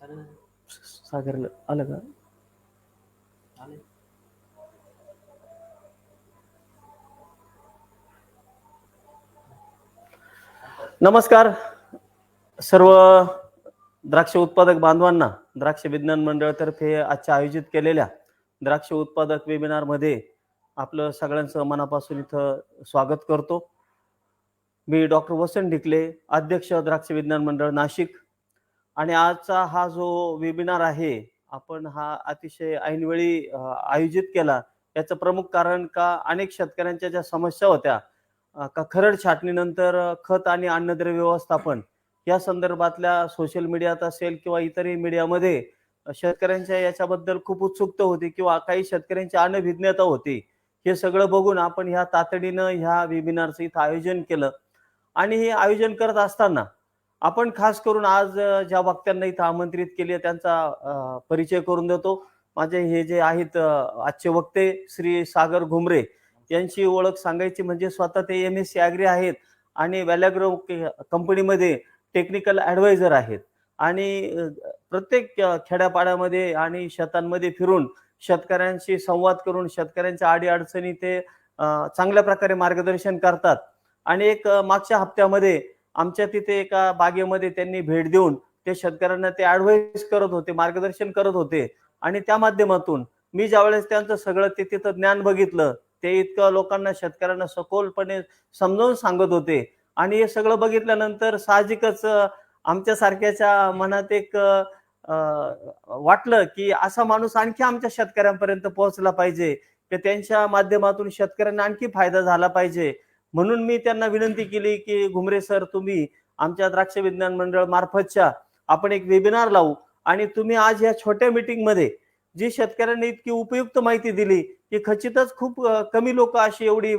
सागरला आलं का? नमस्कार सर्व द्राक्ष उत्पादक बांधवांना. द्राक्ष विज्ञान मंडळातर्फे आजच्या आयोजित केलेल्या द्राक्ष उत्पादक वेबिनार मध्ये आपलं सगळ्यांचं मनापासून इथं स्वागत करतो. मी डॉक्टर वसंत ढिकले, अध्यक्ष द्राक्ष विज्ञान मंडळ नाशिक. आणि आजचा हा जो वेबिनार आहे, आपण हा अतिशय ऐनवेळी आयोजित केला. याचं प्रमुख कारण का अनेक शेतकऱ्यांच्या ज्या समस्या होत्या, का खरड छाटणीनंतर खत आणि अन्नद्रव्य व्यवस्थापन या संदर्भातल्या सोशल मीडियात असेल किंवा इतरही मीडियामध्ये शेतकऱ्यांच्या याच्याबद्दल खूप उत्सुकता होती किंवा काही शेतकऱ्यांची अनभिज्ञता होती. हे सगळं बघून आपण ह्या तातडीनं ह्या वेबिनारचं इथं आयोजन केलं. आणि हे आयोजन करत असताना आपण खास करून आज ज्या वक्त्यांना इथं आमंत्रित केले त्यांचा परिचय करून देतो. माझे हे जे आहेत आजचे वक्ते श्री सागर घुमरे यांची ओळख सांगायची म्हणजे स्वतः ते MSc ॲग्री आहेत आणि व्हॅलॅग्रो कंपनीमध्ये टेक्निकल ॲडवायझर आहेत. आणि प्रत्येक खेड्यापाड्यामध्ये आणि शेतांमध्ये फिरून शेतकऱ्यांशी संवाद करून शेतकऱ्यांच्या अडीअडचणी ते चांगल्या प्रकारे मार्गदर्शन करतात. आणि एक मागच्या हप्त्यामध्ये आमच्या तिथे एका बागेमध्ये त्यांनी भेट देऊन ते शेतकऱ्यांना ते ॲडवाइस करत होते, मार्गदर्शन करत होते. आणि त्या माध्यमातून मी ज्यावेळेस त्यांचं सगळं ते तिथं ज्ञान बघितलं, ते इतकं लोकांना शेतकऱ्यांना सखोलपणे समजावून सांगत होते. आणि हे सगळं बघितल्यानंतर साहजिकच आमच्यासारख्याच्या मनात एक वाटलं की असा माणूस आणखी आमच्या शेतकऱ्यांपर्यंत पोहोचला पाहिजे, की त्यांच्या माध्यमातून शेतकऱ्यांना आणखी फायदा झाला पाहिजे. म्हणून मी त्यांना विनंती केली की घुमरे सर, तुम्ही आमच्या द्राक्ष विज्ञान मंडळ मार्फतच्या आपण एक वेबिनार लावू आणि तुम्ही आज या छोट्या मीटिंगमध्ये जी शेतकऱ्यांनी इतकी उपयुक्त माहिती दिली की खचितच खूप कमी लोक अशी एवढी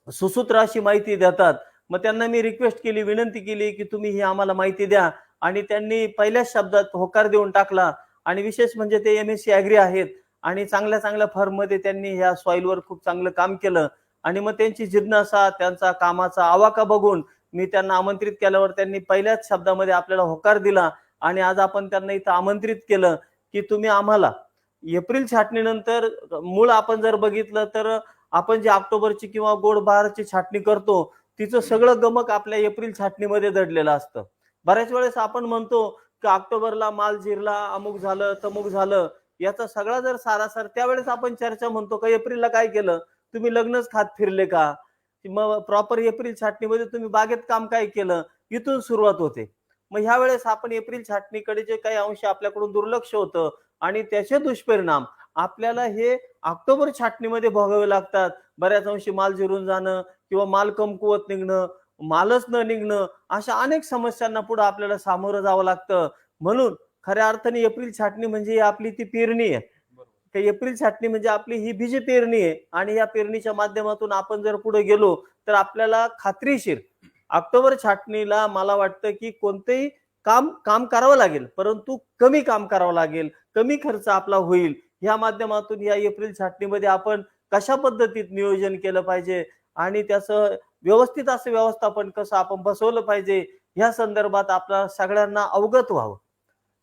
सुसूत्र अशी माहिती देतात. मग त्यांना मी रिक्वेस्ट केली, विनंती केली की तुम्ही ही आम्हाला माहिती द्या. आणि त्यांनी पहिल्याच शब्दात होकार देऊन टाकला. आणि विशेष म्हणजे ते MSc ॲग्री आहेत आणि चांगल्या चांगल्या फर्ममध्ये त्यांनी ह्या सॉईलवर खूप चांगलं काम केलं. आणि मग त्यांची जिज्ञासा, त्यांचा कामाचा आवाका बघून मी त्यांना आमंत्रित केल्यावर त्यांनी पहिल्याच शब्दामध्ये आपल्याला होकार दिला. आणि आज आपण त्यांना इथं आमंत्रित केलं की तुम्ही आम्हाला एप्रिल छाटणीनंतर मूळ आपण जर बघितलं तर आपण जी ऑक्टोबरची किंवा गोड बहारची छाटणी करतो, तिचं सगळं गमक आपल्या एप्रिल छाटणीमध्ये दडलेलं असतं. बऱ्याच वेळेस आपण म्हणतो की ऑक्टोबरला माल जिरला, अमुक झालं, तमुक झालं. याचा सगळा जर सारासार त्यावेळेस आपण चर्चा म्हणतो का एप्रिलला काय केलं? तुम्ही लग्नच खात फिरले का? मग प्रॉपर एप्रिल छाटणीमध्ये तुम्ही बागेत काम काय केलं? इथून सुरुवात होते. मग ह्या वेळेस आपण एप्रिल छाटणीकडे जे काही अंश आपल्याकडून दुर्लक्ष होतं आणि त्याचे दुष्परिणाम आपल्याला हे ऑक्टोबर छाटणीमध्ये भोगावे लागतात. बऱ्याच अंशी माल जिरून जाणं किंवा माल कमकुवत निघणं, मालच न निघणं, अशा अनेक समस्यांना पुढे आपल्याला सामोरं जावं लागतं. म्हणून खऱ्या अर्थाने एप्रिल छाटणी म्हणजे आपली ती पेरणी आहे. तर एप्रिल छाटणी म्हणजे आपली ही बीज पेरणी आहे. आणि या पेरणीच्या माध्यमातून आपण जर पुढे गेलो तर आपल्याला खात्रीशीर ऑक्टोबर छाटणीला मला वाटतं की कोणतेही काम काम करावं लागेल, परंतु कमी काम करावं लागेल, कमी खर्च आपला होईल. या माध्यमातून या एप्रिल छाटणीमध्ये आपण कशा पद्धतीत नियोजन केलं पाहिजे आणि त्याचं व्यवस्थित असं व्यवस्थापन कसं आपण बसवलं पाहिजे, या संदर्भात आपल्या सगळ्यांना अवगत व्हावं.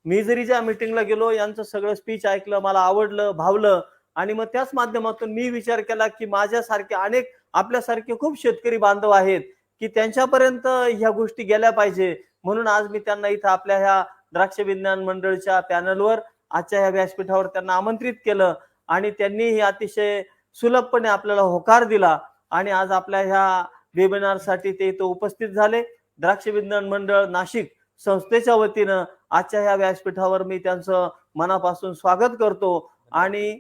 मी जरी ज्या मीटिंगला गेलो, यांचं सगळं स्पीच ऐकलं, मला आवडलं, भावलं. आणि मग त्याच माध्यमातून मी विचार केला की माझ्यासारखे अनेक आपल्यासारखे खूप शेतकरी बांधव आहेत की त्यांच्यापर्यंत ह्या गोष्टी गेल्या पाहिजे. म्हणून आज मी त्यांना इथं आपल्या ह्या द्राक्ष विज्ञान मंडळच्या पॅनलवर आजच्या ह्या व्यासपीठावर त्यांना आमंत्रित केलं. आणि त्यांनीही अतिशय सुलभपणे आपल्याला होकार दिला. आणि आज आपल्या ह्या वेबिनारसाठी ते इथं उपस्थित झाले. द्राक्ष विज्ञान मंडळ नाशिक संस्थेच्या वतीनं आजच्या ह्या व्यासपीठावर मी त्यांचं मनापासून स्वागत करतो. आणि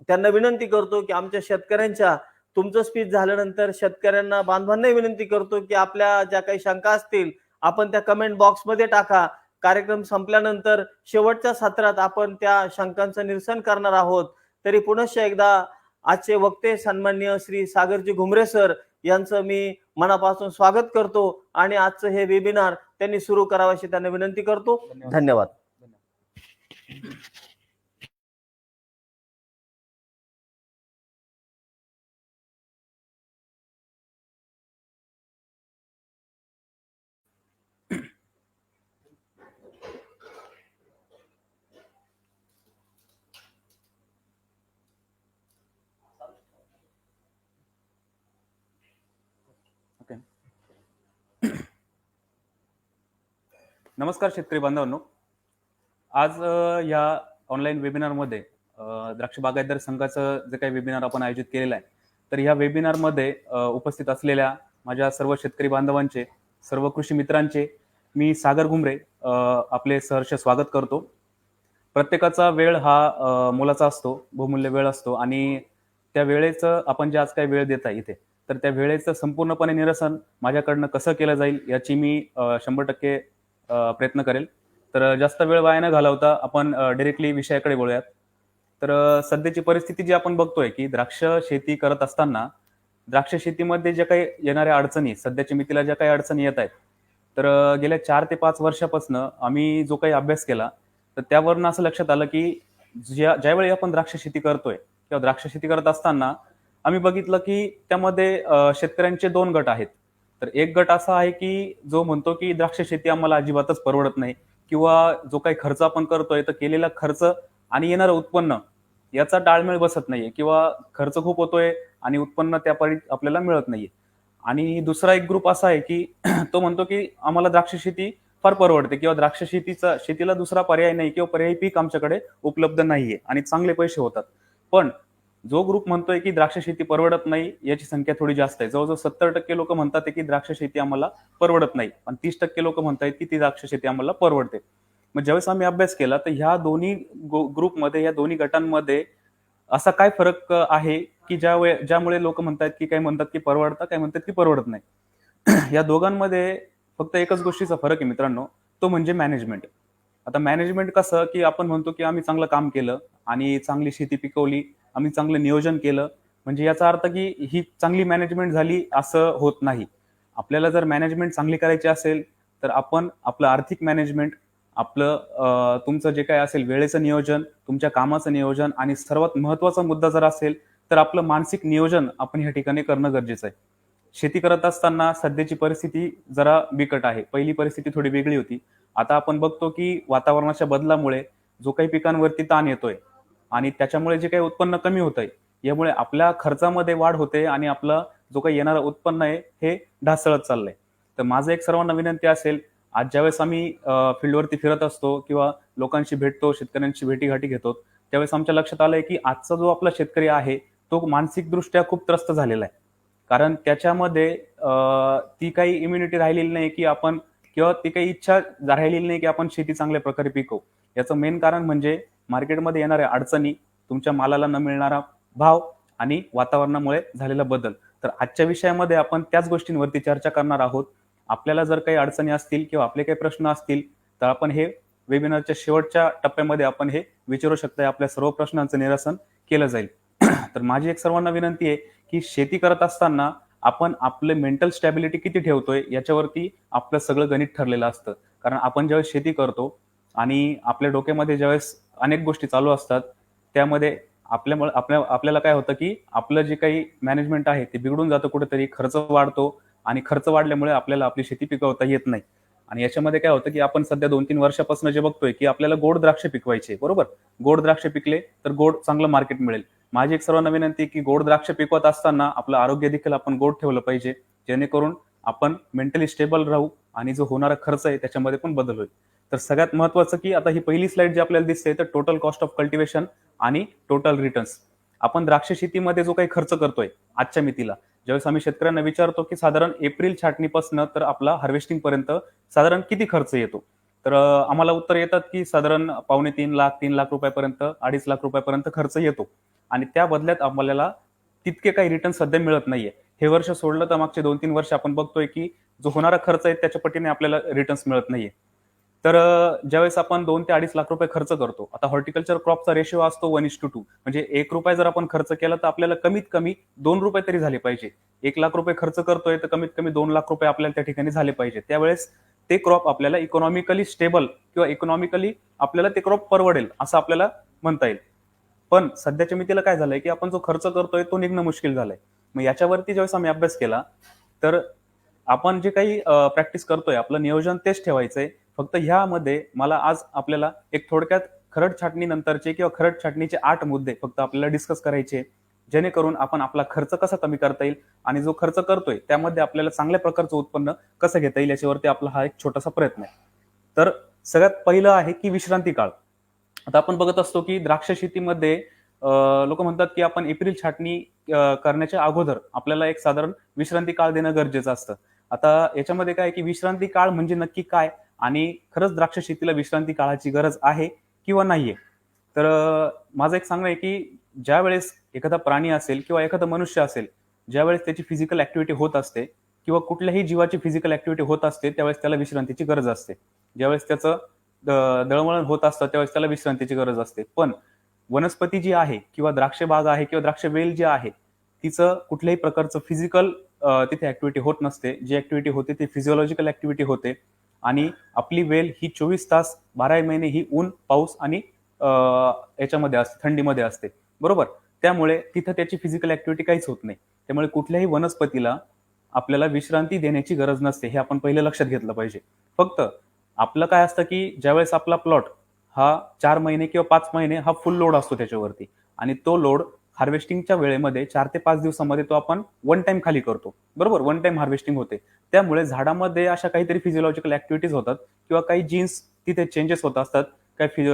त्यांना विनंती करतो की आमच्या शेतकऱ्यांच्या तुमचं स्पीच झाल्यानंतर शेतकऱ्यांना बांधवांनाही विनंती करतो की आपल्या ज्या काही शंका असतील आपण त्या कमेंट बॉक्समध्ये टाका. कार्यक्रम संपल्यानंतर शेवटच्या सत्रात आपण त्या शंकांचं निरसन करणार आहोत. तरी पुनश्च एकदा आजचे वक्ते सन्माननीय श्री सागरजी घुमरे सर यांचं मी मनापासून स्वागत करतो. आणि आजचं हे वेबिनार त्यांनी सुरू करावं अशी त्यांना विनंती करतो. धन्यवाद. नमस्कार शेतकरी बांधवांनो. आज या ऑनलाईन वेबिनारमध्ये द्राक्ष बागायतदार संघाचं जे काही वेबिनार आपण आयोजित केलेलं आहे, तर ह्या वेबिनारमध्ये उपस्थित असलेल्या माझ्या सर्व शेतकरी बांधवांचे, सर्व कृषी मित्रांचे मी सागर घुमरे आपले सहर्ष स्वागत करतो. प्रत्येकाचा वेळ हा मोलाचा असतो, बहुमूल्य वेळ असतो आणि त्या वेळेचं आपण जे आज काही वेळ देत आहे इथे, तर त्या वेळेचं संपूर्णपणे निरसन माझ्याकडनं कसं केलं जाईल याची मी 100% प्रयत्न करेल. तर जास्त वेळ वाया न घालवता आपण डायरेक्टली विषयाकडे वळूयात. तर सध्याची परिस्थिती जी आपण बघतोय, की द्राक्ष शेती करत असताना द्राक्ष शेतीमध्ये ज्या काही येणाऱ्या अडचणी, सध्याच्या मितीला ज्या काही अडचणी येत आहेत, तर गेल्या 4 ते 5 वर्षापासून आम्ही जो काही अभ्यास केला, तर त्यावरून असं लक्षात आलं, की ज्यावेळी आपण द्राक्ष शेती करतोय किंवा द्राक्ष शेती करत असताना आम्ही बघितलं, की त्यामध्ये शेतकऱ्यांचे 2 गट आहेत. तर एक गट असा आहे, की जो म्हणतो, की द्राक्ष शेती आम्हाला अजिबातच परवडत नाही किंवा जो काही खर्च आपण करतोय, तर केलेला खर्च आणि येणारं उत्पन्न याचा ताळमेळ बसत नाहीये किंवा खर्च खूप होतोय आणि उत्पन्न त्यापरी आपल्याला मिळत नाहीये. आणि दुसरा एक ग्रुप असा आहे, की तो म्हणतो, की आम्हाला द्राक्ष शेती फार परवडते किंवा द्राक्ष शेतीला दुसरा पर्याय नाही किंवा पर्यायी पीक आमच्याकडे उपलब्ध नाहीये आणि चांगले पैसे होतात. पण जो ग्रुप म्हणतोय, की द्राक्ष शेती परवडत नाही, याची संख्या थोडी जास्त आहे. जवळ-जवळ 70% लोकं म्हणतात आहे, की द्राक्ष शेती आम्हाला परवडत नाही आणि 30% लोकं म्हणतायत, की ती द्राक्ष शेती आम्हाला परवडते. मग ज्यावेळेस आम्ही अभ्यास केला, तर ह्या दोन्ही ग्रुपमध्ये, या दोन्ही गटांमध्ये असा काय फरक आहे, की ज्यामुळे लोकं म्हणतायत, की काही म्हणतात, की परवडतं, काही म्हणतात, की परवडत नाही. या दोघांमध्ये फक्त एकच गोष्टीचा फरक आहे मित्रांनो, तो म्हणजे मॅनेजमेंट. आता मॅनेजमेंट कसं, की आपण म्हणतो, की आम्ही चांगलं काम केलं आणि चांगली शेती पिकवली, आम्ही चांगलं नियोजन केलं, म्हणजे याचा अर्थ, की ही चांगली मॅनेजमेंट झाली असं होत नाही. आपल्याला जर मॅनेजमेंट चांगली करायची असेल, तर आपण आपलं आर्थिक मॅनेजमेंट, आपलं तुमचं जे काही असेल वेळेचं नियोजन, तुमच्या कामाचं नियोजन आणि सर्वात महत्त्वाचा मुद्दा जर असेल, तर आपलं मानसिक नियोजन आपण या ठिकाणी करणं गरजेचं आहे. शेती करत असताना सध्याची परिस्थिती जरा बिकट आहे. पहिली परिस्थिती थोडी वेगळी होती. आता आपण बघतो, की वातावरणाच्या बदलामुळे जो काही पिकांवरती ताण येतोय आणि त्याच्यामुळे जे काही उत्पन्न कमी होतंय, यामुळे आपल्या खर्चामध्ये वाढ होते आणि आपला जो काही येणारं उत्पन्न आहे, हे ढासळत चाललंय. तर माझं एक सर्वांना विनंती असेल, आज ज्यावेळेस आम्ही फील्डवरती फिरत असतो किंवा लोकांशी भेटतो, शेतकऱ्यांशी भेटीगाठी घेतो, त्यावेळेस आमच्या लक्षात आलंय, की आजचा जो आपला शेतकरी आहे, तो मानसिकदृष्ट्या खूप त्रस्त झालेला आहे. कारण त्याच्यामध्ये ती काही इम्युनिटी राहिलेली नाही, की आपण किंवा ती काही इच्छा राहिलेली नाही, की आपण शेती चांगल्या प्रकारे पिकवू. याचं मेन कारण म्हणजे मार्केटमध्ये येणाऱ्या अडचणी, तुमच्या मालाला न मिळणारा भाव आणि वातावरणामुळे झालेला बदल. तर आजच्या विषयामध्ये आपण त्याच गोष्टींवरती चर्चा करणार आहोत. आपल्याला जर काही अडचणी असतील किंवा आपले काही प्रश्न असतील, तर आपण हे वेबिनारच्या शेवटच्या टप्प्यामध्ये आपण हे विचारू शकता. आपल्या सर्व प्रश्नांचं निरसन केलं जाईल. तर माझी एक सर्वांना विनंती आहे, की शेती करत असताना आपण आपले मेंटल स्टॅबिलिटी किती ठेवतोय याच्यावरती आपलं सगळं गणित ठरलेलं असतं. कारण आपण ज्यावेळेस शेती करतो आणि आपल्या डोक्यामध्ये ज्यावेळेस अनेक गोष्टी चालू असतात, त्यामध्ये आपल्याला काय होतं, की आपलं जे काही मॅनेजमेंट आहे ते बिघडून जातं कुठेतरी, खर्च वाढतो आणि खर्च वाढल्यामुळे आपल्याला आपली शेती पिकवता येत नाही. आणि याच्यामध्ये काय होतं, की आपण सध्या 2-3 वर्षापासून जे बघतोय, की आपल्याला गोड द्राक्ष पिकवायचे, बरोबर? गोड द्राक्ष पिकले तर गोड चांगलं मार्केट मिळेल. माझी एक सर्वांना विनंती आहे, की गोड द्राक्ष पिकवत असताना आपलं आरोग्य देखील आपण गोड ठेवलं पाहिजे. जेणेकरून आपण मेंटली स्टेबल राहू आणि जो होणारा खर्च आहे त्याच्यामध्ये पण बदल होईल. तर सगळ्यात महत्त्वाचं, की आता ही पहिली स्लाईड जी आपल्याला दिसते, तर टोटल कॉस्ट ऑफ कल्टिव्हेशन आणि टोटल रिटर्न्स. आपण द्राक्ष शेतीमध्ये जो काही खर्च करतोय आजच्या मितीला, ज्यावेळेस आम्ही शेतकऱ्यांना विचारतो, की साधारण एप्रिल छाटणीपासून तर आपला हार्वेस्टिंग पर्यंत साधारण किती खर्च येतो? तर आम्हाला उत्तर येतात, की साधारण पावणे 3 लाख, 3 लाख रुपयापर्यंत, 2.5 लाख रुपयापर्यंत खर्च येतो. आणि त्या बदल्यात आपल्याला तितके काही रिटर्न सध्या मिळत नाहीये. हे वर्ष सोडलं तर मागचे 2-3 वर्ष आपण बघतोय, की जो होणारा खर्च आहे त्याच्या पटीने आपल्याला रिटर्न्स मिळत नाहीये. तर ज्यावेळेस आपण 2 ते 2.5 लाख रुपये खर्च करतो. आता हॉर्टिकल्चर क्रॉपचा रेशिओ असतो 1:2. म्हणजे ₹1 जर आपण खर्च केला तर आपल्याला कमीत कमी ₹2 तरी झाले पाहिजे. ₹1,00,000 खर्च करतोय तर कमीत कमी ₹2,00,000 आपल्याला त्या ठिकाणी झाले पाहिजे. त्यावेळेस ते क्रॉप आपल्याला इकॉनॉमिकली स्टेबल किंवा इकॉनॉमिकली आपल्याला ते क्रॉप परवडेल असं आपल्याला म्हणता येईल. पण सध्याच्या मितीला काय झालंय, की आपण जो खर्च करतोय तो निघणं मुश्किल झालंय. मग याच्यावरती ज्यावेळेस आम्ही अभ्यास केला, तर आपण जे काही प्रॅक्टिस करतोय, आपलं नियोजन तेच ठेवायचंय. फक्त ह्यामध्ये मला आज आपल्याला एक थोडक्यात खरड छाटणीनंतरचे किंवा खरड छाटणीचे 8 मुद्दे फक्त आपल्याला डिस्कस करायचे. जेणेकरून आपण आपला खर्च कसा कमी करता येईल आणि जो खर्च करतोय त्यामध्ये आपल्याला चांगल्या प्रकारचं उत्पन्न कसं घेता येईल याच्यावरती आपला हा एक छोटासा प्रयत्न आहे. तर सगळ्यात पहिलं आहे की विश्रांती काळ. आता आपण बघत असतो की द्राक्ष शेतीमध्ये लोक म्हणतात की आपण एप्रिल छाटणी करण्याच्या अगोदर आपल्याला एक साधारण विश्रांती काळ देणं गरजेचं असतं. आता याच्यामध्ये काय आहे की विश्रांती काळ म्हणजे नक्की काय आणि खरंच द्राक्ष शेतीला विश्रांती काळाची गरज आहे किंवा नाहीये. तर माझं एक सांगणं आहे की ज्या वेळेस एखादा प्राणी असेल किंवा एखादा मनुष्य असेल, ज्यावेळेस त्याची फिजिकल ऍक्टिव्हिटी होत असते किंवा कुठल्याही जीवाची फिजिकल ऍक्टिव्हिटी होत असते, त्यावेळेस त्याला विश्रांतीची गरज असते. ज्यावेळेस त्याचं दळणवळण होत असतं त्यावेळेस त्याला विश्रांतीची गरज असते. पण वनस्पती जी आहे किंवा द्राक्ष बाग आहे किंवा द्राक्ष वेल जी आहे, तिचं कुठल्याही प्रकारचं फिजिकल तिथे ऍक्टिव्हिटी होत नसते. जी ऍक्टिव्हिटी होते ती फिजिओलॉजिकल ऍक्टिव्हिटी होते आणि आपली वेल ही 24 तास 12 महिने ही ऊन, पाऊस आणि याच्यामध्ये असते, थंडीमध्ये असते, बरोबर. त्यामुळे तिथं त्याची फिजिकल ऍक्टिव्हिटी काहीच होत नाही. त्यामुळे कुठल्याही वनस्पतीला आपल्याला विश्रांती देण्याची गरज नसते, हे आपण पहिले लक्षात घेतलं पाहिजे. फक्त आपलं काय असतं की ज्यावेळेस आपला प्लॉट हा 4 महिने किंवा 5 महिने हा फुल लोड असतो त्याच्यावरती आणि तो लोड हार्वेस्टिंगच्या वेळेमध्ये 4 ते 5 दिवसामध्ये तो आपण वन टाइम खाली करतो, बरोबर. वन टाइम हार्वेस्टिंग होते. त्यामुळे झाडामध्ये अशा काहीतरी फिजिओलॉजिकल ऍक्टिव्हिटीज होतात किंवा काही जीन्स तिथे चेंजेस होत असतात, काही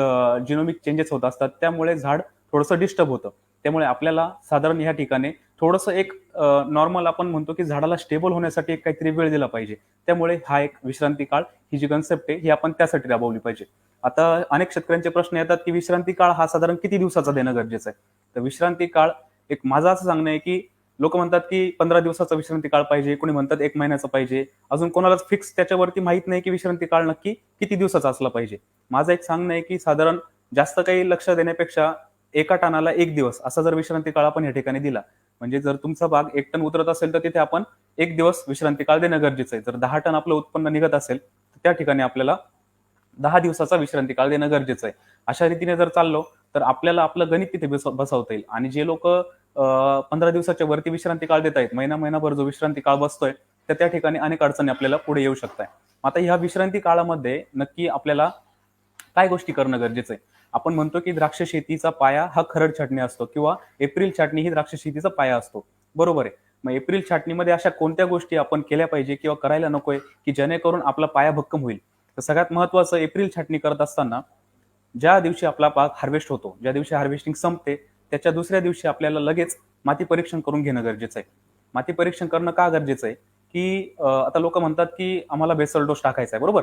जिनोमिक चेंजेस होत असतात. त्यामुळे झाड थोडंसं डिस्टर्ब होतं. त्यामुळे आपल्याला साधारण या ठिकाणी थोडंसं एक नॉर्मल आपण म्हणतो की झाडाला स्टेबल होण्यासाठी एक काहीतरी वेळ दिला पाहिजे. त्यामुळे हा एक विश्रांती काळ ही जी कन्सेप्ट आहे ही आपण त्यासाठी राबवली पाहिजे. आता अनेक शेतकऱ्यांचे प्रश्न येतात की विश्रांती काळ हा साधारण किती दिवसाचा देणं गरजेचं आहे. तर विश्रांती काळ एक माझं असं सांगणं आहे की लोक म्हणतात की 15 दिवसाचा विश्रांती काळ पाहिजे, कोणी म्हणतात 1 महिन्याचा पाहिजे. अजून कोणालाच फिक्स त्याच्यावरती माहित नाही की विश्रांती काळ नक्की किती दिवसाचा असला पाहिजे. माझं एक सांगणं आहे की साधारण जास्त काही लक्ष देण्यापेक्षा एका टनाला 1 दिवस असा जर विश्रांती काळ आपण या ठिकाणी दिला, म्हणजे जर तुमचा भाग 1 टन उतरत असेल तर तिथे आपण 1 दिवस विश्रांती काळ देणं गरजेचं आहे. जर 10 टन आपलं उत्पन्न निघत असेल तर त्या ठिकाणी आपल्याला 10 दिवसाचा विश्रांती काळ देणं गरजेचं आहे. अशा रीतीने जर चाललो तर आपल्याला आपलं गणित तिथे बसवता येईल. आणि जे लोक 15 दिवसाच्या वरती विश्रांती काळ देत आहेत, महिनाभर जो विश्रांती काळ बसतोय, तर त्या ठिकाणी अनेक अडचणी आपल्याला पुढे येऊ शकतात. आता ह्या विश्रांती काळामध्ये नक्की आपल्याला काय गोष्टी करणं गरजेचं आहे. आपण म्हणतो की द्राक्ष शेतीचा पाया हा खरड छाटणी असतो किंवा एप्रिल छाटणी ही द्राक्ष शेतीचा पाया असतो, बरोबर आहे. मग एप्रिल छाटणीमध्ये अशा कोणत्या गोष्टी आपण केल्या पाहिजे किंवा करायला नकोय की जेणेकरून आपला पाया भक्कम होईल. तर सगळ्यात महत्वाचं, एप्रिल छाटणी करत असताना ज्या दिवशी आपला पाक हार्वेस्ट होतो, ज्या दिवशी हार्वेस्टिंग संपते, त्याच्या दुसऱ्या दिवशी आपल्याला लगेच माती परीक्षण करून घेणं गरजेचं आहे. माती परीक्षण करणं का गरजेचं आहे की आता लोक म्हणतात की आम्हाला बेसल डोस टाकायचा आहे, बरोबर.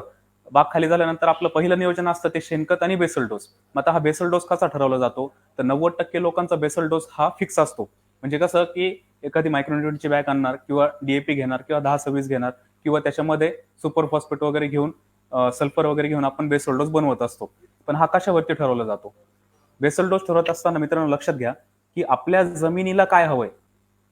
बाग खाली झाल्यानंतर आपलं पहिलं नियोजन असतं ते शेणखत आणि बेसल डोस. मग आता हा बेसल डोस कसा ठरवला जातो, तर 90% लोकांचा बेसल डोस हा फिक्स असतो. म्हणजे कसं की एखादी मायक्रोन्यूट्रिएंटची बॅग आणणार किंवा डीएपी घेणार किंवा 10-26 घेणार किंवा त्याच्यामध्ये सुपर फॉस्फेट वगैरे घेऊन सल्फर वगैरे घेऊन आपण बेसल डोस बनवत असतो. पण हा कशावरती ठरवला जातो, बेसल डोस ठरवत असताना मित्रांनो लक्षात घ्या की आपल्या जमिनीला काय हवंय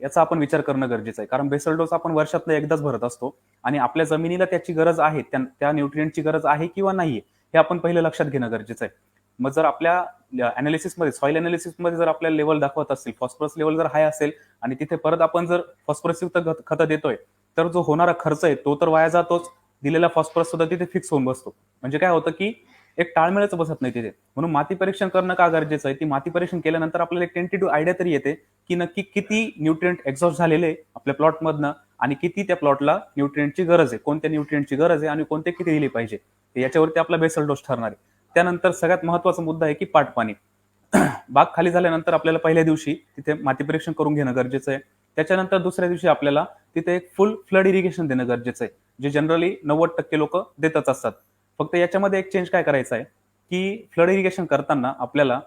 याचा आपण विचार करणं गरजेचं आहे. कारण बेसल डोस आपण वर्षातनं एकदाच भरत असतो आणि आपल्या जमिनीला त्याची गरज आहे, त्या न्यूट्रिएंटची गरज आहे किंवा नाहीये हे आपण पहिलं लक्षात घेणं गरजेचं आहे. मग जर आपल्या अनालिसिसमध्ये, सॉइल अनालिसिसमध्ये जर आपल्याला लेवल दाखवत असतील, फॉस्फरस लेवल जर हाय असेल आणि तिथे परत आपण जर फॉस्फरसयुक्त खतं देतोय, तर जो होणारा खर्च आहे तो तर वाया जातोच, दिलेला फॉस्फरस सुद्धा तिथे फिक्स होऊन बसतो. म्हणजे काय होतं की एक ताळमेळच बसत नाही तिथे. म्हणून माती परीक्षण करणं का गरजेचं आहे, ती माती परीक्षण केल्यानंतर आपल्याला एक टेंटेटिव्ह आयडिया तरी येते की नक्की किती न्यूट्रिएंट एक्झॉस्ट झालेले आपल्या प्लॉटमधनं आणि किती त्या प्लॉटला न्यूट्रिएंटची गरज आहे, कोणत्या न्यूट्रिएंटची गरज आहे आणि कोणते किती दिली पाहिजे, याच्यावरती आपला बेसल डोस ठरणार आहे. त्यानंतर सगळ्यात महत्वाचा मुद्दा आहे की पाटपाणी. बाग खाली झाल्यानंतर आपल्याला पहिल्या दिवशी तिथे माती परीक्षण करून घेणं गरजेचं आहे. त्याच्यानंतर दुसऱ्या दिवशी आपल्याला तिथे एक फुल फ्लड इरिगेशन देणं गरजेचं आहे, जे जनरली 90% लोक देतच असतात. फक्त याच्यामध्ये एक चेंज काय करायचा आहे की फ्लड इरिगेशन करताना आपल्याला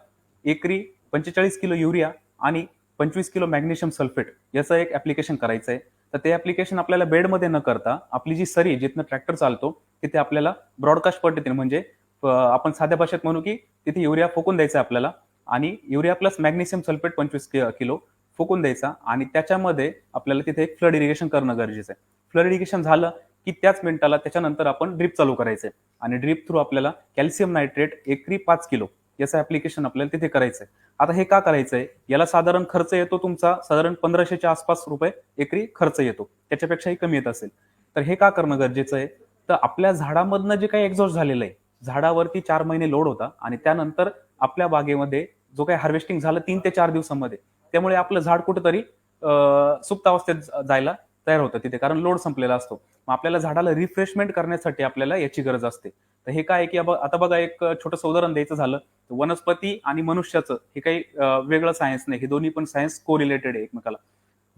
एकरी 45 किलो युरिया आणि 25 किलो मॅग्नेशियम सल्फेट याचं एक ऍप्लिकेशन करायचं आहे. तर ते ऍप्लिकेशन आपल्याला बेडमध्ये न करता आपली जी सरी जिथनं ट्रॅक्टर चालतो तिथे आपल्याला ब्रॉडकास्ट पद्धतीने, म्हणजे आपण साध्या भाषेत म्हणू की तिथे युरिया फुकून द्यायचा आहे आपल्याला आणि urea plus magnesium sulphate 25 kilo फुकून द्यायचा आणि त्याच्यामध्ये आपल्याला तिथे एक फ्लड इरिगेशन करणं गरजेचं आहे. फ्लड इरिगेशन झालं की त्याच मिनिटाला त्याच्यानंतर आपण ड्रिप चालू करायचंय आणि ड्रिप थ्रू आपल्याला कॅल्शियम नायट्रेट एकरी 5 किलो याचं ऍप्लिकेशन आपल्याला तिथे करायचंय. आता हे का करायचंय, याला साधारण खर्च येतो तुमचा साधारण 1500च्या आसपास रुपये एकरी खर्च येतो, त्याच्यापेक्षाही कमी येत असेल. तर हे का करणं गरजेचं आहे, तर आपल्या झाडामधनं जे काही एक्झॉस्ट झालेलं आहे, झाडावरती 4 महिने लोड होता आणि त्यानंतर आपल्या बागेमध्ये जो काही हार्वेस्टिंग झालं 3 ते 4 दिवसामध्ये, त्यामुळे आपलं झाड कुठेतरी सुप्त अवस्थेत जायला तयार होतं तिथे, कारण लोड संपलेला असतो. मग आपल्याला झाडाला रिफ्रेशमेंट करण्यासाठी आपल्याला याची गरज असते. तर हे काय आहे की आता बघा, एक छोटंसं उदाहरण द्यायचं झालं तर वनस्पती आणि मनुष्याचं हे काही वेगळं सायन्स नाही, हे दोन्ही पण सायन्स कोरिलेटेड आहे एकमेकाला.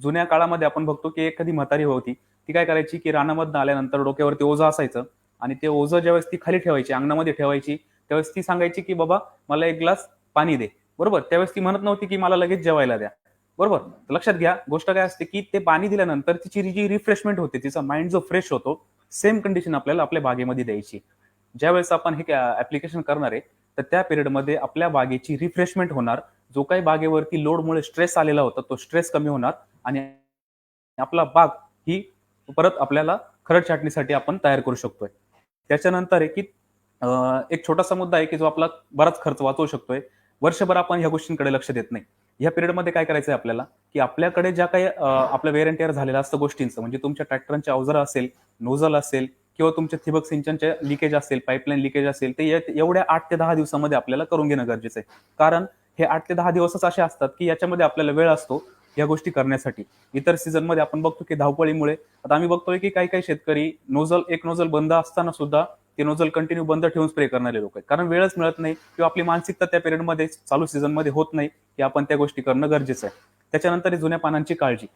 जुन्या काळामध्ये आपण बघतो की एखादी म्हातारी होती, ती काय करायची की रानामधनं आल्यानंतर डोक्यावरती ओझं असायचं आणि ते ओझं ज्यावेळेस ती खाली ठेवायची, अंगणामध्ये ठेवायची, त्यावेळेस ती सांगायची की बाबा मला एक ग्लास पाणी दे. बरोबर, त्यावेळेस ती म्हणत नव्हती की मला लगेच जेवायला द्या. बरोबर, लक्षात घ्या गोष्ट काय असते की ते पाणी दिल्यानंतर तिची जी रिफ्रेशमेंट होते, तिचा माइंड जो फ्रेश होतो, सेम कंडिशन आपल्याला आपल्या बागेमध्ये द्यायची. ज्यावेळेस आपण हे ऍप्लिकेशन करणार आहे तर त्या पिरियडमध्ये आपल्या बागेची रिफ्रेशमेंट होणार. जो काही बागेवरती लोडमुळे स्ट्रेस आलेला होता तो स्ट्रेस कमी होणार आणि आपला बाग ही परत आपल्याला खरड छाटणीसाठी आपण तयार करू शकतोय. त्याच्यानंतर आहे की एक छोटासा मुद्दा आहे की जो आपला बराच खर्च वाचवू शकतोय. वर्षभर आपण ह्या गोष्टींकडे लक्ष देत नाही. ह्या पिरियडमध्ये काय करायचंय आपल्याला की आपल्याकडे ज्या काही आपलं वेअर अँड टेअर झालेलं असतं गोष्टींचं, म्हणजे तुमच्या ट्रॅक्टरचे अवजारं असेल, नोझल असेल किंवा तुमच्या ठिबक सिंचनचे लिकेज असेल, पाईपलाईन लिकेज असेल, ते एवढ्या 8 ते 10 दिवसामध्ये आपल्याला करून घेणं गरजेचं आहे. कारण हे 8 ते 10 दिवसच असे असतात की याच्यामध्ये आपल्याला वेळ असतो या गोष्टी करण्यासाठी. इतर सीझनमध्ये आपण बघतो की धावपळीमुळे आता आम्ही बघतोय की काही काही शेतकरी एक नोझल बंद असताना सुद्धा ते नोझल कंटिन्यू बंद ठेवून स्प्रे करणारे लोक आहेत, कारण वेळच मिळत नाही किंवा आपली मानसिकता त्या पिरियडमध्ये चालू सीझनमध्ये होत नाही की आपण त्या गोष्टी करणं गरजेचं आहे. त्याच्यानंतर जुन्या पानांची काळजी.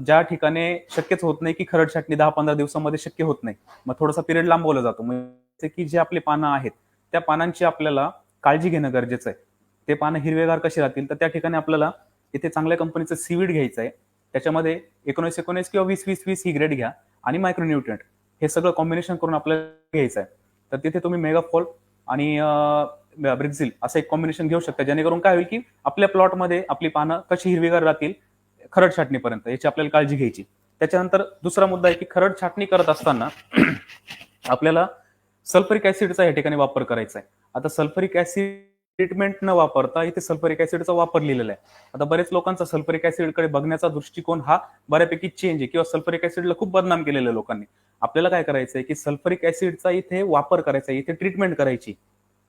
ज्या ठिकाणी शक्यच होत नाही की खरड छाटणी 10-15 दिवसांमध्ये शक्य होत नाही, मग थोडासा पिरियड लांबवला जातो. म्हणजे की जे आपले पानं आहेत त्या पानांची आपल्याला काळजी घेणं गरजेचं आहे. ते पानं हिरवेगार कशी राहतील तर त्या ठिकाणी आपल्याला इथे चांगल्या कंपनीचं सीवीड घ्यायचं आहे. त्याच्यामध्ये 19-19 किंवा 20-20-20 ही ग्रेड घ्या आणि मायक्रोन्यूट्रिएंट हे सगळं कॉम्बिनेशन करून आपल्याला घ्यायचं आहे. तर तिथे तुम्ही मेगाफॉल आणि ब्रिक्झिल असं एक कॉम्बिनेशन घेऊ शकता, जेणेकरून काय होईल की आपल्या प्लॉटमध्ये आपली पानं कशी हिरवीगार राहतील खरड छाटणीपर्यंत, याची आपल्याला काळजी घ्यायची. त्याच्यानंतर दुसरा मुद्दा आहे की खरड छाटणी करत असताना आपल्याला सल्फ्युरिक ऍसिडचा या ठिकाणी वापर करायचा आहे. आता सल्फ्युरिक ऍसिड ट्रीटमेंट न वापरता इथे सल्फ्युरिक ऍसिडचा वापर लिहिलेला आहे. आता बरेच लोकांचा सल्फ्युरिक ऍसिडकडे बघण्याचा दृष्टिकोन हा बऱ्यापैकी चेंज आहे किंवा सल्फ्युरिक ऍसिडला खूप बदनाम केलेलं लोकांनी. आपल्याला काय करायचंय की सल्फ्युरिक ऍसिडचा इथे वापर करायचा, इथे ट्रीटमेंट करायची.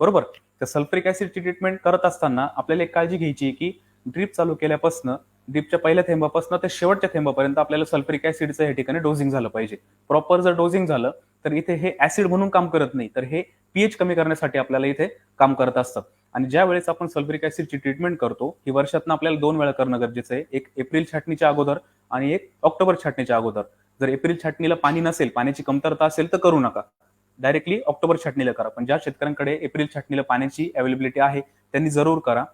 बरोबर, तर सल्फ्युरिक ऍसिडची ट्रीटमेंट करत असताना आपल्याला एक काळजी घ्यायची की ड्रीप चालू केल्यापासून ड्रीपच्या पहिल्या थेंबापासून ते शेवटच्या थेंबापर्यंत आपल्याला सल्फ्युरिक ऍसिडचं या ठिकाणी डोजिंग झालं पाहिजे. प्रॉपर जर डोजिंग झालं तर इथे हे ऍसिड म्हणून काम करत नाही, तर हे पीएच कमी करण्यासाठी आपल्याला इथे काम करत असतं. आणि ज्या वेळेस आपण सल्फ्युरिक ऍसिडची ट्रीटमेंट करतो ही वर्षातनं आपल्याला 2 वेळा करणं गरजेचं आहे. एक एप्रिल छाटणीच्या अगोदर आणि एक ऑक्टोबर छाटणीच्या अगोदर. जर एप्रिल छाटणीला पाणी नसेल, पाण्याची कमतरता असेल तर करू नका, डायरेक्टली ऑक्टोबर छाटणीला करा. पण ज्या शेतकऱ्यांकडे एप्रिल छाटणीला पाण्याची अवेलेबिलिटी आहे त्यांनी जरूर करा.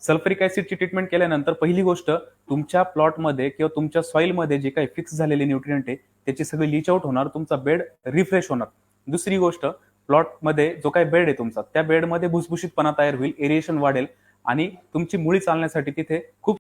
सल्फ्युरिक ऍसिडची ट्रीटमेंट केल्यानंतर पहिली गोष्ट, तुमच्या प्लॉटमध्ये किंवा तुमच्या सॉइलमध्ये जे काही फिक्स झालेले न्यूट्रिएंट आहे त्याची सगळी लीच आउट होणार, तुमचा बेड रिफ्रेश होणार. दुसरी गोष्ट, प्लॉटमध्ये जो काही बेड आहे तुमचा, त्या बेडमध्ये भुसभुशीतपणा तयार होईल, एरिएशन वाढेल आणि तुमची मुळी चालण्यासाठी तिथे खूप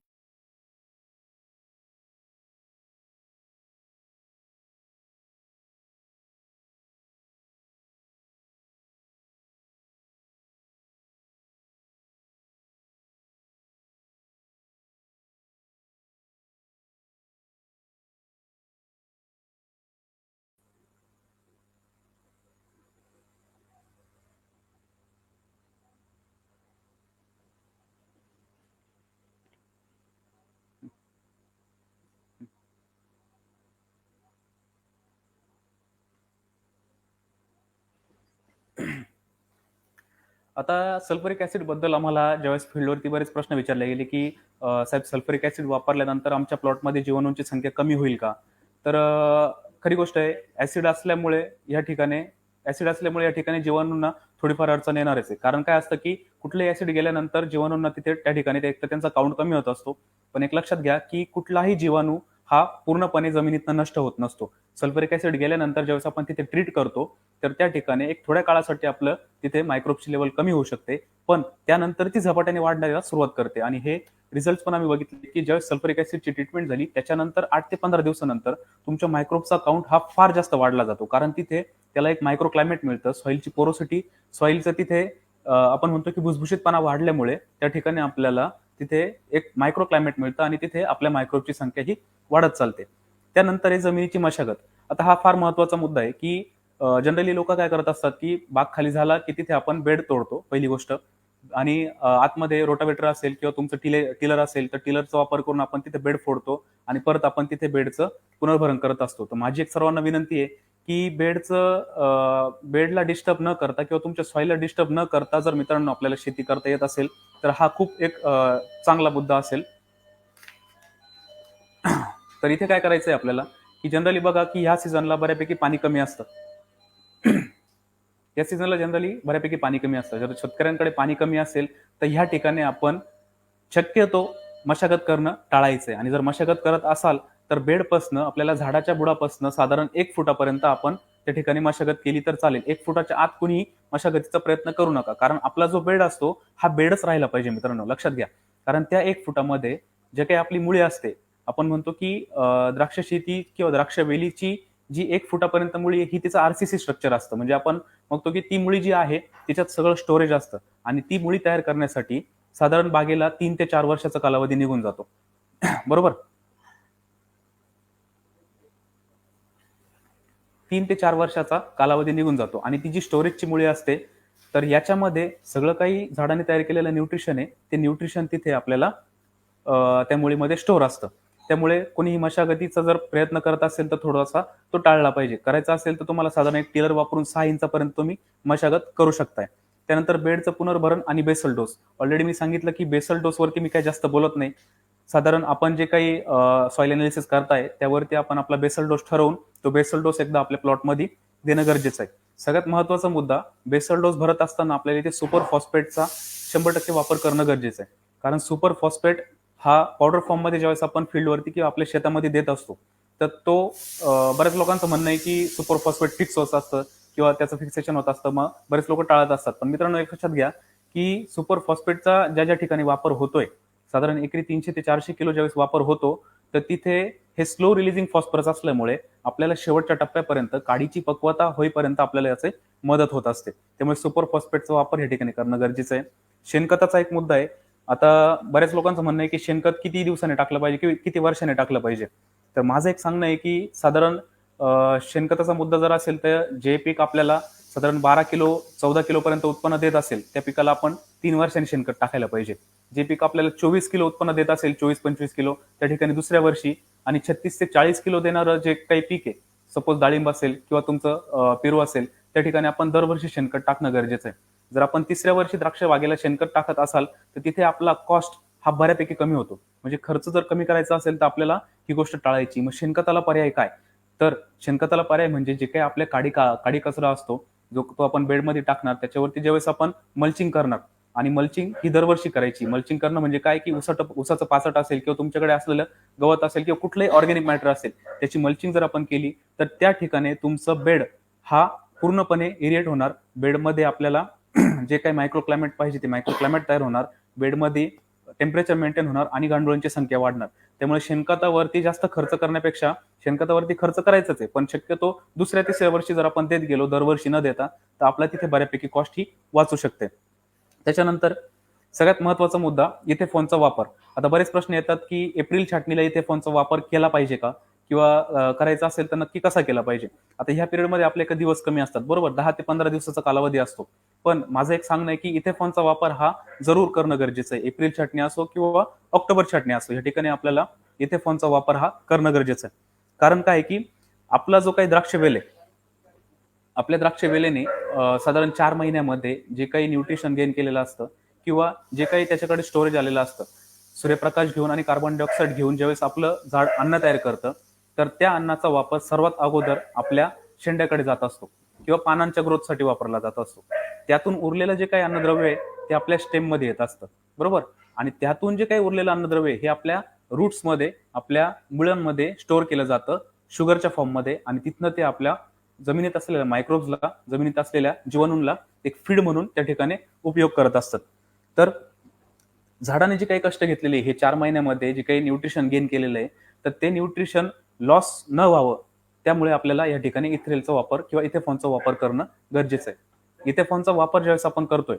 आता सल्फ्युरिक ऍसिड बद्दल आम्हाला ज्यावेळेस फील्डवरती बरेच प्रश्न विचारले गेले की साहेब सल्फ्युरिक ऍसिड वापरल्यानंतर आमच्या प्लॉटमध्ये जीवाणूंची संख्या कमी होईल का? तर खरी गोष्ट आहे, ऍसिड असल्यामुळे या ठिकाणी जीवाणूंना थोडीफार अडचण येणारच आहे. कारण काय असतं की कुठलेही ऍसिड गेल्यानंतर जीवाणूंना तिथे त्या ठिकाणी एक तर त्यांचा काउंट कमी होत असतो. पण एक लक्षात घ्या की कुठलाही जीवाणू हा पूर्णपणे जमिनीतनं नष्ट होत नसतो. सल्फ्युरिक ऍसिड गेल्यानंतर ज्यावेळेस आपण तिथे ट्रीट करतो तर त्या ठिकाणी एक थोड्या काळासाठी आपलं तिथे मायक्रोबची लेवल कमी होऊ शकते, पण त्यानंतर ती झपाट्याने वाढण्याला सुरुवात करते. आणि हे रिझल्ट पण आम्ही बघितले की ज्यावेळेस सल्फ्युरिक ऍसिडची ट्रीटमेंट झाली त्याच्यानंतर 8 ते 15 दिवसानंतर तुमच्या मायक्रोबचा काउंट हा फार जास्त वाढला जातो. कारण तिथे त्याला एक मायक्रो क्लायमेट मिळतं, सॉइलची पोरोसिटी, सॉइलचं तिथे आपण म्हणतो की भुसभुशीतपणा वाढल्यामुळे त्या ठिकाणी आपल्याला तिथे एक मायक्रो क्लायमेट मिळतं आणि तिथे आपल्या मायक्रोबची संख्या ही वाढत चालते. त्यानंतर आहे जमिनीची मशागत. आता हा फार महत्वाचा मुद्दा आहे की जनरली लोक काय करत असतात की बाग खाली झाला की तिथे आपण बेड तोडतो, पहिली गोष्ट. आणि आतमध्ये रोटावेटर असेल किंवा तुमचं टिलर असेल तर टिलरचा वापर करून आपण तिथे बेड फोडतो आणि परत आपण तिथे बेडचं पुनर्भरण करत असतो. तर माझी एक सर्वांना विनंती आहे की बेडला डिस्टर्ब न करता किंवा तुमच्या सॉईलला डिस्टर्ब न करता जर मित्रांनो आपल्याला शेती करता येत असेल तर हा खूप एक चांगला मुद्दा असेल. तर इथे काय करायचंय आपल्याला की जनरली बघा की ह्या सीझनला बऱ्यापैकी पाणी कमी असतं. या सीझनला जनरली बऱ्यापैकी पाणी कमी असतं. जर शेतकऱ्यांकडे पाणी कमी असेल तर ह्या ठिकाणी आपण शक्यतो मशागत करणं टाळायचंय. आणि जर मशागत करत असाल तर बेडपासनं आपल्याला झाडाच्या बुडापासनं साधारण 1 फुटापर्यंत आपण त्या ठिकाणी मशागत केली तर चालेल. 1 फुटाच्या आत कुणी मशागतीचा प्रयत्न करू नका, कारण आपला जो बेड असतो हा बेडच राहिला पाहिजे मित्रांनो, लक्षात घ्या. कारण त्या 1 फुटामध्ये जे काही आपली मुळे असते, आपण म्हणतो की द्राक्ष शेती किंवा द्राक्ष वेलीची जी 1 फुटापर्यंत मुळी ही तिचं आरसीसी स्ट्रक्चर असतं. म्हणजे आपण बघतो की ती मुळी जी आहे तिच्यात सगळं स्टोरेज असतं आणि ती मुळी तयार करण्यासाठी साधारण बागेला 3 ते 4 वर्षाचा कालावधी निघून जातो. बरोबर. 3 ते 4 वर्षाचा कालावधी निघून जातो आणि ती जी स्टोरेजची मुळे असते तर याच्यामध्ये सगळं काही झाडाने तयार केलेलं न्यूट्रिशन आहे, ते न्यूट्रिशन तिथे आपल्याला त्या मुळीमध्ये स्टोअर असतं. त्यामुळे कोणीही मशागतीचा जर प्रयत्न करत असेल तर थोडासा तो टाळला पाहिजे. करायचा असेल तर तुम्हाला साधारण एक टिलर वापरून 6 इंचापर्यंत तुम्ही मशागत करू शकताय. त्यानंतर बेडचं पुनर्भरण आणि बेसल डोस. ऑलरेडी मी सांगितलं की बेसल डोसवरती मी काही जास्त बोलत नाही. साधारण आपण जे काही सॉइल अनालिसिस करताय त्यावरती आपण आपला बेसल डोस ठरवून तो बेसल डोस एकदा आपल्या प्लॉटमध्ये देणं गरजेचं आहे. सगळ्यात महत्वाचा मुद्दा, बेसल डोस भरत असताना आपल्याला इथे सुपर फॉस्फेटचा 100% वापर करणं गरजेचं आहे. कारण सुपर फॉस्फेट हा पावडर फॉर्ममध्ये ज्यावेळेस आपण फील्डवरती किंवा आपल्या शेतामध्ये देत असतो तर तो बऱ्याच लोकांचं म्हणणं आहे की सुपर फॉस्फेट फिक्स होत असतं किंवा त्याचं फिक्सेशन होत असतं, मग बरेच लोक टाळत असतात. पण मित्रांनो एक लक्षात घ्या की सुपर फॉस्फेटचा ज्या ठिकाणी वापर होतोय, साधारण एकरी 300 ते 400 किलो ज्यावेळेस वापर होतो तर तिथे हे स्लो रिलीजिंग फॉस्फरस असल्यामुळे आपल्याला शेवटच्या टप्प्यापर्यंत काडीची पक्वता होईपर्यंत आपल्याला याचे मदत होत असते. त्यामुळे सुपर फॉस्फेटचा वापर या ठिकाणी करणं गरजेचं आहे. शेणखताचा एक मुद्दा आहे. आता बऱ्याच लोकांचं म्हणणं आहे की शेणखत किती दिवसाने टाकलं पाहिजे किंवा किती वर्षाने टाकलं पाहिजे. तर माझं एक सांगणं आहे की साधारण शेणखताचा मुद्दा जर असेल तर जे पीक आपल्याला साधारण 12 किलो 14 किलो पर्यंत उत्पन्न देत असेल त्या पिकाला आपण 3 वर्षांनी शेणखत टाकायला पाहिजे. जे पीक आपल्याला 24 किलो उत्पन्न देत असेल, 24-25 किलो, त्या ठिकाणी दुसऱ्या वर्षी, आणि 36 ते 40 किलो देणारं जे काही पीक आहे, सपोज डाळिंब असेल किंवा तुमचं पेरू असेल, त्या ठिकाणी आपण दरवर्षी शेणखत टाकणं गरजेचं आहे. जर आपण तिसऱ्या वर्षी द्राक्ष बागेला शेणखत टाकत असाल तर तिथे आपला कॉस्ट हा बऱ्यापैकी कमी होतो. म्हणजे खर्च जर कमी करायचा असेल तर आपल्याला ही गोष्ट टाळायची. मग शेणखताला पर्याय काय? तर शेणखताला पर्याय म्हणजे जे काही आपल्या काडी कचरा असतो जो तो आपण बेडमध्ये टाकणार, त्याच्यावरती ज्यावेळेस आपण मल्चिंग करणार, आणि मल्चिंग ही दरवर्षी करायची. मल्चिंग करणं म्हणजे काय की उसाचं पाचट असेल किंवा तुमच्याकडे असलेलं गवत असेल किंवा कुठलंही ऑर्गॅनिक मॅटर असेल त्याची मल्चिंग जर आपण केली तर त्या ठिकाणी तुमचं बेड हा पूर्णपणे एरिएट होणार. बेडमध्ये आपल्याला जे काही मायक्रोक्लायमेट पाहिजे ते मायक्रोक्लायमेट तयार होणार, बेडमध्ये टेम्परेचर मेंटेन होणार आणि गांडुळांची संख्या वाढणार. त्यामुळे शेणखतावरती जास्त खर्च करण्यापेक्षा शेणखतावरती खर्च करायचाच आहे, पण शक्यतो दुसऱ्या तिसऱ्या वर्षी जर आपण देत गेलो दरवर्षी न देता तर आपला तिथे बऱ्यापैकी कॉस्ट ही वाचू शकते. त्याच्यानंतर सगळ्यात महत्वाचा मुद्दा इथेफॉनचा वापर. आता बरेच प्रश्न येतात की एप्रिल छाटणीला इथेफॉनचा वापर केला पाहिजे का, किंवा करायचा असेल तर नक्की कसा केला पाहिजे. आता ह्या पिरियडमध्ये आपले काही दिवस कमी असतात, बरोबर, 10 ते 15 दिवसाचा कालावधी असतो. पण माझं एक सांगणं आहे की इथेफॉनचा वापर हा जरूर करणं गरजेचं आहे. एप्रिल छाटणी असो किंवा ऑक्टोबर छाटणी असो, या ठिकाणी आपल्याला इथेफॉनचा वापर हा करणं गरजेचं आहे. कारण काय की आपला जो काही द्राक्ष वेल आहे, आपल्या द्राक्ष वेलेने साधारण 4 महिन्यामध्ये जे काही न्यूट्रिशन गेन केलेलं असतं किंवा जे काही त्याच्याकडे स्टोरेज आलेलं असतं, सूर्यप्रकाश घेऊन आणि कार्बन डायऑक्साईड घेऊन ज्यावेळेस आपलं झाड अन्न तयार करतं तर त्या अन्नाचा वापर सर्वात अगोदर आपल्या शेंड्याकडे जात असतो किंवा पानांच्या ग्रोथसाठी वापरला जात असतो. त्यातून उरलेलं जे काही अन्नद्रव्य आहे ते आपल्या स्टेममध्ये येत असतं, बरोबर, आणि त्यातून जे काही उरलेलं अन्नद्रव्य हे आपल्या रूट्समध्ये, आपल्या मुळांमध्ये स्टोअर केलं जातं शुगरच्या फॉर्ममध्ये, आणि तिथनं ते आपल्या जमिनीत असलेल्या मायक्रोब्सला, जमिनीत असलेल्या जीवाणूंना एक फीड म्हणून त्या ठिकाणी उपयोग करत असतात. तर झाडाने जे काही कष्ट घेतलेले, हे 4 महिन्यामध्ये जे काही न्यूट्रिशन गेन केलेलं आहे तर ते न्यूट्रिशन लॉस न व्हावं त्यामुळे आपल्याला या ठिकाणी इथेरेलचा वापर किंवा इथेफॉनचा वापर करणं गरजेचं आहे. इथेफॉनचा वापर ज्यावेळेस आपण करतोय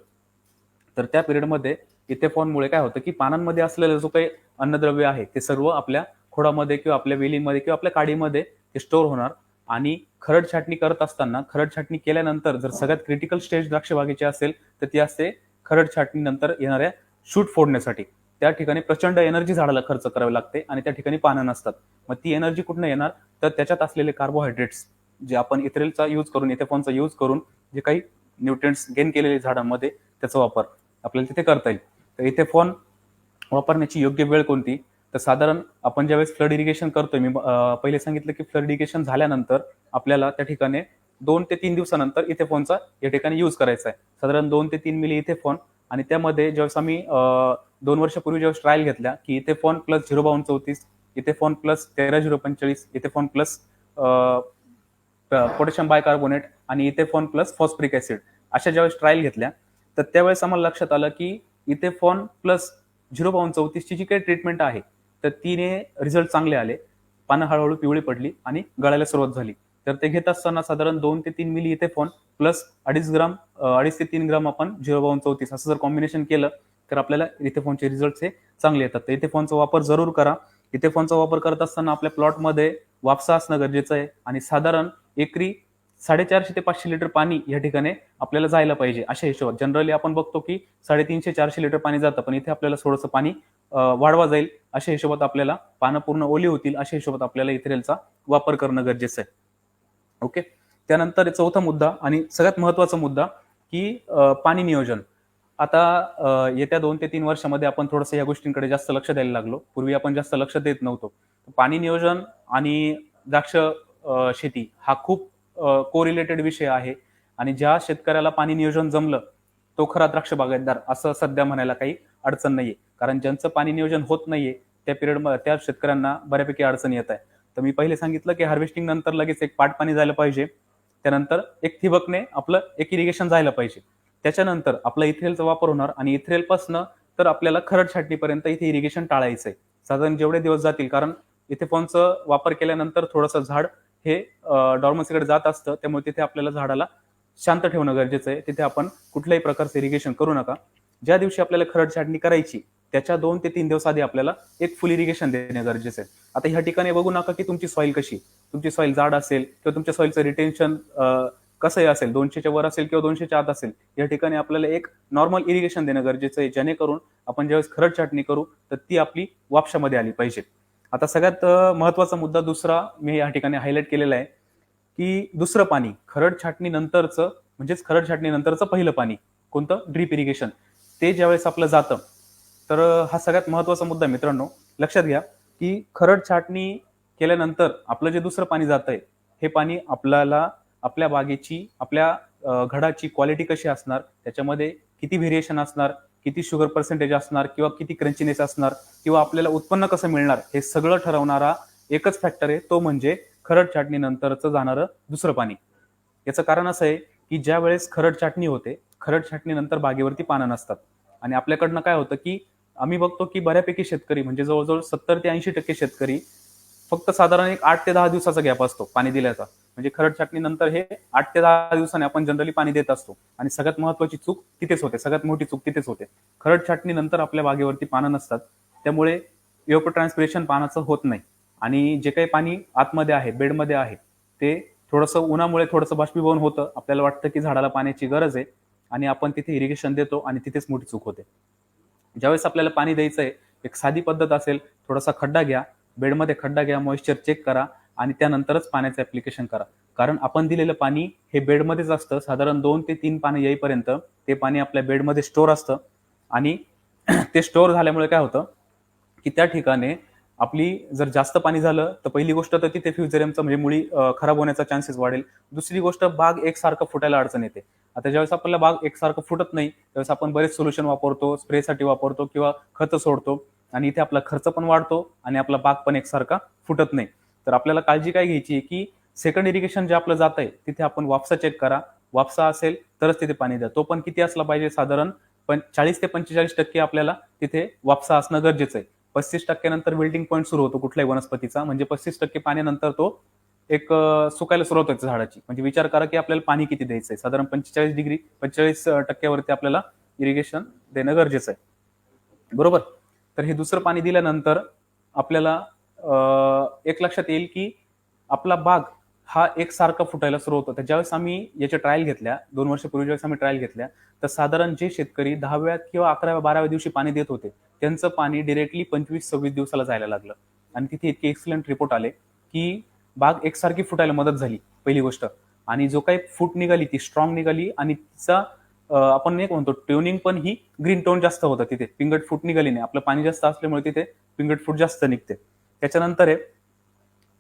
तर त्या पिरियडमध्ये इथेफॉनमुळे काय होतं की पानांमध्ये असलेलं जो काही अन्नद्रव्य आहे ते सर्व आपल्या खोडामध्ये किंवा आपल्या वेलीमध्ये किंवा आपल्या काडीमध्ये ते स्टोअर होणार. आणि खरड छाटणी करत असताना, खरड छाटणी केल्यानंतर जर सगळ्यात क्रिटिकल स्टेज द्राक्ष बागेची असेल तर ती असते खरड छाटणीनंतर येणाऱ्या शूट फोडण्यासाठी. त्या ठिकाणी प्रचंड एनर्जी झाडाला खर्च करावी लागते आणि त्या ठिकाणी पानं नसतात. मग ती एनर्जी कुठनं येणार, तर त्याच्यात असलेले कार्बोहायड्रेट्स जे आपण इथेरेलचा यूज करून, इथेफॉनचा यूज करून जे काही न्यूट्रिएंट्स गेन केलेले झाडांमध्ये त्याचा वापर आपल्याला तिथे करता येईल. तर इथेफॉन वापरण्याची योग्य वेळ कोणती, तर साधारण आपण ज्यावेळेस फ्लड इरिगेशन करतोय, मी पहिले सांगितलं की फ्लड इरिगेशन झाल्यानंतर आपल्याला त्या ठिकाणी 2 ते 3 दिवसानंतर इथेफॉनचा या ठिकाणी यूज करायचा आहे. साधारण 2 ते 3 मिली इथेफॉन. आणि त्यामध्ये ज्यावेळेस आम्ही 2 वर्षापूर्वी ज्यावेळेस ट्रायल घेतल्या की ethephon plus 0.32, ethephon plus 13.045, ethephon plus potassium bicarbonate आणि इथेफॉन प्लस फॉस्फरिक ऍसिड, अशा ज्यावेळेस ट्रायल घेतल्या, तर त्यावेळेस आम्हाला लक्षात आलं की इथेफॉन प्लस 0.34 ची जी काही ट्रीटमेंट आहे, तर तिने रिझल्ट चांगले आले. पानं हळूहळू पिवळी पडली आणि गळायला सुरुवात झाली. तर ते घेत असताना साधारण 2 ते 3 मिली इथेफॉन प्लस 2.5 ते 3 ग्राम आपण 0.34 असं जर कॉम्बिनेशन केलं, तर आपल्याला इथेफॉनचे रिझल्ट हे चांगले येतात. तर इथेफॉनचा वापर जरूर करा. इथेफॉनचा वापर करत असताना आपल्या प्लॉटमध्ये वापसा असणं गरजेचं आहे आणि साधारण एकरी 450 ते 500 लिटर पाणी या ठिकाणी आपल्याला जायला पाहिजे. अशा हिशोबात जनरली आपण बघतो की 350-400 लिटर पाणी जातं, पण इथे आपल्याला थोडंसं पाणी वाढवा जाईल अशा हिशोबात, आपल्याला पानं पूर्ण ओली होतील अशा हिशोबात आपल्याला इथेरेलचा वापर करणं गरजेचं आहे. ओके. त्यानंतर चौथा मुद्दा आणि सगळ्यात महत्वाचा मुद्दा की पाणी नियोजन. आता येत्या 2 ते 3 वर्षामध्ये आपण थोडंसं या गोष्टींकडे जास्त लक्ष द्यायला लागलो. पूर्वी आपण जास्त लक्ष देत नव्हतो. पाणी नियोजन आणि द्राक्ष शेती हा खूप कोरिलेटेड विषय आहे आणि ज्या शेतकऱ्याला पाणी नियोजन जमलं तो खरा द्राक्ष बागायतदार असं सध्या म्हणायला काही अडचण नाहीये. कारण ज्यांचं पाणी नियोजन होत नाहीये त्या शेतकऱ्यांना बऱ्यापैकी अडचण येत आहे. तर मी पहिले सांगितलं की हार्वेस्टिंग नंतर लगेच एक पाट पाणी जायला पाहिजे, त्यानंतर एक ठिबकने आपलं एक इरिगेशन जायला पाहिजे, त्याच्यानंतर आपला इथेरेलचा वापर होणार आणि इथेरेल पासनं तर आपल्याला खरड छाटणीपर्यंत इथे इरिगेशन टाळायचंय. साधारण जेवढे दिवस जातील, कारण इथेफॉनचा वापर केल्यानंतर थोडंसं झाड हे डॉर्मन्सीकडे जात असतं, त्यामुळे तिथे आपल्याला झाडाला शांत ठेवणं गरजेचं आहे. तिथे आपण कुठल्याही प्रकारचं इरिगेशन करू नका. ज्या दिवशी आपल्याला खरड छाटणी करायची त्याच्या 2 ते 3 दिवस आधी आपल्याला एक फुल इरिगेशन देणं गरजेचं आहे. आता ह्या ठिकाणी बघू नका की तुमची सॉईल कशी, तुमची सॉईल जाड असेल किंवा तुमच्या सॉईलचं रिटेन्शन कसंही असेल, 200च्या वर असेल किंवा 200च्या आत असेल, या ठिकाणी आपल्याला एक नॉर्मल इरिगेशन देणं गरजेचं आहे, जेणेकरून आपण ज्यावेळेस खरड छाटणी करू तर ती आपली वापशामध्ये आली पाहिजे. आता सगळ्यात महत्वाचा मुद्दा दुसरा मी या ठिकाणी हायलाइट केलेला आहे की दुसरं पाणी, खरड छाटणी नंतरचं, म्हणजेच खरड छाटणी नंतरचं पहिलं पाणी कोणतं, ड्रीप इरिगेशन, ते ज्यावेळेस आपलं जातं, तर हा सगळ्यात महत्वाचा मुद्दा मित्रांनो. लक्षात घ्या की खरड छाटणी केल्यानंतर आपलं जे दुसरं पाणी जातंय, हे पाणी आपल्याला आपल्या बागेची, आपल्या घडाची क्वालिटी कशी असणार, त्याच्यामध्ये किती व्हेरिएशन असणार, किती शुगर पर्सेंटेज असणार किंवा किती क्रंचीनेस असणार किंवा आपल्याला उत्पन्न कसं मिळणार, हे सगळं ठरवणारा एकच फॅक्टर आहे, तो म्हणजे खरड छाटणी नंतरचं जाणारं दुसरं पाणी. याचं कारण असं आहे की ज्या वेळेस खरड छाटणी होते, खरड छाटणीनंतर बागेवरती पानं नसतात आणि आपल्याकडनं काय होतं की आम्ही बघतो की बऱ्यापैकी शेतकरी, म्हणजे जवळजवळ 70 ते 80% शेतकरी फक्त साधारण एक 8 ते 10 दिवसाचा गॅप असतो पाणी दिल्याचा. म्हणजे खरड छाटणीनंतर हे 8 ते 10 दिवसांनी आपण जनरली पाणी देत असतो आणि सगळ्यात महत्वाची चूक तिथेच होते, सगळ्यात मोठी चूक तिथेच होते. खरड छाटणीनंतर आपल्या बागेवरती पानं नसतात, त्यामुळे इव्हपोट्रान्सपिरेशन पानाचं होत नाही आणि जे काही पाणी आतमध्ये आहे, बेडमध्ये आहे, ते थोडंसं उन्हामुळे थोडंसं बाष्पीभवन होतं. आपल्याला वाटतं की झाडाला पाण्याची गरज आहे आणि आपण तिथे इरिगेशन देतो आणि तिथेच मोठी चूक होते. ज्यावेळेस आपल्याला पाणी द्यायचंय, एक साधी पद्धत असेल, थोडासा खड्डा घ्या, बेडमध्ये खड्डा घ्या, मॉइश्चर चेक करा आणि त्यानंतरच पाण्याचं ऍप्लिकेशन करा. कारण आपण दिलेलं पाणी हे बेडमध्येच असतं. साधारण 2 ते 3 पाणी येईपर्यंत ते पाणी आपल्या बेडमध्ये स्टोअर असतं आणि ते स्टोअर झाल्यामुळे काय होतं की त्या ठिकाणी आपली जर जास्त पाणी झालं तर पहिली गोष्ट तर तिथे फ्युजेरियमचं म्हणजे मुळी खराब होण्याचा चान्सेस वाढेल. दुसरी गोष्ट, बाग एकसारखं फुटायला अडचण येते. आता ज्यावेळेस आपल्याला बाग एकसारखं फुटत नाही त्यावेळेस आपण बरेच सोल्युशन वापरतो, स्प्रेसाठी वापरतो किंवा खतं सोडतो आणि इथे आपला खर्च पण वाढतो आणि आपला बाग पण एकसारखा फुटत नाही. तर आपल्याला काळजी काय घ्यायची आहे की सेकंड इरिगेशन जे आपलं जात आहे तिथे आपण वापसा चेक करा. वापसा असेल तरच तिथे पाणी द्या. तो पण किती असला पाहिजे, साधारण 40 ते 45% आपल्याला तिथे वापसा असणं गरजेचं आहे. 35% नंतर विल्टिंग पॉईंट सुरू होतो कुठल्याही वनस्पतीचा, म्हणजे 35% पाण्यानंतर तो एक सुकायला सुरुवात होते झाडाची. म्हणजे विचार करा की आपल्याला पाणी किती द्यायचंय, साधारण 45% आपल्याला इरिगेशन देणं गरजेचं आहे, बरोबर. तर हे दुसरं पाणी दिल्यानंतर आपल्याला एक लक्षात येईल की आपला बाग हा एकसारखा फुटायला सुरू होतो. तर ज्यावेळेस आम्ही याच्या ट्रायल घेतल्या 2 वर्षापूर्वी ज्यावेळेस आम्ही ट्रायल घेतल्या, तर साधारण जे शेतकरी 10व्या किंवा 11व्या-12व्या दिवशी पाणी देत होते, त्यांचं पाणी डायरेक्टली 25-26 दिवसाला जायला लागलं. आणि तिथे इतके एक्सलंट रिपोर्ट आले, की बाग एकसारखी फुटायला मदत झाली पहिली गोष्ट. आणि जो काही फूट निघाली ती स्ट्रॉंग निघाली आणि तिचा आपण एक म्हणतो ट्युनिंग पण ही ग्रीन टोन जास्त होतं तिथे. पिंगट फूट निघाली नाही. आपलं पाणी जास्त असल्यामुळे तिथे पिंगट फूट जास्त निघते. त्याच्यानंतर आहे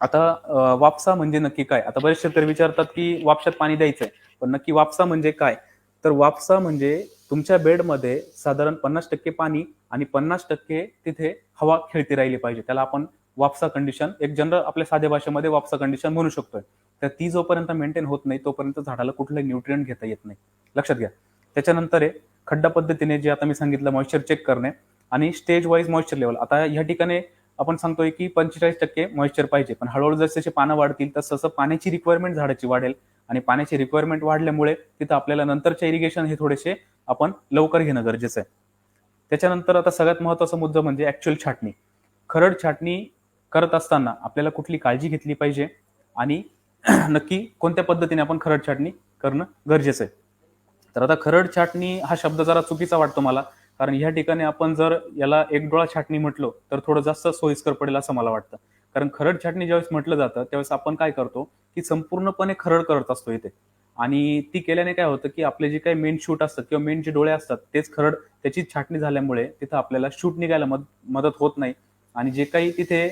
आता वापसा म्हणजे नक्की काय? आता बरेच शेतकरी विचारतात की वापशात पाणी द्यायचंय, पण नक्की वापसा म्हणजे काय? तर वापसा म्हणजे तुमच्या बेडमध्ये साधारण 50% पाणी आणि 50% तिथे हवा खेळती राहिली पाहिजे. त्याला आपण वापसा कंडिशन, एक जनरल आपल्या साध्या भाषेमध्ये वापसा कंडिशन म्हणू शकतोय. तर ती जोपर्यंत मेंटेन होत नाही तोपर्यंत झाडाला कुठलंही न्यूट्रिएंट घेता येत नाही. लक्षात घ्या. त्याच्यानंतर आहे खड्डा पद्धतीने जे आता मी सांगितलं मॉइश्चर चेक करणे आणि स्टेज वाईज मॉइश्चर लेवल. आता या ठिकाणी आपण सांगतोय की 45% मॉइश्चर पाहिजे, पण हळूहळू जसे पानं वाढतील तसं पाण्याची रिक्वायरमेंट झाडाची वाढेल आणि पाण्याची रिक्वायरमेंट वाढल्यामुळे तिथं आपल्याला नंतरचे इरिगेशन हे थोडेसे आपण लवकर घेणं गरजेचं आहे. त्याच्यानंतर आता सगळ्यात महत्त्वाचा मुद्दा म्हणजे ऍक्च्युअल छाटणी. खरड छाटणी करत असताना आपल्याला कुठली काळजी घेतली पाहिजे आणि नक्की कोणत्या पद्धतीने आपण खरड छाटणी करणं गरजेचं आहे. तर आता खरड छाटणी हा शब्द जरा चुकीचा वाटतो मला, कारण ह्या ठिकाणी आपण जर याला एक डोळा छाटणी म्हटलो तर थोडं जास्त सोयीस्कर पडेल असं मला वाटतं. कारण खरड छाटणी ज्यावेळेस म्हटलं जातं त्यावेळेस आपण काय करतो की संपूर्णपणे खरड करत असतो इथे. आणि ती केल्याने काय होतं की आपले जे काही मेन शूट असतात किंवा मेन जे डोळे असतात तेच खरड त्याची छाटणी झाल्यामुळे तिथं आपल्याला शूट निघायला मदत होत नाही. आणि जे काही तिथे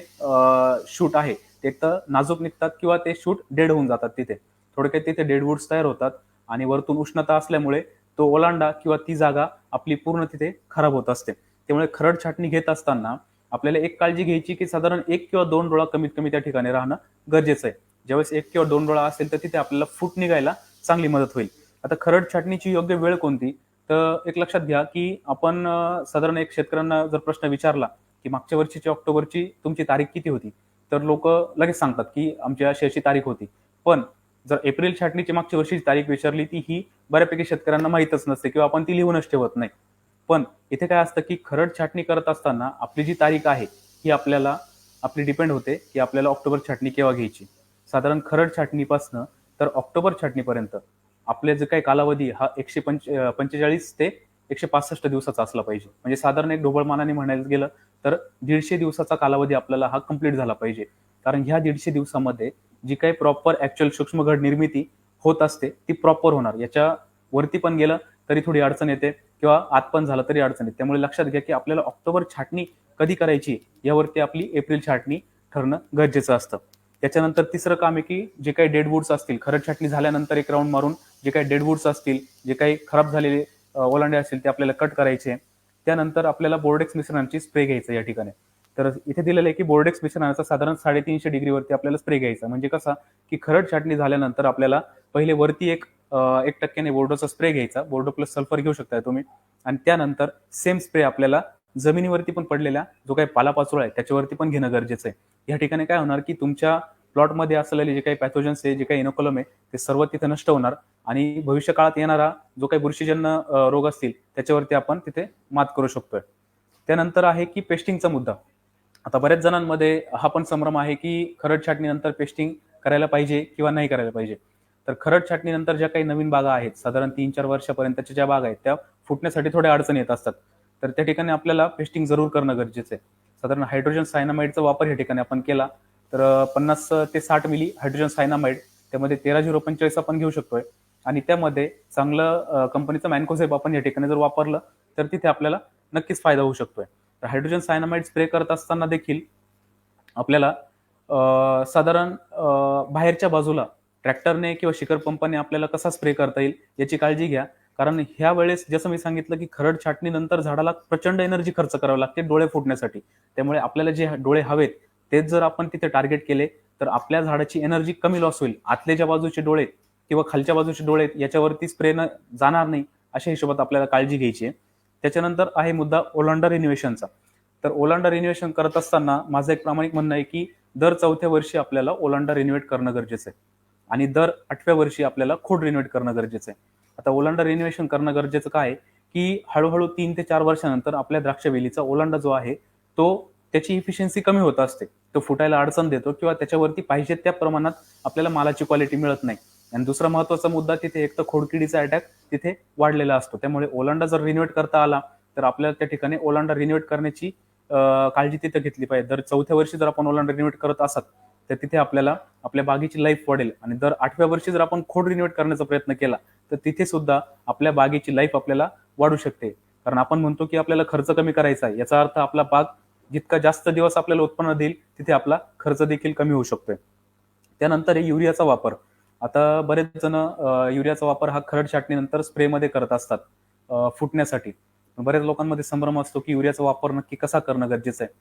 शूट आहे ते तर नाजूक निघतात किंवा ते शूट डेड होऊन जातात तिथे. थोडक्यात तिथे डेड वूड्स तयार होतात आणि वरतून उष्णता असल्यामुळे तो ओलांडा किंवा ती जागा आपली पूर्ण तिथे खराब होत असते. त्यामुळे खरड छाटणी घेत असताना आपल्याला एक काळजी घ्यायची की साधारण 1 किंवा 2 डोळा कमीत कमी त्या ठिकाणी राहणं गरजेचं आहे. ज्यावेळेस 1 किंवा 2 डोळा असेल तर तिथे आपल्याला फूट निघायला चांगली मदत होईल. आता खरड छाटणीची योग्य वेळ कोणती? तर एक लक्षात घ्या की आपण साधारण एक शेतकऱ्यांना जर प्रश्न विचारला की मागच्या वर्षीची ऑक्टोबरची तुमची तारीख किती होती? तर लोक लगेच सांगतात की आमची अशी तारीख होती. पण जर एप्रिल छाटणीची मागच्या वर्षीची तारीख विचारली ती ही बऱ्यापैकी शेतकऱ्यांना माहीतच नसते किंवा आपण ती लिहूनच ठेवत नाही. पण इथे काय असतं की खरड छाटणी करत असताना आपली जी तारीख आहे ही आपल्याला आपली डिपेंड होते की आपल्याला ऑक्टोबर छाटणी केव्हा घ्यायची. साधारण खरड छाटणीपासनं तर ऑक्टोबर छाटणीपर्यंत आपले जे काही कालावधी हा 145 ते 165 दिवसाचा असला पाहिजे. म्हणजे साधारण एक ढोबळमानाने म्हणायला गेलं तर 150 दिवसाचा कालावधी आपल्याला हा कंप्लीट झाला पाहिजे. कारण ह्या 150 दिवसामध्ये जी काही प्रॉपर ऍक्च्युअल सूक्ष्मघड निर्मिती होत असते ती प्रॉपर होणार. याच्या वरती पण गेलं तरी थोडी अडचण येते किंवा आत पण झालं तरी अडचण येते. त्यामुळे लक्षात घ्या की आपल्याला ऑक्टोबर छाटणी कधी करायची यावरती आपली एप्रिल छाटणी ठरणं गरजेचं असतं. त्याच्यानंतर तिसरं काम आहे की जे काही डेड वूड्स असतील खरड छाटणी झाल्यानंतर एक राऊंड मारून जे काही डेड वूड्स असतील, जे काही खराब झालेले ओलांडे असतील ते आपल्याला कट करायचे. त्यानंतर आपल्याला बोर्डेक्स मिश्रणाची स्प्रे घ्यायचं या ठिकाणी. तर इथे दिलेलं आहे की बोर्डेक्स मिश्रणाचा साधारण 350 डिग्रीवरती आपल्याला स्प्रे घ्यायचा. म्हणजे कसा की खरड छाटणी झाल्यानंतर आपल्याला पहिले वरती 1% बोर्डोचा स्प्रे घ्यायचा. बोर्डो प्लस सल्फर घेऊ शकता तुम्ही. आणि त्यानंतर सेम स्प्रे आपल्याला जमिनीवरती पण पडलेल्या जो काही पालापाचोळा आहे त्याच्यावरती पण घेणं गरजेचं आहे. या ठिकाणी काय होणार की तुमच्या प्लॉटमध्ये असलेले जे काही पॅथोजन्स आहे, जे काही इनोकुलम आहे ते सर्व तिथे नष्ट होणार आणि भविष्य काळात येणारा जो काही बुरशीजन्य रोग असतील त्याच्यावरती आपण तिथे मात करू शकतोय. त्यानंतर आहे की पेस्टिंगचा मुद्दा. आता बऱ्याच जणांमध्ये हा पण संभ्रम आहे की खरड छाटणीनंतर पेस्टिंग करायला पाहिजे किंवा नाही करायला पाहिजे. तर खरड छाटणीनंतर ज्या काही नवीन बागा आहेत साधारण 3-4 वर्षापर्यंतच्या ज्या बागा आहेत त्या फुटण्यासाठी थोड्या अडचण येत असतात. तर त्या ठिकाणी आपल्याला पेस्टिंग जरूर करणं गरजेचं आहे. साधारण हायड्रोजन सायनामाइडचा वापर या ठिकाणी आपण केला तर 50 ते 60 मिली हायड्रोजन सायनामाइड त्यामध्ये 13-0-45 आपण घेऊ शकतोय. आणि त्यामध्ये चांगलं कंपनीचं मॅनकोझेब आपण या ठिकाणी जर वापरलं तर तिथे आपल्याला नक्कीच फायदा होऊ शकतोय. तर हायड्रोजन सायनामाइड स्प्रे करत असताना देखील आपल्याला साधारण बाहेरच्या बाजूला ट्रॅक्टरने किंवा शिखर पंपाने आपल्याला कसा स्प्रे करता येईल याची काळजी घ्या. कारण ह्या वेळेस जसं मी सांगितलं की खरड छाटणीनंतर झाडाला प्रचंड एनर्जी खर्च करावी लागते डोळे फुटण्यासाठी. त्यामुळे आपल्याला जे डोळे हवेत तेच जर आपण तिथे टार्गेट केले तर आपल्या झाडाची एनर्जी कमी लॉस होईल. आतल्या ज्या बाजूचे डोळे किंवा खालच्या बाजूचे डोळे याच्यावरती स्प्रे न जाणार नाही अशा हिशोबात आपल्याला काळजी घ्यायची आहे. त्याच्यानंतर आहे मुद्दा ओलांडा रिन्युएशनचा. तर ओलांडा रिन्युएशन करत असताना माझं एक प्रामाणिक म्हणणं आहे की दर 4थ्या वर्षी आपल्याला ओलांडा रिन्युएट करणं गरजेचं आहे आणि दर 8व्या वर्षी आपल्याला खोड रिन्युएट करणं गरजेचं आहे. आता ओलांडा रिन्युएशन करणं गरजेचं काय की हळूहळू 3 ते 4 वर्षानंतर आपल्या द्राक्ष वेलीचा ओलांडा जो आहे तो त्याची इफिशियन्सी कमी होत असते, तो फुटायला अडचण देतो किंवा त्याच्यावरती पाहिजे त्या प्रमाणात आपल्याला मालाची क्वालिटी मिळत नाही. आणि दुसरा महत्वाचा मुद्दा, तिथे एक तर खोडकिडीचा अटॅक तिथे वाढलेला असतो. त्यामुळे ओलांडा जर रिन्युएट करता आला तर आपल्याला त्या ठिकाणी ओलांडा रिन्युएट करण्याची काळजी तिथे घेतली पाहिजे. दर 4थ्या वर्षी जर आपण ओलांडा रिन्युएट करत असाल तर तिथे आपल्याला आपल्या बागेची लाईफ वाढेल. आणि दर 8व्या वर्षी जर आपण खोड रिन्युएट करण्याचा प्रयत्न केला तर तिथे सुद्धा आपल्या बागेची लाईफ आपल्याला वाढू शकते. कारण आपण म्हणतो की आपल्याला खर्च कमी करायचा आहे, याचा अर्थ आपला बाग जितका जास्त दिवस आपल्याला उत्पन्न देईल तिथे आपला खर्च देखील कमी होऊ शकतोय. त्यानंतर आहे युरियाचा वापर. आता बरेच जण युरियाचा वापर हा खरड छाटणीनंतर स्प्रेमध्ये करत असतात फुटण्यासाठी. बऱ्याच लोकांमध्ये संभ्रम असतो की युरियाचा वापर नक्की कसा करणं गरजेचं आहे.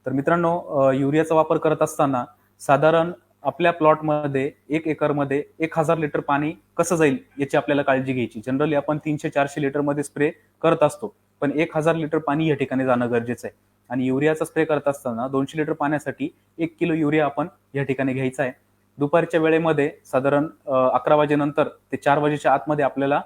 तर मित्रांनो, युरियाचा वापर करत असताना साधारण आपल्या प्लॉटमध्ये 1 एकरमध्ये 1000 लिटर पाणी कसं जाईल याची आपल्याला काळजी घ्यायची. जनरली आपण 300-400 लिटरमध्ये स्प्रे करत असतो, पण 1000 लिटर पाणी या ठिकाणी जाणं गरजेचं आहे. आणि युरियाचा स्प्रे करत असताना 200 लिटर पाण्यासाठी 1 किलो युरिया आपण या ठिकाणी घ्यायचा आहे. दुपारच्या वेळेमध्ये साधारण 11 वाजेनंतर ते 4 वाजेच्या आतमध्ये आपल्याला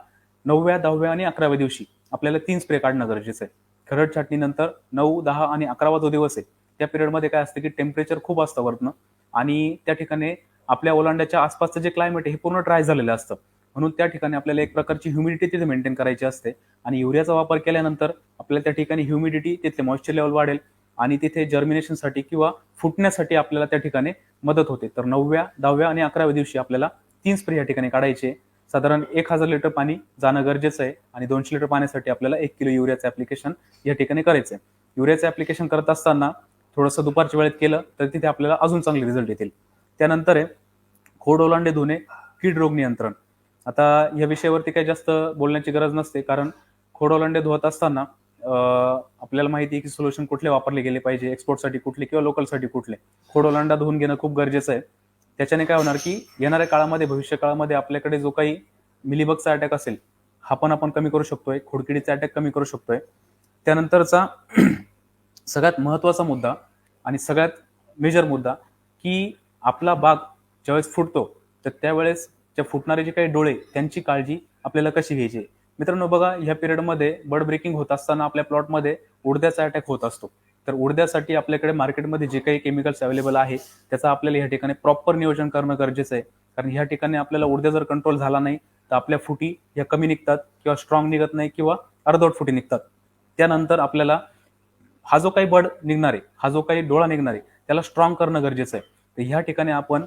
9व्या, 10व्या आणि 11व्या दिवशी आपल्याला 3 स्प्रे काढणं गरजेचं आहे. खरड छाटणीनंतर 9, 10 आणि 11वा जो दिवस आहे त्या पिरियडमध्ये काय असतं की टेम्परेचर खूप असतं वरनं, आणि त्या ठिकाणी आपल्या ओलांड्याच्या आसपासचं जे क्लायमेट आहे हे पूर्ण ड्राय झालेलं असतं. म्हणून त्या ठिकाणी आपल्याला एक प्रकारची ह्युमिडिटी तिथे मेंटेन करायची असते. आणि युरियाचा वापर केल्यानंतर आपल्याला त्या ठिकाणी ह्युमिडिटी, तिथले मॉइश्चर लेवल वाढेल आणि तिथे जर्मिनेशनसाठी किंवा फुटण्यासाठी आपल्याला त्या ठिकाणी मदत होते. तर 9व्या, 10व्या आणि 11व्या दिवशी आपल्याला 3 स्प्रे या ठिकाणी काढायचे. साधारण 1000 लिटर पाणी जाणं गरजेचं आहे आणि 200 लिटर पाण्यासाठी आपल्याला 1 किलो युरियाचं ऍप्लिकेशन या ठिकाणी करायचं आहे. युरियाचं ऍप्लिकेशन करत असताना थोडंसं दुपारच्या वेळेत केलं तर तिथे आपल्याला अजून चांगले रिझल्ट येतील. त्यानंतर आहे खोड ओलांडे धुणे, कीड रोग नियंत्रण. आता या विषयावरती काही जास्त बोलण्याची गरज नसते, कारण खोड ओलांडे धुवत असताना आपल्याला माहिती आहे की सोल्युशन कुठले वापरले गेले पाहिजे, एक्सपोर्टसाठी कुठले किंवा लोकलसाठी कुठले. खोड ओलांडा धुवून घेणं खूप गरजेचं आहे. त्याच्याने काय होणार की येणाऱ्या काळामध्ये, भविष्य काळामध्ये आपल्याकडे जो काही मिलीबगचा अटॅक असेल हा पण आपण कमी करू शकतोय, खोडकिडीचा अटॅक कमी करू शकतोय. त्यानंतरचा सगळ्यात महत्वाचा मुद्दा आणि सगळ्यात मेजर मुद्दा की आपला बाग ज्यावेळेस फुटतो तर त्यावेळेस ज्या फुटणारे जे काही डोळे त्यांची काळजी आपल्याला कशी घ्यायची. मित्रांनो बघा, ह्या पिरियडमध्ये बर्ड ब्रेकिंग होत असताना आपल्या प्लॉटमध्ये उडद्याचा अटॅक होत असतो. तर उडद्यासाठी आपल्याकडे मार्केटमध्ये जे काही केमिकल्स अवेलेबल आहे त्याचा आपल्याला या ठिकाणी प्रॉपर नियोजन करणं गरजेचं आहे. कारण ह्या ठिकाणी आपल्याला उडद्या जर कंट्रोल झाला नाही तर आपल्या फुटी ह्या कमी निघतात किंवा स्ट्रॉंग निघत नाही किंवा अर्धवट फुटी निघतात. त्यानंतर आपल्याला हा जो काही बर्ड निघणार आहे, हा जो काही डोळा निघणार आहे त्याला स्ट्रॉंग करणं गरजेचं आहे. तर ह्या ठिकाणी आपण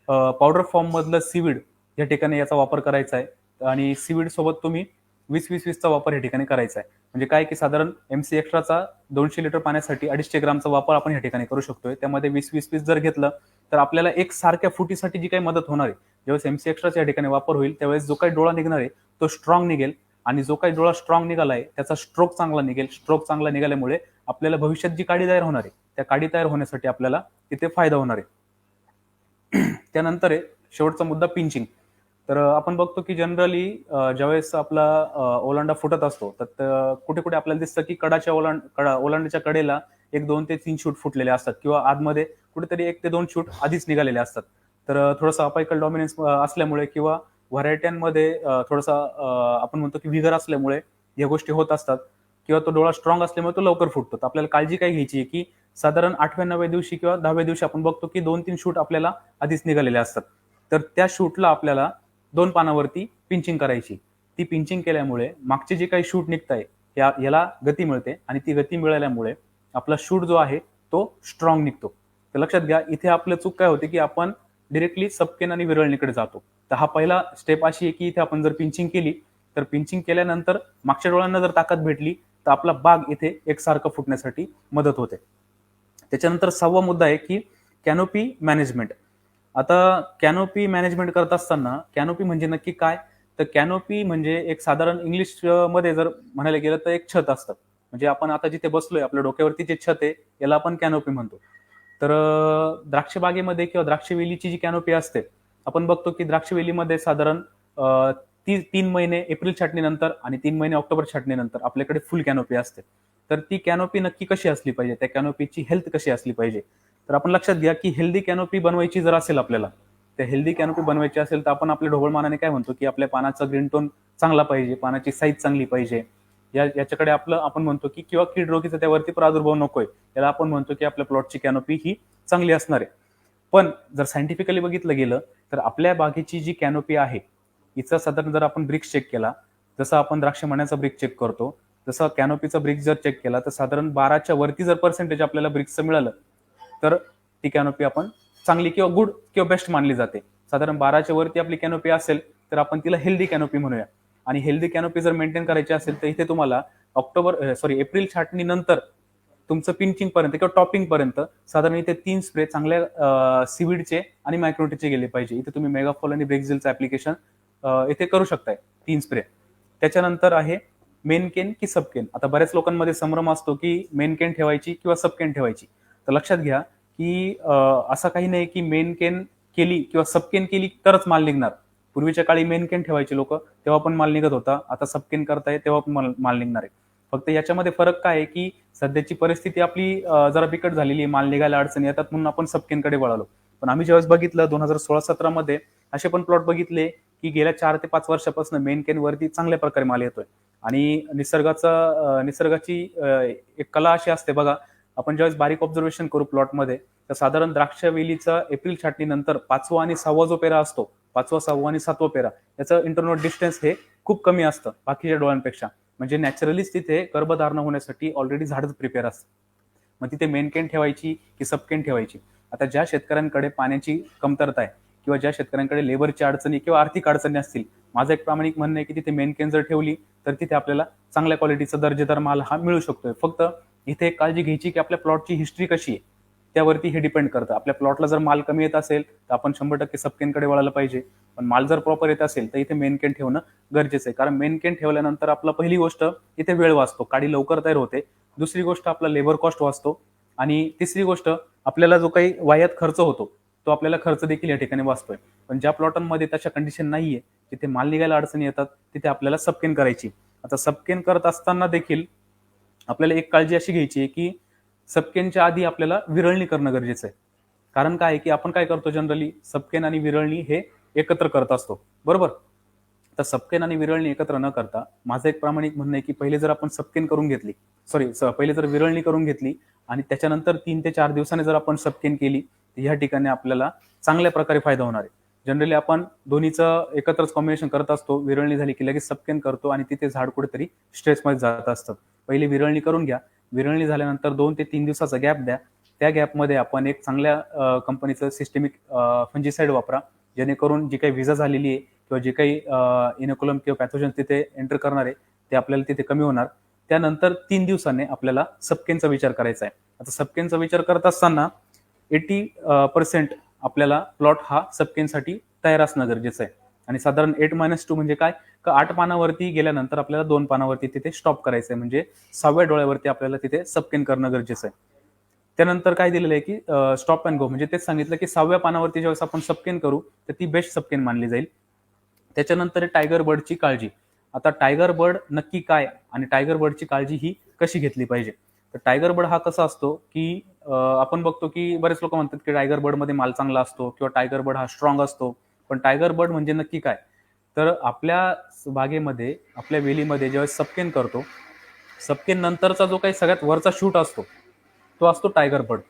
पावडर फॉर्म मधलं सीवीड या ठिकाणी याचा वापर करायचा आहे. आणि सीवीड सोबत तुम्ही 20-20-20चा वापर या ठिकाणी करायचा आहे. म्हणजे काय की साधारण MC एक्स्ट्राचा 200 लिटर पाण्यासाठी 250 ग्रामचा वापर आपण या ठिकाणी करू शकतोय. त्यामध्ये 20-20 पीस जर घेतलं तर आपल्याला एक सारख्या फुटीसाठी जी काही मदत होणार आहे, ज्यावेळेस MC एक्स्ट्राचा या ठिकाणी वापर होईल त्यावेळेस जो काही डोळा निघणार आहे तो स्ट्रॉंग निघेल. आणि जो काही डोळा स्ट्रॉंग निघाला आहे त्याचा स्ट्रोक चांगला निघेल. स्ट्रोक चांगला निघाल्यामुळे आपल्याला भविष्यात जी काडी तयार होणार आहे त्या काडी तयार होण्यासाठी आपल्याला तिथे फायदा होणार आहे. त्यानंतर आहे शेवटचा मुद्दा, पिंचिंग. तर आपण बघतो की जनरली ज्यावेळेस आपला ओलांडा फुटत असतो तर कुठे कुठे आपल्याला दिसतं की ओलांड्याच्या कडेला 1, 2 ते 3 शूट फुटलेले असतात किंवा आतमध्ये कुठेतरी 1 ते 2 शूट आधीच निघालेले असतात. तर थोडंसं अपायकल डॉमिनन्स असल्यामुळे किंवा व्हरायट्यांमध्ये थोडासा आपण म्हणतो की विगर असल्यामुळे या गोष्टी होत असतात किंवा तो डोळा स्ट्रॉंग असल्यामुळे तो लवकर फुटतो. तर आपल्याला काळजी काय घ्यायची आहे की साधारण 8व्या, 9व्या दिवशी किंवा 10व्या दिवशी आपण बघतो की 2-3 शूट आपल्याला आधीच निघालेले असतात. तर त्या शूटला आपल्याला 2 पानावरती पिंचिंग करायची. ती पिंचिंग केल्यामुळे मागचे जे काही शूट निघताय याला गती मिळते आणि ती गती मिळाल्यामुळे आपला शूट जो आहे तो स्ट्रॉंग निघतो. तर लक्षात घ्या, इथे आपलं चूक काय होते की आपण डिरेक्टली सबकेन आणि विरळणीकडे जातो. तर हा पहिला स्टेप अशी आहे की इथे आपण जर पिंचिंग केली तर पिंचिंग केल्यानंतर मागच्या डोळ्यांना जर ताकद भेटली तर आपला बाग इथे एकसारखं फुटण्यासाठी मदत होते. त्याच्यानंतर 6वा मुद्दा आहे की कॅनोपी मॅनेजमेंट. आता कॅनोपी मॅनेजमेंट करत असताना कॅनोपी म्हणजे नक्की काय, तर कॅनोपी म्हणजे एक साधारण इंग्लिश मध्ये जर म्हणायला गेलं तर एक छत असतं. म्हणजे आपण आता जिथे बसलोय आपल्या डोक्यावरती जे छत आहे याला आपण कॅनोपी म्हणतो. तर द्राक्ष बागेमध्ये किंवा द्राक्षवेलीची जी कॅनोपी असते, आपण बघतो की द्राक्षवेलीमध्ये साधारण 3 महिने एप्रिल छाटणीनंतर आणि 3 महिने ऑक्टोबर छाटणीनंतर आपल्याकडे फुल कॅनोपी असते. तर ती कॅनोपी नक्की कशी असली पाहिजे, त्या कॅनोपीची हेल्थ कशी असली पाहिजे. तर आपण लक्षात घ्या की हेल्दी कॅनोपी बनवायची जर असेल आपल्याला, तर हेल्दी कॅनोपी बनवायची असेल तर आपण आपल्या ढोबळमानाने काय म्हणतो की आपल्या पानाचा ग्रीन टोन चांगला पाहिजे, पानाची साईज चांगली पाहिजे, याच्याकडे आपलं आपण म्हणतो की किंवा कीड रोगीचा त्यावरती प्रादुर्भाव नकोय, याला आपण म्हणतो की आपल्या प्लॉटची कॅनोपी ही चांगली असणार आहे. पण जर सायंटिफिकली बघितलं गेलं तर आपल्या बागेची जी कॅनोपी आहे हिचा साधारण जर आपण ब्रिक्स चेक केला, जसं आपण द्राक्ष मण्याचा ब्रिक चेक करतो, जसं कॅनोपीचा ब्रिक जर चेक केला तर साधारण 12च्या वरती जर पर्सेंटेज आपल्याला ब्रिक्सचं मिळालं तर ती कॅनोपी आपण चांगली किंवा गुड किंवा बेस्ट मानली जाते. साधारण 12च्या वरती आपली कॅनोपी असेल तर आपण तिला हेल्दी कॅनोपी म्हणूया. आणि हेल्दी कॅनोपी जर मेंटेन करायची असेल तर इथे तुम्हाला एप्रिल छाटणीनंतर तुमचं पिंचिंग पर्यंत किंवा टॉपिंग पर्यंत साधारण इथे 3 स्प्रे चांगल्या सीविडचे आणि मायक्रोटीचे गेले पाहिजे. इथे तुम्ही मेगाफॉल आणि ब्रेक्झिलचं ऍप्लिकेशन इथे करू शकताय 3 स्प्रे. त्याच्यानंतर आहे मेनकेन की सबकेन. आता बऱ्याच लोकांमध्ये संभ्रम असतो की मेनकेन ठेवायची किंवा सबकेन ठेवायची. तर लक्षात घ्या की असं काही नाही की मेनकेन केली किंवा सबकेन केली तरच माल निघणार. पूर्वीच्या काळी मेनकेन ठेवायचे लोक, तेव्हा पण माल निघत होता. आता सबकेन करताय तेव्हा पण माल निघणार आहे. फक्त याच्यामध्ये फरक काय आहे की सध्याची परिस्थिती आपली जरा बिकट झालेली आहे, माल निघायला अडचणी येतात म्हणून आपण सबकेनकडे वळालो. पण आम्ही ज्यावेळेस बघितलं 2016-17 मध्ये असे पण प्लॉट बघितले की गेल्या 4 ते 5 वर्षापासून मेनकेन वरती चांगल्या प्रकारे माल येतोय. आणि निसर्गाची एक कला अशी असते बघा, आपण ज्यावेळेस बारीक ऑब्झर्वेशन करू प्लॉटमध्ये तर साधारण द्राक्ष वेलीचा एप्रिल छाटणीनंतर 5वा आणि 6वा जो पेरा असतो, 5वा 6वा आणि 7वा पेरा याचं इंटरनोट डिस्टन्स हे खूप कमी असतं बाकीच्या डोळ्यांपेक्षा. म्हणजे नॅचरलीच तिथे गर्भधारणा होण्यासाठी ऑलरेडी झाडच प्रिपेअर असतं. मग तिथे मेनकेन ठेवायची की सबकेन ठेवायची. आता ज्या शेतकऱ्यांकडे पाण्याची कमतरता आहे किंवा ज्या शेतकऱ्यांकडे लेबरची अडचणी किंवा आर्थिक अडचणी असतील, माझं एक प्रामाणिक म्हणणं आहे की तिथे मेनकेन जर ठेवली तर तिथे आपल्याला चांगल्या क्वालिटीचा दर्जेदार माल हा मिळू शकतोय. फक्त इथे एक काळजी घ्यायची की आपल्या प्लॉटची हिस्ट्री कशी आहे त्यावरती हे डिपेंड करतं. आपल्या प्लॉटला जर माल कमी येत असेल तर आपण 100% सबकेनकडे वळायला पाहिजे. पण माल जर प्रॉपर येत असेल तर इथे मेनकेन ठेवणं गरजेचं आहे. कारण मेनकेन ठेवल्यानंतर आपला पहिली गोष्ट इथे वेळ वाचतो, काडी लवकर तयार होते. दुसरी गोष्ट आपला लेबर कॉस्ट वाचतो. आणि तिसरी गोष्ट आपल्याला जो काही वाह्यात खर्च होतो तो आपल्याला खर्च देखील या ठिकाणी वाचतोय. पण ज्या प्लॉटांमध्ये तशा कंडिशन नाहीये, तिथे माल निघायला अडचणी येतात, तिथे आपल्याला सबकेन करायची. आता सबकेन करत असताना देखील आपल्याला एक काळजी अशी घ्यायची आहे की सबकेनच्या आधी आपल्याला विरळणी करणं गरजेचं आहे. कारण काय आहे की आपण काय करतो जनरली सबकेन आणि विरळणी हे एकत्र करत असतो, बरोबर. तर सबकेन आणि विरळणी एकत्र न करता माझं एक प्रामाणिक म्हणणं आहे की पहिले जर आपण सबकेन करून घेतली, पहिले जर विरळणी करून घेतली आणि त्याच्यानंतर 3 ते 4 दिवसांनी जर आपण सबकेन केली तर ह्या ठिकाणी आपल्याला चांगल्या प्रकारे फायदा होणार आहे. जनरली आपण दोन्हीचं एकत्रच कॉम्बिनेशन करत असतो. विरळणी झाली की लगेच सबकेन करतो आणि तिथे झाड कुठेतरी स्ट्रेसमध्ये जात असतं. पहिली विरळणी करून घ्या. विरळणी झाल्यानंतर 2 ते 3 दिवसाचा गॅप द्या. त्या गॅपमध्ये आपण एक चांगल्या कंपनीचं सिस्टेमिक फंजिसाइड वापरा, जेणेकरून जी काही विजा झालेली आहे किंवा जे काही इनोकुलम किंवा पॅथोजन तिथे एंटर करणार आहे ते आपल्याला तिथे कमी होणार. त्यानंतर 3 दिवसांनी आपल्याला सबकेनचा विचार करायचा आहे. आता सबकेनचा विचार करत असताना 80% आपल्याला प्लॉट हा सबकेनसाठी तयार असणं गरजेचं आहे. आणि साधारण 8-2 म्हणजे काय, का 8 पानावरती गेल्यानंतर आपल्याला 2 पानावरती तिथे स्टॉप करायचं आहे. म्हणजे 6व्या डोळ्यावरती आपल्याला तिथे सबकेन करणं गरजेचं आहे. त्यानंतर काय दिलेलं आहे की स्टॉप अँड गो, म्हणजे तेच सांगितलं की 6व्या पानावरती ज्यावेळेस आपण सबकेन करू तर ती बेस्ट सबकेन मानली जाईल. त्याच्यानंतर टायगर बर्डची काळजी. आता टायगर बर्ड नक्की काय आणि टायगर बर्डची काळजी ही कशी घेतली पाहिजे. तर टायगर बर्ड हा कसा असतो की आपण बघतो की बरेच लोक म्हणतात की टायगर बर्ड मध्ये माल चांगला असतो किंवा टायगर बर्ड हा स्ट्रॉंग असतो. पण टायगर बर्ड म्हणजे नक्की काय, तर आपल्या बागेमध्ये आपल्या वेलीमध्ये ज्यावेळेस सबकेन करतो, सबकेन नंतरचा जो काही सगळ्यात वरचा शूट असतो तो असतो टायगर बर्ड.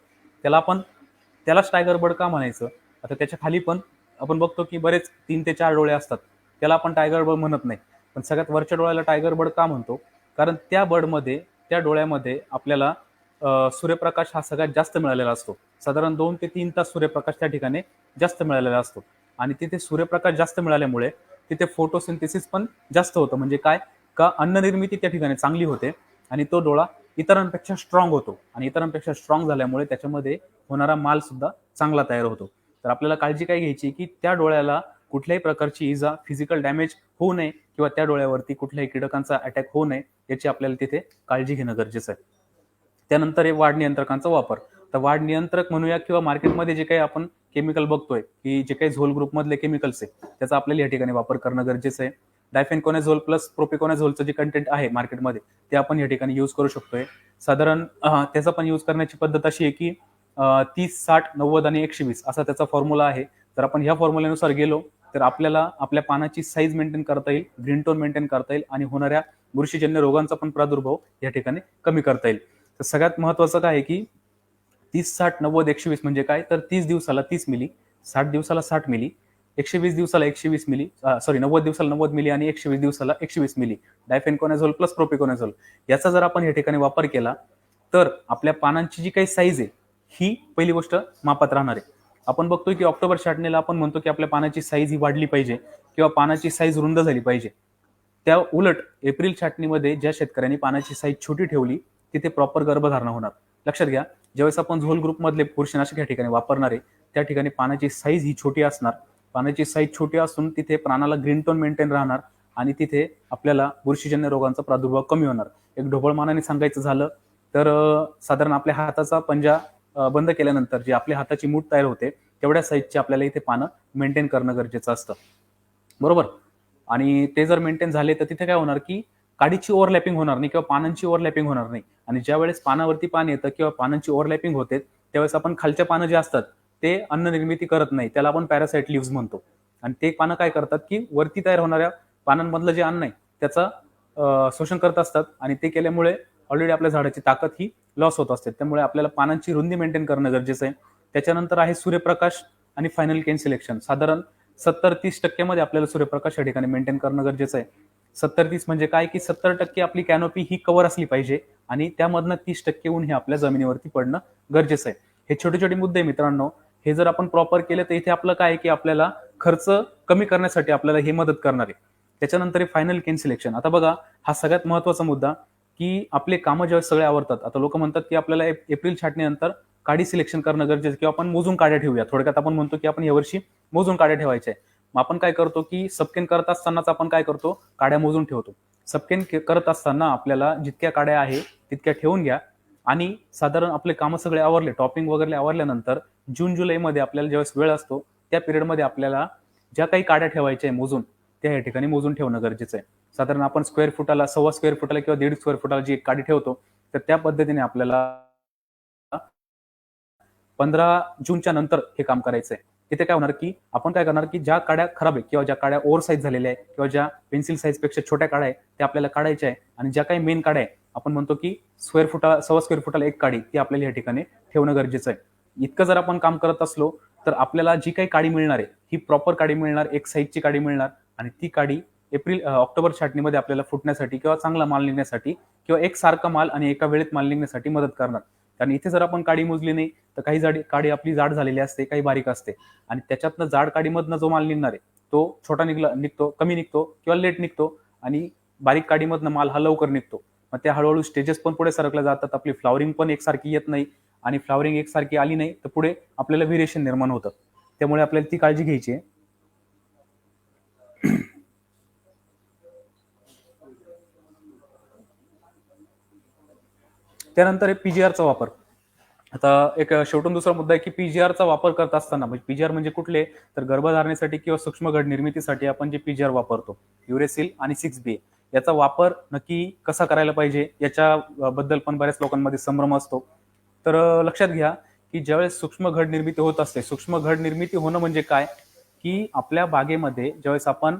त्यालाच टायगर बर्ड का म्हणायचं. आता त्याच्या खाली पण आपण बघतो की बरेच 3 ते 4 डोळे असतात, त्याला आपण टायगर बर्ड म्हणत नाही. पण सगळ्यात वरच्या डोळ्याला टायगर बर्ड का म्हणतो, कारण त्या डोळ्यामध्ये आपल्याला सूर्यप्रकाश हा सगळ्यात जास्त मिळालेला असतो. साधारण 2 ते 3 तास सूर्यप्रकाश त्या ठिकाणी जास्त मिळालेला असतो. आणि तिथे सूर्यप्रकाश जास्त मिळाल्यामुळे तिथे फोटोसिंथेसिस पण जास्त होतं. म्हणजे काय, का अन्ननिर्मिती त्या ठिकाणी चांगली होते आणि तो डोळा इतरांपेक्षा स्ट्रॉंग होतो. आणि इतरांपेक्षा स्ट्रॉंग झाल्यामुळे त्याच्यामध्ये होणारा माल सुद्धा चांगला तयार होतो. तर आपल्याला काळजी काय घ्यायची की त्या डोळ्याला कुठल्याही प्रकारची इजा, फिजिकल डॅमेज होऊ नये किंवा त्या डोळ्यावरती कुठल्याही कीटकांचा अटॅक होऊ नये याची आपल्याला तिथे काळजी घेणं गरजेचं आहे. त्यानंतर वाढ नियंत्रकांचा वापर. तर वाढ नियंत्रक म्हणूया किंवा मार्केटमध्ये जे काही आपण केमिकल बघतोय की जे काही झोल ग्रुपमधले केमिकल्स आहे त्याचा आपल्याला या ठिकाणी वापर करणं गरजेचं आहे. डायफेनकोनाझोल प्लस प्रोपिकोनाझोलचं जे कंटेंट आहे मार्केटमध्ये ते आपण या ठिकाणी यूज करू शकतोय. साधारण त्याचा पण यूज करण्याची पद्धत अशी आहे की 30, 60, 90 आणि 120 असा त्याचा फॉर्म्युला आहे. जर आपण ह्या फॉर्म्युल्यानुसार गेलो तर आपल्याला आपल्या पानाची साईज मेंटेन करता येईल, ग्रीन टोन मेंटेन करता येईल आणि होणाऱ्या बुरशीजन्य रोगांचा पण प्रादुर्भाव या ठिकाणी कमी करता येईल. तर सगळ्यात महत्वाचं काय आहे की 30-60-90-120 म्हणजे काय, तर 30 दिवसाला 30 मिली, 60 दिवसाला 60 मिली, 120 दिवसाला 120 मिली, 90 दिवसाला 90 मिली आणि 120 दिवसाला 120 मिली डायफेनकोनाझोल प्लस प्रोपिकोनाझोल याचा जर आपण या ठिकाणी वापर केला तर आपल्या पानांची जी काही साईज आहे ही पहिली गोष्ट मापात राहणार आहे. आपण बघतोय की ऑक्टोबर छाटणीला आपण म्हणतो की आपल्या पानाची साईज ही वाढली पाहिजे किंवा पानाची साईज रुंद झाली पाहिजे. त्या उलट एप्रिल छाटणीमध्ये ज्या शेतकऱ्यांनी पानाची साईज छोटी ठेवली तिथे प्रॉपर गर्भधारणा होणार. लक्षात घ्या, ज्यावेळेस आपण झोल ग्रुप मधले बुरशीनाशक या ठिकाणी वापरणार आहे त्या ठिकाणी पानाची साईज ही छोटी असणार. पानाची साईज छोटी असून तिथे प्राणाला ग्रीन टोन मेंटेन राहणार आणि तिथे आपल्याला बुरशीजन्य रोगांचा प्रादुर्भाव कमी होणार. एक ढोबळ मानाने सांगायचं झालं तर साधारण आपल्या हाताचा पंजा बंद केल्यानंतर जी आपल्या हाताची मूठ तयार होते तेवढ्या साईजची आपल्याला इथे पानं मेंटेन करणं गरजेचं असतं, बरोबर. आणि ते जर मेंटेन झाले तर तिथे काय होणार की काडीची ओव्हरलॅपिंग होणार नाही किंवा पानांची ओव्हरलॅपिंग होणार नाही. आणि ज्या वेळेस पानावरती पान येतं किंवा पानांची ओव्हरलॅपिंग होते त्यावेळेस आपण खालच्या पानं जे असतात ते अन्न निर्मिती करत नाही, त्याला आपण पॅरासाइट लिव्ह्ज म्हणतो. आणि ते पानं काय करतात की वरती तयार होणाऱ्या पानांमधलं जे अन्न आहे त्याचं शोषण करत असतात आणि ते केल्यामुळे ऑलरेडी आपल्या झाडाची ताकद ही लॉस होत असते. त्यामुळे आपल्याला पानांची रुंदी मेंटेन करणं गरजेचं आहे. त्याच्यानंतर आहे सूर्यप्रकाश आणि फायनल केन सिलेक्शन. साधारण 70-30% मध्ये आपल्याला सूर्यप्रकाश या ठिकाणी मेंटेन करणं गरजेचं आहे. 70-30 म्हणजे काय की 70% आपली कॅनोपी ही कव्हर असली पाहिजे आणि त्यामधनं 30% ऊन हे आपल्या जमिनीवरती पडणं गरजेचं आहे. हे छोटे छोटे मुद्दे मित्रांनो, हे जर आपण प्रॉपर केले तर इथे आपलं काय की आपल्याला खर्च कमी करण्यासाठी आपल्याला हे मदत करणार आहे. त्याच्यानंतर फायनल केन सिलेक्शन. आता बघा, हा सगळ्यात महत्वाचा मुद्दा की आपले कामं ज्यावेळेस सगळे आवरतात. आता लोक म्हणतात की आपल्याला एप्रिल छाटणीनंतर काडी सिलेक्शन करणं गरजेचं किंवा आपण मोजून काड्या ठेवूया. थोडक्यात आपण म्हणतो की आपण यावर्षी मोजून काड्या ठेवायच्या आहे. मग आपण काय करतो की सबकेन करत असतानाच आपण काय करतो, काड्या मोजून ठेवतो. सबकेन करत असताना आपल्याला जितक्या काड्या आहे तितक्या ठेवून घ्या आणि साधारण आपले कामं सगळे आवरले, टॉपिंग वगैरे आवरल्यानंतर जून-जुलैमध्ये आपल्याला ज्यावेळेस वेळ असतो त्या पिरियडमध्ये आपल्याला ज्या काही काड्या ठेवायच्या आहे मोजून त्या या ठिकाणी मोजून ठेवणं गरजेचं आहे. साधारण आपण स्क्वेअर फुटाला, 1.25 स्क्वेअर फुटाला किंवा 1.5 स्क्वेअर फुटाला जी एक काडी ठेवतो तर त्या पद्धतीने आपल्याला 15 जूनच्या नंतर हे काम करायचं आहे. तिथे काय होणार की आपण काय करणार की ज्या काड्या खराब आहे किंवा ज्या काड्या ओव्हर साईज झालेल्या आहे किंवा ज्या पेन्सिल साईज पेक्षा छोट्या काड्या आहे त्या आपल्याला काढायच्या आहे आणि ज्या काही मेन काड्या आहे आपण म्हणतो की 1.25 स्क्वेअर फुटाला एक काडी ती आपल्याला या ठिकाणी ठेवणं गरजेचं आहे. इतकं जर आपण काम करत असलो तर आपल्याला जी काही काडी मिळणार आहे ही प्रॉपर काडी मिळणार, एक साईजची काडी मिळणार आणि ती काडी ऑक्टोबर छाटणीमध्ये आपल्याला फुटण्यासाठी किंवा चांगला माल निघण्यासाठी किंवा एक सारखा माल आणि एका वेळेत माल निघण्यासाठी मदत करणार. कारण इथे जर आपण काडी मोजली नाही तर काही काडी आपली जाड झालेली असते, काही बारीक असते आणि त्याच्यातनं जाड काडीमधनं जो माल निघणार आहे तो छोटा निघतो, कमी निघतो किंवा लेट निघतो आणि बारीक काडीमधनं माल हा लवकर निघतो. मग त्या हळूहळू स्टेजेस पण पुढे सरकल्या जातात. आपली फ्लॉवरिंग पण एकसारखी येत नाही आणि फ्लॉवरिंग एकसारखी आली नाही तर पुढे आपल्याला व्हेरिएशन निर्माण होतं. त्यामुळे आपल्याला ती काळजी घ्यायची आहे. त्यानंतर आहे पीजीआरचा वापर. आता एक शेवटून दुसरा मुद्दा आहे की पीजीआरचा वापर करत असताना, म्हणजे पीजीआर म्हणजे कुठले, तर गर्भधारणेसाठी किंवा सूक्ष्म घड निर्मितीसाठी आपण जे पीजीआर वापरतो युरेसिल आणि 6-BA याचा वापर नक्की कसा करायला पाहिजे याच्याबद्दल पण बऱ्याच लोकांमध्ये संभ्रम असतो. तर लक्षात घ्या की ज्यावेळेस सूक्ष्म घड निर्मिती होत असते, सूक्ष्म घड निर्मिती होणं म्हणजे काय की आपल्या बागेमध्ये ज्यावेळेस आपण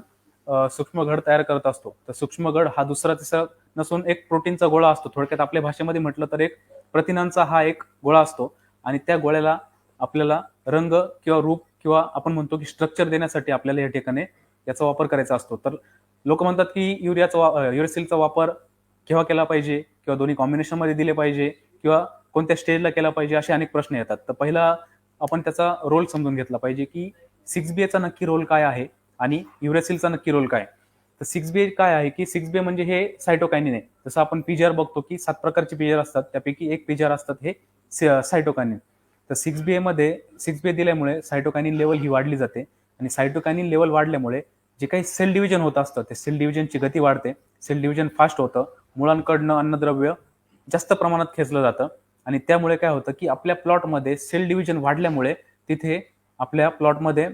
सूक्ष्म घड तयार करत असतो तर सूक्ष्म घड हा दुसरा तिसरा नसून एक प्रोटीनचा गोळा असतो. थोडक्यात आपल्या भाषेमध्ये म्हटलं तर एक प्रथिनांचा हा एक गोळा असतो आणि त्या गोळ्याला आपल्याला रंग किंवा रूप किंवा आपण म्हणतो की स्ट्रक्चर देण्यासाठी आपल्याला या ठिकाणी याचा वापर करायचा असतो. तर लोक म्हणतात की युरेसिलचा वापर केव्हा केला पाहिजे किंवा दोन्ही कॉम्बिनेशन मध्ये दिले पाहिजे किंवा कोणत्या स्टेजला केला पाहिजे असे अनेक प्रश्न येतात. तर पहिला आपण त्याचा रोल समजून घेतला पाहिजे की 6BA चा नक्की रोल काय आहे आणि युरेसिलचा नक्की रोल काय. तर 6BA काय आहे की 6BA म्हणजे हे सायटोकायनिन आहे. जसं आपण पीजीआर बघतो की 7 प्रकारचे पीजीआर असतात, त्यापैकी एक पीजीआर असतात हे सायटोकायनिन. तर 6BA दिल्यामुळे सायटोकायनिन लेवल ही वाढली जाते आणि सायटोकायनिन लेवल वाढल्यामुळे जे काही सेल डिव्हिजन होत असतं ते सेल डिव्हिजनची गती वाढते, सेल डिव्हिजन फास्ट होतं, मुळांकडनं अन्नद्रव्य जास्त प्रमाणात खेचलं जातं आणि त्यामुळे काय होतं की आपल्या प्लॉटमध्ये सेल डिव्हिजन वाढल्यामुळे तिथे आपल्या प्लॉटमध्ये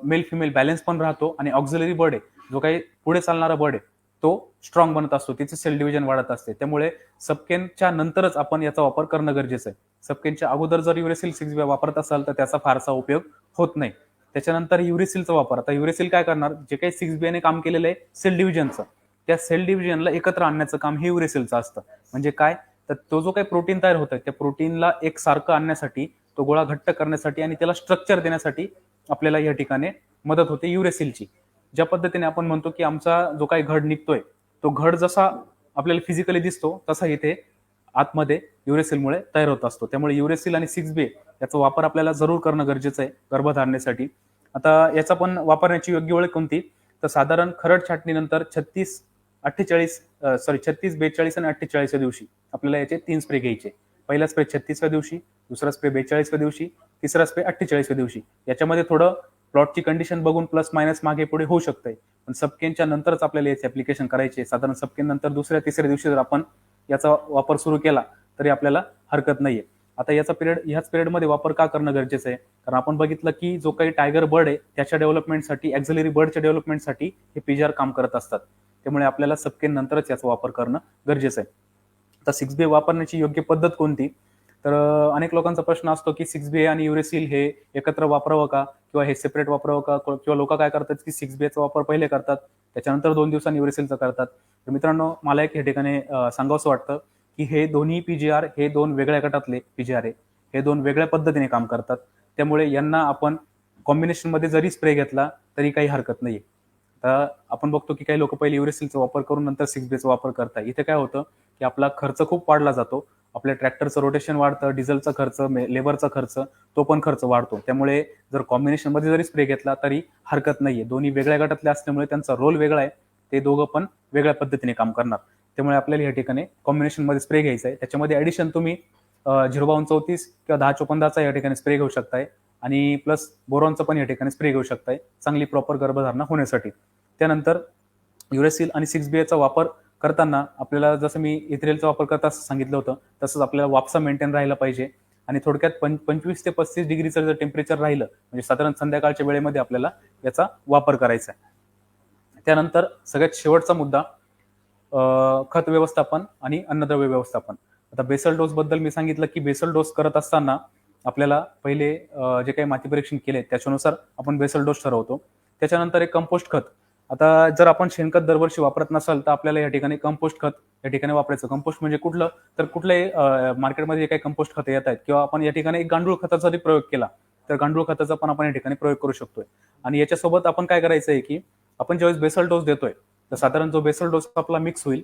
मेल फिमेल बॅलन्स पण राहतो आणि ऑक्झिलरी बर्ड आहे जो काही पुढे चालणारा बर्ड आहे तो स्ट्रॉंग बनत असतो, तिचे सेल डिव्हिजन वाढत असते. त्यामुळे सबकेनच्या नंतरच आपण याचा वापर करणं गरजेचं आहे. सबकेनच्या अगोदर जर युरेसिल 6BA वापरत असाल तर त्याचा फारसा उपयोग होत नाही. त्याच्यानंतर युरेसिलचा वापर. आता युरेसिल काय करणार, जे काही 6BA ने काम केलेलं आहे सेल डिव्हिजनचं त्या सेल डिव्हिजनला एकत्र आणण्याचं काम हे युरेसिलचं असतं. म्हणजे काय, तर तो जो काही प्रोटीन तयार होतोय त्या प्रोटीनला एक सारखं आणण्यासाठी, तो गोळा घट्ट करण्यासाठी आणि त्याला स्ट्रक्चर देण्यासाठी आपल्याला या ठिकाणी मदत होते युरेसिलची. ज्या पद्धतीने आपण म्हणतो की आमचा जो काही घड निघतोय तो घड जसा आपल्याला फिजिकली दिसतो तसा इथे आतमध्ये युरेसिलमुळे तयार होत असतो. त्यामुळे युरेसिल आणि 6B याचा वापर आपल्याला जरूर करणं गरजेचं आहे गर्भधारणेसाठी. आता याचा पण वापरण्याची योग्य वेळ कोणती, तर साधारण खरड छाटणीनंतर 36, 42 आणि 48व्या दिवशी आपल्याला याचे 3 स्प्रे घ्यायचे. पहिला स्प्रे 36व्या दिवशी, दुसरा स्प्रे 42व्या दिवशी, तिसरा स्प्रे 48व्या दिवशी. याच्यामध्ये थोडं प्लॉटची कंडिशन बघून प्लस मायनस मागे पुढे होऊ शकतंय, पण सबकेनच्या नंतरच आपल्याला याचे ऍप्लिकेशन करायचे. साधारण सबकेन नंतर दुसऱ्या तिसऱ्या दिवशी जर आपण याचा वापर सुरू केला तरी आपल्याला हरकत नाहीये. आता याचा ह्याच पिरियडमध्ये वापर का करणं गरजेचं आहे, कारण आपण बघितलं की जो काही टायगर बर्ड आहे त्याच्या डेव्हलपमेंटसाठी, ऍक्झिलरी बर्डच्या डेव्हलपमेंटसाठी हे पीजीआर काम करत असतात. त्यामुळे आपल्याला सबकेन नंतरच याचा वापर करणं गरजेचं आहे. आता 6B वापरण्याची योग्य पद्धत कोणती, तर अनेक लोकांचा प्रश्न असतो की 6B आणि युरेसिल हे एकत्र वापरावं का किंवा हे सेपरेट वापरावं का, किंवा लोक काय करतात की 6B चा वापर पहिले करतात त्याच्यानंतर 2 दिवसांनी युरेसिलचा करतात. तर मित्रांनो, मला एक या ठिकाणी सांगावंसं वाटतं की हे दोन्ही पीजीआर हे 2 वेगळ्या गटातले पीजीआर आहे, हे 2 वेगळ्या पद्धतीने काम करतात. त्यामुळे यांना आपण कॉम्बिनेशन मध्ये जरी स्प्रे घेतला तरी काही हरकत नाही. तर आपण बघतो की काही लोक पहिले युरेसिलचा वापर करून नंतर 6B चा वापर करतात. इथे काय होतं की आपला खर्च खूप वाढला जातो, आपल्या ट्रॅक्टरचं रोटेशन वाढतं, डिझेलचा खर्च, लेबरचा खर्च, तो पण खर्च वाढतो. त्यामुळे जर कॉम्बिनेशन मध्ये जरी स्प्रे घेतला तरी हरकत नाहीये. दोन्ही वेगळ्या गटातले असल्यामुळे त्यांचा रोल वेगळा आहे, ते दोघं पण वेगळ्या पद्धतीने काम करणार. त्यामुळे आपल्याला या ठिकाणी कॉम्बिनेशन मध्ये स्प्रे घ्यायचा आहे. त्याच्यामध्ये ऍडिशन तुम्ही 05234 किंवा 1054 या ठिकाणी स्प्रे घेऊ शकताय आणि प्लस बोरॉनचा पण या ठिकाणी स्प्रे घेऊ शकताय चांगली प्रॉपर गर्भधारणा होण्यासाठी. त्यानंतर युरेसिल आणि 6B चा वापर करताना आपल्याला जसं मी इथ्रेलचा वापर करता सांगितलं होतं तसंच आपल्याला वापसा मेंटेन राहायला पाहिजे आणि थोडक्यात 25 ते 35 डिग्रीचं जर टेम्परेचर राहिलं म्हणजे साधारण संध्याकाळच्या वेळेमध्ये आपल्याला याचा वापर करायचा आहे. त्यानंतर सगळ्यात शेवटचा मुद्दा खत व्यवस्थापन आणि अन्नद्रव्य व्यवस्थापन. आता बेसल डोस बद्दल मी सांगितलं की बेसल डोस करत असताना आपल्याला पहिले जे काही माती परीक्षण केले त्याच्यानुसार आपण बेसल डोस ठरवतो. त्याच्यानंतर एक कंपोस्ट खत. आता जर आपण शेणखत दरवर्षी वापरत नसाल तर आपल्याला या ठिकाणी कंपोस्ट खत या ठिकाणी वापरायचं. कंपोस्ट म्हणजे कुठलं, तर कुठल्याही मार्केटमध्ये जे काही कंपोस्ट खतं येत आहेत किंवा आपण या ठिकाणी एक गांडूळ खताचा जरी प्रयोग केला तर गांडूळ खताचा पण आपण या ठिकाणी प्रयोग करू शकतोय. आणि याच्यासोबत आपण काय करायचं आहे की आपण ज्यावेळेस बेसल डोस देतोय तर साधारण जो बेसल डोस आपला मिक्स होईल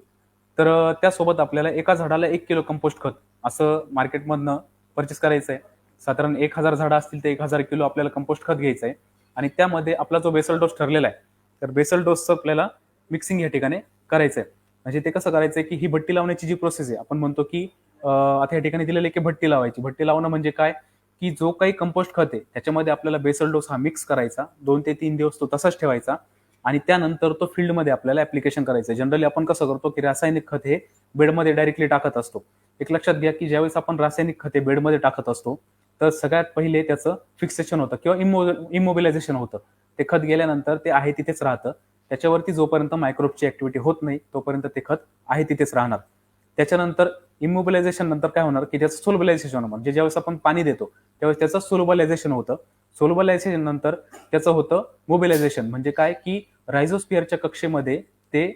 तर त्यासोबत आपल्याला एका झाडाला 1 किलो कंपोस्ट खत असं मार्केटमधनं परचेस करायचं आहे. साधारण 1000 झाडं असतील तर 1000 किलो आपल्याला कंपोस्ट खत घ्यायचं आहे आणि त्यामध्ये आपला जो बेसल डोस ठरलेला आहे तर बेसल डोसचं आपल्याला मिक्सिंग या ठिकाणी करायचं आहे. म्हणजे ते कसं करायचंय की ही भट्टी लावण्याची जी प्रोसेस आहे, आपण म्हणतो की आता या ठिकाणी दिलेलं की भट्टी लावायची. भट्टी लावणं म्हणजे काय की जो काही कंपोस्ट खत आहे त्याच्यामध्ये आपल्याला बेसल डोस हा मिक्स करायचा, 2 ते 3 दिवस तो तसाच ठेवायचा आणि त्यानंतर तो फील्डमध्ये आपल्याला ऍप्लिकेशन करायचं. जनरली आपण कसं करतो की रासायनिक खत हे बेडमध्ये डायरेक्टली टाकत असतो. एक लक्षात घ्या की ज्यावेळेस आपण रासायनिक खते बेडमध्ये टाकत असतो तर सगळ्यात पहिले त्याचं फिक्सेशन होतं किंवा इमोबिलायझेशन होतं. ते खत गेल्यानंतर ते आहे तिथेच राहतं. त्याच्यावरती जोपर्यंत मायक्रोबची ऍक्टिव्हिटी होत नाही तोपर्यंत ते खत आहे तिथेच राहणार. त्याच्यानंतर इमोबिलायझेशन नंतर काय होणार की त्याचं सोल्युबलायझेशन होणार. म्हणजे ज्यावेळेस आपण पाणी देतो त्यावेळेस त्याचं सोल्युबलायझेशन होतं. सोल्युबलायझेशन नंतर त्याचं होतं मोबिलायझेशन. म्हणजे काय की रायझोस्फिअरच्या कक्षेमध्ये ते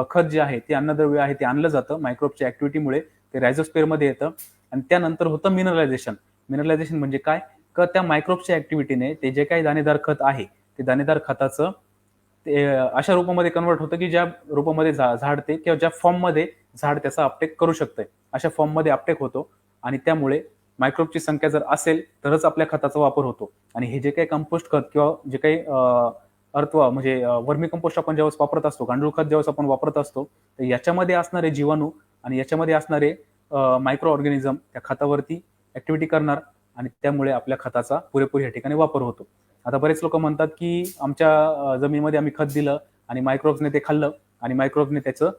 खत जे आहे ते अन्नद्रव्य आहे ते आणलं जातं. मायक्रोबच्या ऍक्टिव्हिटीमुळे ते रायझोस्फिअरमध्ये येतं आणि त्यानंतर होतं मिनरलायझेशन. मिनरलायझेशन म्हणजे काय तर त्या मायक्रोबच्या ऍक्टिव्हिटीने ते जे काही दाणेदार खत आहे ते दाणेदार खताचं ते अशा रूपामध्ये कन्वर्ट होतं की ज्या रूपामध्ये झाड ते किंवा ज्या फॉर्ममध्ये झाड त्याचा अपटेक करू शकतंय अशा फॉर्ममध्ये अपटेक होतो आणि त्यामुळे मायक्रोबची संख्या जर असेल तरच आपल्या खताचा वापर होतो. आणि हे जे काही कंपोस्ट खत किंवा जे काही अर्थवा म्हणजे वर्मी कंपोस्ट आपण ज्यावेळेस वापरत असतो, गांडूळ खत ज्यावेळेस आपण वापरत असतो तर याच्यामध्ये असणारे जीवाणू आणि याच्यामध्ये असणारे मायक्रो ऑर्गॅनिझम त्या खतावरती ऍक्टिव्हिटी करणार आणि त्यामुळे आपल्या खताचा पुरेपूर या ठिकाणी वापर होतो. आता बरेच लोक म्हणतात की आमच्या जमिनीमध्ये आम्ही खत दिलं आणि मायक्रोब्सने ते खाल्लं आणि मायक्रोब्सने त्याचं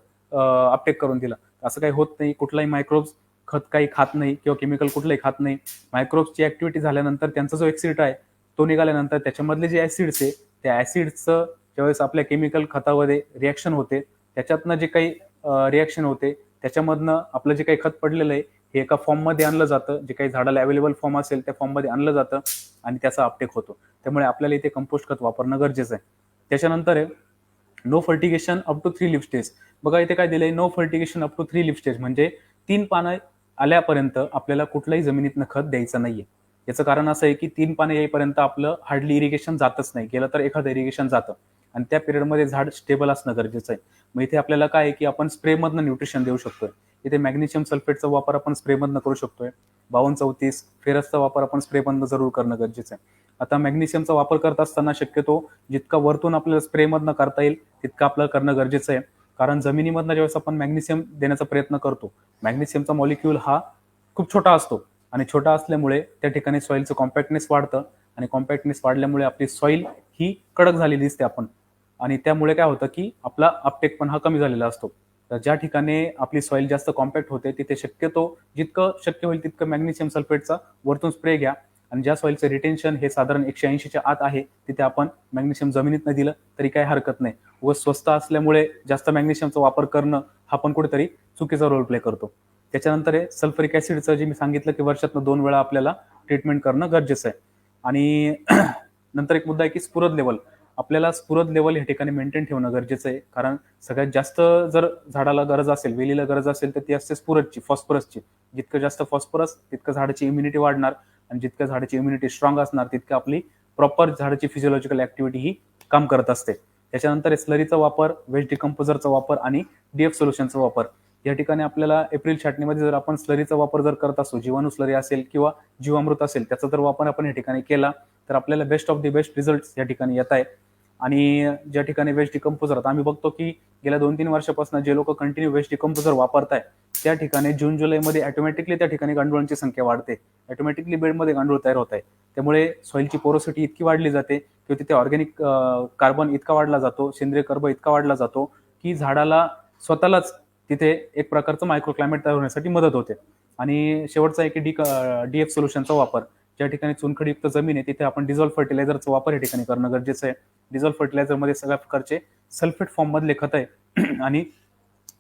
अपटेक करून दिलं. असं काही होत नाही. कुठलाही मायक्रोब्स खत काही खात नाही किंवा केमिकल कुठलंही खात नाही. मायक्रोब्सची ऍक्टिव्हिटी झाल्यानंतर त्यांचा जो एक्सिड आहे तो निघाल्यानंतर त्याच्यामधले जे ऍसिड्स आहे त्या ऍसिड्सचं ज्यावेळेस आपल्या केमिकल खतामध्ये रिॲक्शन होते त्याच्यातनं जे काही रिॲक्शन होते त्याच्यामधनं आपलं जे काही खत पडलेलं आहे हे एका फॉर्ममध्ये आणलं जातं. जे काही झाडाला अवेलेबल फॉर्म असेल त्या फॉर्ममध्ये आणलं जातं आणि त्याचा अपटेक होतो. त्यामुळे आपल्याला इथे कंपोस्ट खत वापरणं गरजेचं आहे. त्याच्यानंतर no fertigation up to 3 leaf stage. बघा इथे काय दिलंय, no fertigation up to 3 leaf stage म्हणजे 3 पानं आल्यापर्यंत आपल्याला कुठल्याही जमिनीतनं खत द्यायचं नाहीये. याचं कारण असं आहे की 3 पानं येईपर्यंत आपलं हार्डली इरिगेशन जातच नाही, गेलं तर एखादं इरिगेशन जातं आणि त्या पिरियडमध्ये झाड स्टेबल असणं गरजेचं आहे. मग इथे आपल्याला काय आहे की आपण स्प्रेमधनं न्यूट्रिशन देऊ शकतोय. इथे मॅग्नेशियम सल्फेटचा वापर आपण स्प्रेमधनं करू शकतोय. 52-34 फेरसचा वापर आपण स्प्रेमधनं जरूर करणं गरजेचं आहे. आता मॅग्नेशियमचा वापर करत असताना शक्यतो जितका वरतून आपल्याला स्प्रेमधनं करता येईल तितकं आपल्याला करणं गरजेचं आहे. कारण जमिनीमधनं ज्यावेळेस आपण मॅग्नेशियम देण्याचा प्रयत्न करतो, मॅग्नेशियमचा मॉलिक्यूल हा खूप छोटा असतो आणि छोटा असल्यामुळे त्या ठिकाणी सॉईलचं कॉम्पॅक्टनेस वाढतं आणि कॉम्पॅक्टनेस वाढल्यामुळे आपली सॉईल ही कडक झालेली दिसते आपण, आणि त्यामुळे काय होतं की आपला अपटेक पण हा कमी झालेला असतो. तर ज्या ठिकाणी आपली सॉईल जास्त कॉम्पॅक्ट होते तिथे शक्यतो जितकं शक्य होईल तितकं मॅग्नेशियम सल्फेटचा वरतून स्प्रे घ्या आणि ज्या सॉईलचं रिटेन्शन हे साधारण 180च्या आत आहे तिथे आपण मॅग्नेशियम जमिनीत न दिलं तरी काही हरकत नाही. व स्वस्त असल्यामुळे जास्त मॅग्नेशियमचा वापर करणं हा पण कुठेतरी चुकीचा रोल प्ले करतो. त्याच्यानंतर आहे सल्फ्युरिक ऍसिडचं, जे मी सांगितलं की वर्षातनं 2 वेळा आपल्याला ट्रीटमेंट करणं गरजेचं आहे. आणि नंतर एक मुद्दा आहे की स्फुरद लेवल. आपल्याला स्फुरद लेवल या ठिकाणी मेंटेन ठेवणं गरजेचं आहे, कारण सगळ्यात जास्त जर झाडाला गरज असेल, वेलीला गरज असेल तर ती असते स्फुरदची, फॉस्फरसची. जितकं जास्त फॉस्फरस तितकं झाडाची इम्युनिटी वाढणार आणि जितकं झाडाची इम्युनिटी स्ट्रॉंग असणार तितकं आपली प्रॉपर झाडाची फिजिओलॉजिकल ऍक्टिव्हिटी ही काम करत असते. त्याच्यानंतर स्लरीचा वापर, वेस्ट डिकम्पोजरचा वापर आणि डीएफ सोल्युशनचा वापर. या ठिकाणी आपल्याला एप्रिल छाटणीमध्ये जर आपण स्लरीचा वापर जर करत असतो, जीवाणू स्लरी असेल किंवा जीवामृत असेल, त्याचा जर वापर आपण या ठिकाणी केला तर आपल्याला best of the best result या ठिकाणी येत आहे. आणि ज्या ठिकाणी वेस्ट डिकम्पोजर, आम्ही बघतो की गेल्या 2-3 वर्षापासून जे लोक कंटिन्यू वेस्ट डिकम्पोजर वापरताय त्या ठिकाणी जून जुलैमध्ये ऑटोमॅटिकली त्या ठिकाणी गांडुळांची संख्या वाढते, ऑटोमॅटिकली बेडमध्ये गांडूळ तयार होत आहे. त्यामुळे सॉईलची पोरोसिटी इतकी वाढली जाते किंवा तिथे ऑर्गॅनिक कार्बन इतका वाढला जातो, सेंद्रिय कर्ब इतका वाढला जातो की झाडाला स्वतःलाच तिथे एक प्रकारचं मायक्रोक्लायमेट तयार होण्यासाठी मदत होते. आणि शेवटचा आहे की डीएफ सोल्युशनचा वापर. ज्या ठिकाणी चुनखडीयुक्त जमीन आहे तिथे आपण डिझॉल्व्ह फर्टिलायझरचा वापर या ठिकाणी करणं गरजेचं आहे. डिझॉल्व्ह फर्टिलायझरमध्ये सगळ्या प्रकारचे सल्फेट फॉर्म मधले खत आहे आणि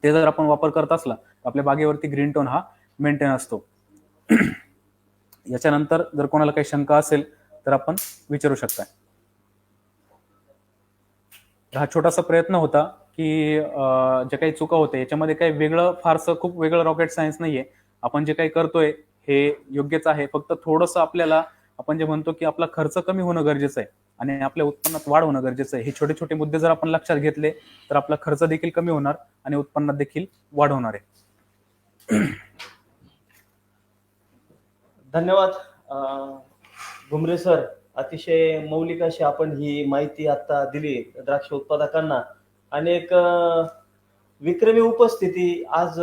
ते जर आपण वापर करत असला आपल्या बागेवरती ग्रीन टोन हा मेंटेन असतो. याच्यानंतर जर कोणाला काही शंका असेल तर आपण विचारू शकता. हा छोटासा प्रयत्न होता की जे काही चुका होते याच्यामध्ये काही वेगळं फारसं खूप वेगळं रॉकेट सायन्स नाहीये. आपण जे काही करतोय हे योग्यच आहे, फक्त थोडंसं आपल्याला आपण जे म्हणतो की आपला खर्च कमी होणं गरजेचं आहे आणि आपल्या उत्पन्नात वाढ होणं गरजेचं आहे. हे छोटे छोटे मुद्दे जर आपण लक्षात घेतले तर आपला खर्च देखील कमी होणार आणि उत्पन्नात देखील वाढ होणार आहे. धन्यवाद घुमरे सर. अतिशय मौलिक अशी आपण ही माहिती आता दिली द्राक्ष उत्पादकांना. आणि एक विक्रमी उपस्थिती आज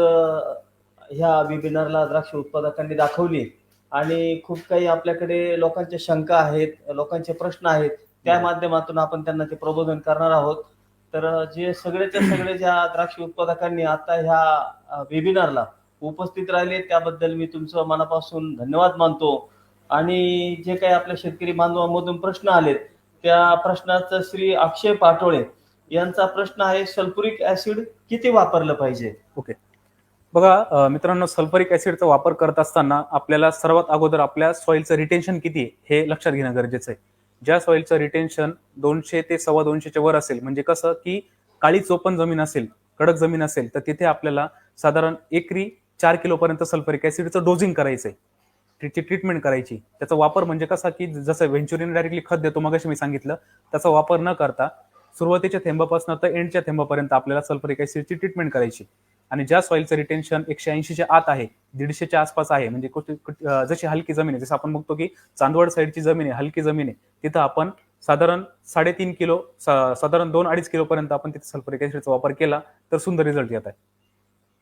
ह्या वेबिनारला द्राक्ष उत्पादकांनी दाखवली आणि खूप काही आपल्याकडे लोकांच्या शंका आहेत, लोकांचे प्रश्न आहेत, त्या माध्यमातून आपण त्यांना ते प्रबोधन करणार आहोत. तर जे सगळेच्या सगळे ज्या द्राक्ष उत्पादकांनी आता ह्या वेबिनारला उपस्थित राहिले त्याबद्दल मी तुमचं मनापासून धन्यवाद मानतो. आणि जे काही आपल्या शेतकरी बांधवांमधून प्रश्न आलेत त्या प्रश्नाचं श्री अक्षय पाटोळे यांचा प्रश्न आहे, सल्फ्युरिक ऍसिड किती वापरलं पाहिजे? ओके, बघा मित्रांनो, सल्फ्युरिक ऍसिडचा वापर करत असताना आपल्याला सर्वात अगोदर आपल्या सॉईलचं रिटेन्शन किती आहे हे लक्षात घेणं गरजेचं आहे. ज्या सॉईलचं रिटेन्शन 200 ते 250च्या वर असेल, म्हणजे कसं की काळी चोपण जमीन असेल, कडक जमीन असेल, तर तिथे आपल्याला साधारण एकरी 4 किलो पर्यंत सल्फ्युरिक ऍसिडचं डोजिंग करायचंय, त्याची ट्रीटमेंट करायची. त्याचा वापर म्हणजे कसा की जसं व्हेंचुरिन डायरेक्टली खत देतो मगाशी मी सांगितलं, त्याचा वापर न करता सुरुवातीच्या थेंबापासून तर एंडच्या थेंबापर्यंत आपल्याला सल्फ्युरिक ऍसिडची ट्रीटमेंट करायची. आणि ज्या सॉईलचं रिटेन्शन 180च्या आत आहे, 150च्या आसपास आहे, म्हणजे जशी हलकी जमीन आहे, जसं आपण बघतो की चांदवड साईडची जमीन आहे, हलकी जमीन आहे, तिथं आपण साधारण 3.5 किलो, साधारण 2-2.5 किलो पर्यंत आपण तिथे सल्फ्युरिक ऍसिडचा वापर केला तर सुंदर रिझल्ट येत आहे.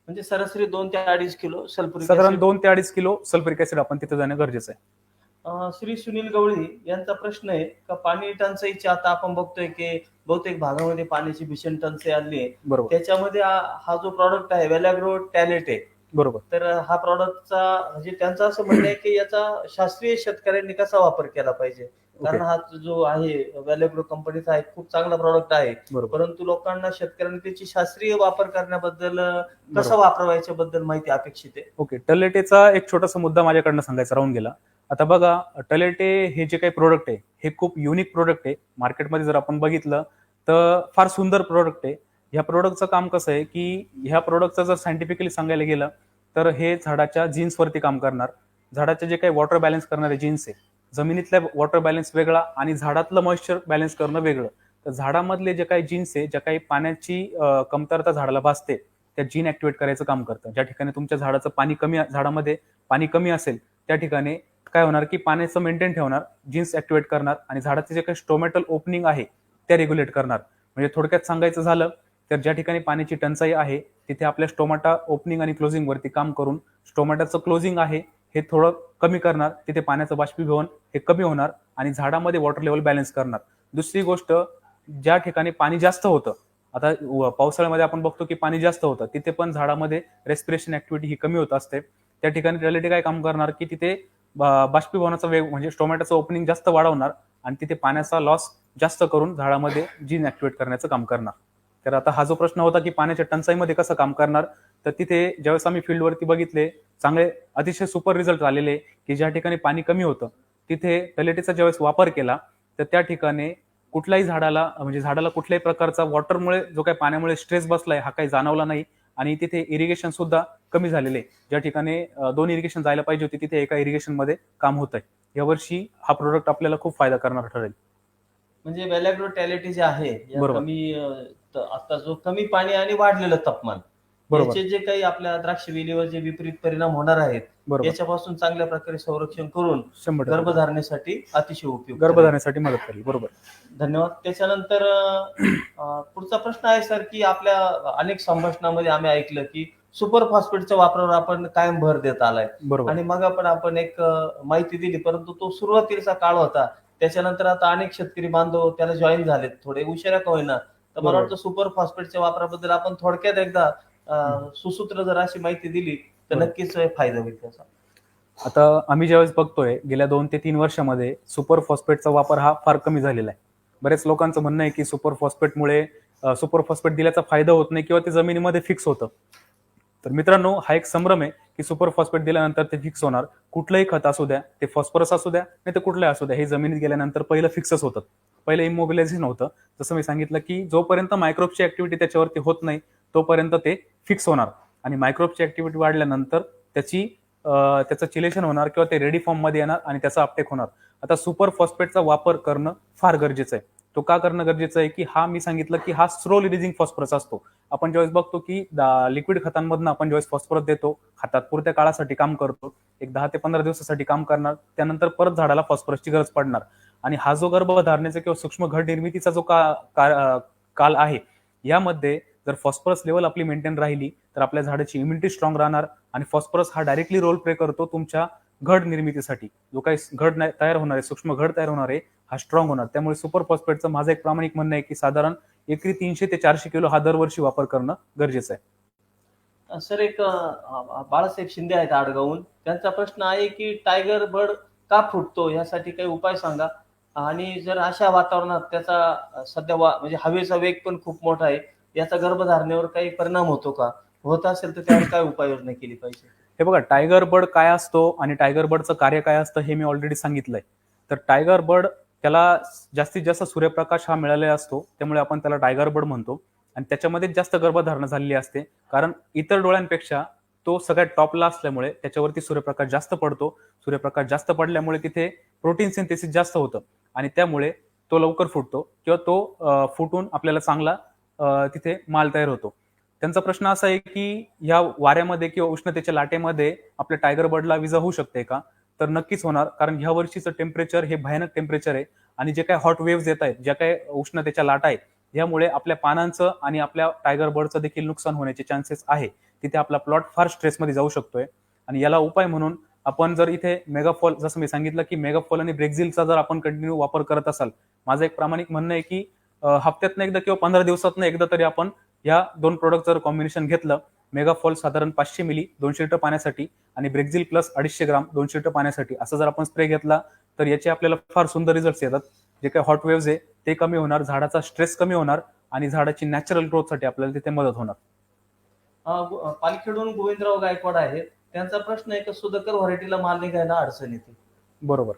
म्हणजे सरासरी 2 ते 2.5 किलो सल्फ्युरिक साधारण 2 ते 2.5 किलो सल्फ्युरिक ऍसिड आपण तिथे जाणं गरजेचं आहे. श्री सुनील गवळी यांचा प्रश्न आहे का पाणी टंचाईची आता आपण बघतोय की बहुतेक भागामध्ये पाण्याची भीषण टंचाई आली आहे. बरोबर, त्याच्यामध्ये हा जो प्रॉडक्ट आहे व्हॅलॅग्रो टॅलेट आहे, बरोबर. तर हा प्रॉडक्टचा म्हणजे त्यांचं असं म्हणणं आहे की याचा शास्त्रीय शेतकऱ्यांनी कसा वापर केला पाहिजे, कारण हा जो आहे व्हॅलॅग्रो कंपनीचा एक खूप चांगला प्रॉडक्ट आहे, परंतु लोकांना शेतकऱ्यांनी त्याची शास्त्रीय वापर करण्याबद्दल कसं वापरायच्या बद्दल माहिती अपेक्षित आहे. ओके, टलेटेचा एक छोटासा मुद्दा माझ्याकडनं सांगायचा राहून गेला. आता बघा, टलेटे हे जे काही प्रोडक्ट आहे हे खूप युनिक प्रोडक्ट आहे. मार्केटमध्ये जर आपण बघितलं तर फार सुंदर प्रोडक्ट आहे. ह्या प्रोडक्टचं काम कसं आहे की ह्या प्रोडक्टचं जर सायंटिफिकली सांगायला गेलं तर हे झाडाच्या जीन्सवरती काम करणार. झाडाचे जे काही वॉटर बॅलन्स करणारे जीन्स आहे, जमिनीतल्या वॉटर बॅलन्स वेगळा आणि झाडातलं मॉइश्चर बॅलन्स करणं वेगळं. तर झाडामधले जे काही जीन्स आहे, ज्या काही पाण्याची कमतरता झाडाला भासते त्या जीन ऍक्टिव्हेट करायचं काम करतं. ज्या ठिकाणी तुमच्या झाडाचं पाणी कमी, झाडामध्ये पाणी कमी असेल त्या ठिकाणी काय होणार की पाण्याचं मेंटेन ठेवणार, जीन्स ऍक्टिव्हेट करणार आणि झाडाचे जे काही स्टोमॅटल ओपनिंग आहे त्या रेग्युलेट करणार. म्हणजे थोडक्यात सांगायचं झालं तर ज्या ठिकाणी पाण्याची टंचाई आहे तिथे आपल्या स्टोमाटा ओपनिंग आणि क्लोजिंग वरती काम करून स्टोमॅटाचं क्लोजिंग आहे हे थोडं कमी करणार, तिथे पाण्याचं बाष्पीभवन हे कमी होणार आणि झाडामध्ये वॉटर लेवल बॅलन्स करणार. दुसरी गोष्ट, ज्या ठिकाणी पाणी जास्त होतं, आता पावसाळ्यामध्ये आपण बघतो की पाणी जास्त होतं, तिथे पण झाडामध्ये रेस्पिरेशन ऍक्टिव्हिटी ही कमी होत असते. त्या ठिकाणी रिअलिटी काय काम करणार की तिथे बाष्पीभवनाचा वेग म्हणजे स्टोमॅटाचं ओपनिंग जास्त वाढवणार आणि तिथे पाण्याचा लॉस जास्त करून झाडामध्ये जीन ऍक्टिव्हेट करण्याचं काम करणार. तर आता हा जो प्रश्न होता की पाण्याच्या टंचाईमध्ये कसं काम करणार, तर तिथे ज्यावेळेस आम्ही फील्डवरती बघितले चांगले अतिशय सुपर रिझल्ट आलेले की ज्या ठिकाणी पाणी कमी होतं तिथे पेलेटीचा ज्यावेळेस वापर केला तर त्या ठिकाणी कुठल्याही झाडाला म्हणजे झाडाला कुठल्याही प्रकारचा वॉटरमुळे जो काही पाण्यामुळे स्ट्रेस बसलाय हा काही जाणवला नाही आणि तिथे इरिगेशन सुद्धा कमी झालेले. ज्या ठिकाणी 2 इरिगेशन जायला पाहिजे होती तिथे एका इरिगेशन मध्ये काम होत आहे. यावर्षी हा प्रोडक्ट आपल्याला खूप फायदा करणार ठरेल. म्हणजे व्हॅलॅग्रोटॅलिटी जे आहे या बरोबर. कमी आता जो कमी पाणी आणि वाढलेलं तापमान बरोबर. याचे जे काही आपल्या द्राक्ष वेलीवर जे विपरीत परिणाम होणार आहेत बरोबर. याच्यापासून चांगल्या प्रकारे संरक्षण करून 100% गर्भधारणेसाठी अतिशय उपयुक्त राहील. गर्भधारणेसाठी मदत करेल. बरोबर. धन्यवाद. त्याच्यानंतर पुढचा प्रश्न आहे सर की आपल्या अनेक संभाषणामध्ये आम्ही ऐकलं की सुपर फॉस्फेटच्या वापरावर आपण कायम भर देत आलाय बरोबर. आणि मग आपण एक माहिती दिली, परंतु तो सुरुवातीचा काळ होता. त्याच्यानंतर आता अनेक शेतकरी बांधव त्याला जॉईन झालेत, थोडे उशिरा का होईना. तर मला बरोबर. वाटतं सुपर फॉस्फेटच्या वापराबद्दल आपण थोडक्यात एकदा सुसूत्र जर अशी माहिती दिली तर बरोबर. नक्कीच फायदा होईल त्याचा. आता आम्ही ज्यावेळेस बघतोय गेल्या 2 ते 3 वर्षामध्ये सुपर फॉस्फेटचा वापर हा फार कमी झालेला आहे. बरेच लोकांचं म्हणणं आहे की सुपर फॉस्फेटमुळे सुपर फॉस्फेट दिल्याचा फायदा होत नाही किंवा ते जमिनीमध्ये फिक्स होतं. तर मित्रांनो, हा एक संभ्रम आहे की सुपर फॉस्फेट दिल्यानंतर ते फिक्स होणार. कुठलंही खत असू द्या, ते फॉस्फरस असू द्या नाही तर कुठलंही असू द्या, हे जमिनीत गेल्यानंतर पहिलं फिक्सच होतं. पहिलं इमोबिलायझेशन होतं. जसं मी सांगितलं की जोपर्यंत मायक्रोबची ऍक्टिव्हिटी त्याच्यावरती होत नाही तोपर्यंत ते फिक्स होणार आणि मायक्रोबची ऍक्टिव्हिटी वाढल्यानंतर त्याचं चिलेशन होणार किंवा ते रेडी फॉर्म मध्ये येणार आणि त्याचा अपटेक होणार. आता सुपर फॉस्फेटचा वापर करणं फार गरजेचं आहे. तो का करणं गरजेचं आहे की हा मी सांगितलं की हा स्लो रिलीजिंग फॉस्फरस असतो. आपण ज्यावेळेस बघतो की लिक्विड खतांमधनं आपण ज्यावेळेस फॉस्फरस देतो, खतात पुरत्या काळासाठी काम करतो, एक 10 ते 15 दिवसासाठी काम करणार, त्यानंतर परत झाडाला फॉस्फरसची गरज पडणार आणि हा जो गर्भधारणेचा किंवा सूक्ष्म घड निर्मितीचा जो काल आहे यामध्ये जर फॉस्फरस लेवल आपली मेंटेन राहिली तर आपल्या झाडाची इम्युनिटी स्ट्रॉंग राहणार आणि फॉस्फरस हा डायरेक्टली रोल प्ले करतो तुमच्या घड निर्मितीसाठी. जो काही घड तयार होणार आहे, सूक्ष्म घड तयार होणार आहे, हा स्ट्रॉंग होणार. त्यामुळे सुपर फॉस्फेटचं माझं एक प्रामाणिक म्हणणं आहे की साधारण एकरी 300 ते 400 किलो हा दरवर्षी वापर करणं गरजेचं आहे. सर एक बाळासाहेब शिंदे आहेत आडगावून, त्यांचा प्रश्न आहे की टायगर बर्ड का फुटतो यासाठी काही उपाय सांगा आणि जर अशा वातावरणात त्याचा सध्या म्हणजे हवेचा वेग पण खूप मोठा आहे, याचा गर्भधारणेवर काही परिणाम होतो का, होत असेल तर त्यावर काय उपाययोजना केली पाहिजे? हे बघा, टायगर बर्ड काय असतो आणि टायगर बर्डचं कार्य काय असतं हे मी ऑलरेडी सांगितलंय. तर टायगर बर्ड त्याला जास्तीत जास्त सूर्यप्रकाश हा मिळालेला असतो, त्यामुळे आपण त्याला टायगर बर्ड म्हणतो आणि त्याच्यामध्ये जास्त गर्भधारणा झालेली असते कारण इतर डोळ्यांपेक्षा तो सगळ्यात टॉपला असल्यामुळे त्याच्यावरती सूर्यप्रकाश जास्त पडतो. सूर्यप्रकाश जास्त पडल्यामुळे तिथे प्रोटीन सिंथेसिस जास्त होतं आणि त्यामुळे तो लवकर फुटतो किंवा तो फुटून आपल्याला चांगला तिथे माल तयार होतो. त्यांचा प्रश्न असा आहे की या वाऱ्यामध्ये किंवा उष्णतेच्या लाटेमध्ये आपल्या टायगर बर्डला विजा होऊ शकते का, तर नक्कीच होणार. कारण ह्या वर्षीचं टेम्परेचर हे भयानक टेम्परेचर आहे आणि जे काही हॉट वेव्ह येत आहेत, ज्या काही उष्णतेच्या लाटा आहेत, यामुळे आपल्या पानांचं आणि आपल्या टायगर बर्डचं देखील नुकसान होण्याचे चान्सेस आहे. तिथे आपला प्लॉट फार स्ट्रेसमध्ये जाऊ शकतोय आणि याला उपाय म्हणून आपण जर इथे मेगाफॉल, जसं मी सांगितलं की मेगाफॉल आणि ब्रेक्झिलचा जर आपण कंटिन्यू वापर करत असाल, माझं एक प्रामाणिक म्हणणं आहे की हप्त्यातनं एकदा किंवा 15 दिवसातनं एकदा तरी आपण या 2 प्रोडक्ट जर कॉम्बिनेशन घेतलं, मेगाफॉल साधारण 500 मिली 200 लिटर पाण्यासाठी आणि ब्रेक्झिल प्लस 250 ग्राम 200 लिटर पाण्यासाठी असं जर आपण स्प्रे घेतला तर याचे आपल्याला फार सुंदर रिझल्ट्स येतात. जे काही हॉट वेव्हज आहे ते कमी होणार, झाडाचा स्ट्रेस कमी होणार आणि झाडाची नॅचरल ग्रोथसाठी आपल्याला तिथे मदत होणार. पालखेडून गोविंदराव गायकवाड आहेत, त्यांचा प्रश्न आहे की सुधाकर व्हरायटीला माल निघायला अडचण येते. बरोबर.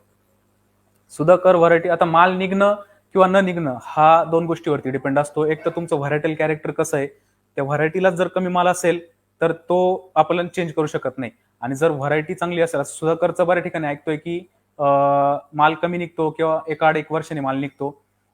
सुधाकर व्हरायटी, आता माल निघणं किंवा न निघणं हा 2 गोष्टीवरती डिपेंड असतो. एक तर तुमचं व्हरायटल कॅरेक्टर कसं आहे, त्या व्हरायटीला जर कमी माल असेल तर तो आपण चेंज करू शकत नाही. आणि जर व्हरायटी चांगली असेल, सुधाकरचं बऱ्याच ठिकाणी ऐकतोय की माल कमी निघतो किंवा एक वर्षाने माल निघतो.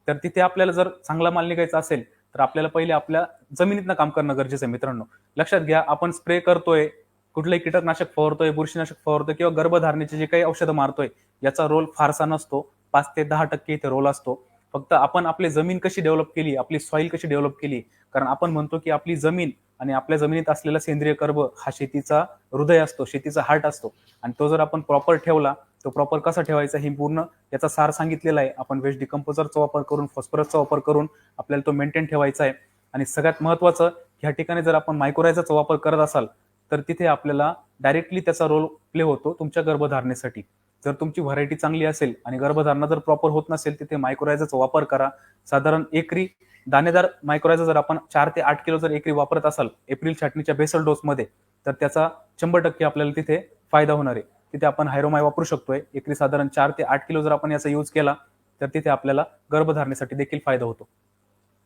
तर तिथे आपल्याला जर चांगला माल निघायचा असेल तर आपल्याला पहिले आपल्या जमिनीतनं काम करणं गरजेचं आहे मित्रांनो. लक्षात घ्या, आपण स्प्रे करतोय, कुठलंही कीटकनाशक फवारतोय, बुरशीनाशक फवारतोय किंवा गर्भधारणेचे जे काही औषधं मारतोय याचा रोल फारसा नसतो. 5 ते 10% इथे रोल असतो. फक्त आपण आपली जमीन कशी डेव्हलप केली, आपली सॉईल कशी डेव्हलप केली. कारण आपण म्हणतो की आपली जमीन आणि आपल्या जमिनीत असलेला सेंद्रिय कर्ब हा शेतीचा हृदय असतो, शेतीचा हार्ट असतो. आणि तो जर आपण प्रॉपर ठेवला, तो प्रॉपर कसा ठेवायचा हे पूर्ण याचा सार सांगितलेला आहे. आपण वेस्ट डिकम्पोजरचा वापर करून, फॉस्फरसचा वापर करून आपल्याला तो मेंटेन ठेवायचा आहे. आणि सगळ्यात महत्वाचं, ह्या ठिकाणी जर आपण मायक्रोरायझाचा वापर करत असाल तर तिथे आपल्याला डायरेक्टली त्याचा रोल प्ले होतो तुमच्या गर्भधारणेसाठी. जर तुमची व्हरायटी चांगली असेल आणि गर्भधारणा जर प्रॉपर होत नसेल, तिथे मायक्रोरायझाचा वापर करा. साधारण एकरी दाणेदार मायक्रोरायझा जर आपण 4 ते 8 किलो जर एकरी वापरत असाल एप्रिल छाटणीच्या बेसल डोसमध्ये, तर त्याचा 100% आपल्याला तिथे फायदा होणार आहे. तिथे आपण हायरोमाय वापरू शकतोय. एकरी साधारण 4 ते 8 किलो जर आपण याचा यूज केला तर तिथे आपल्याला गर्भधारणेसाठी देखील फायदा होतो.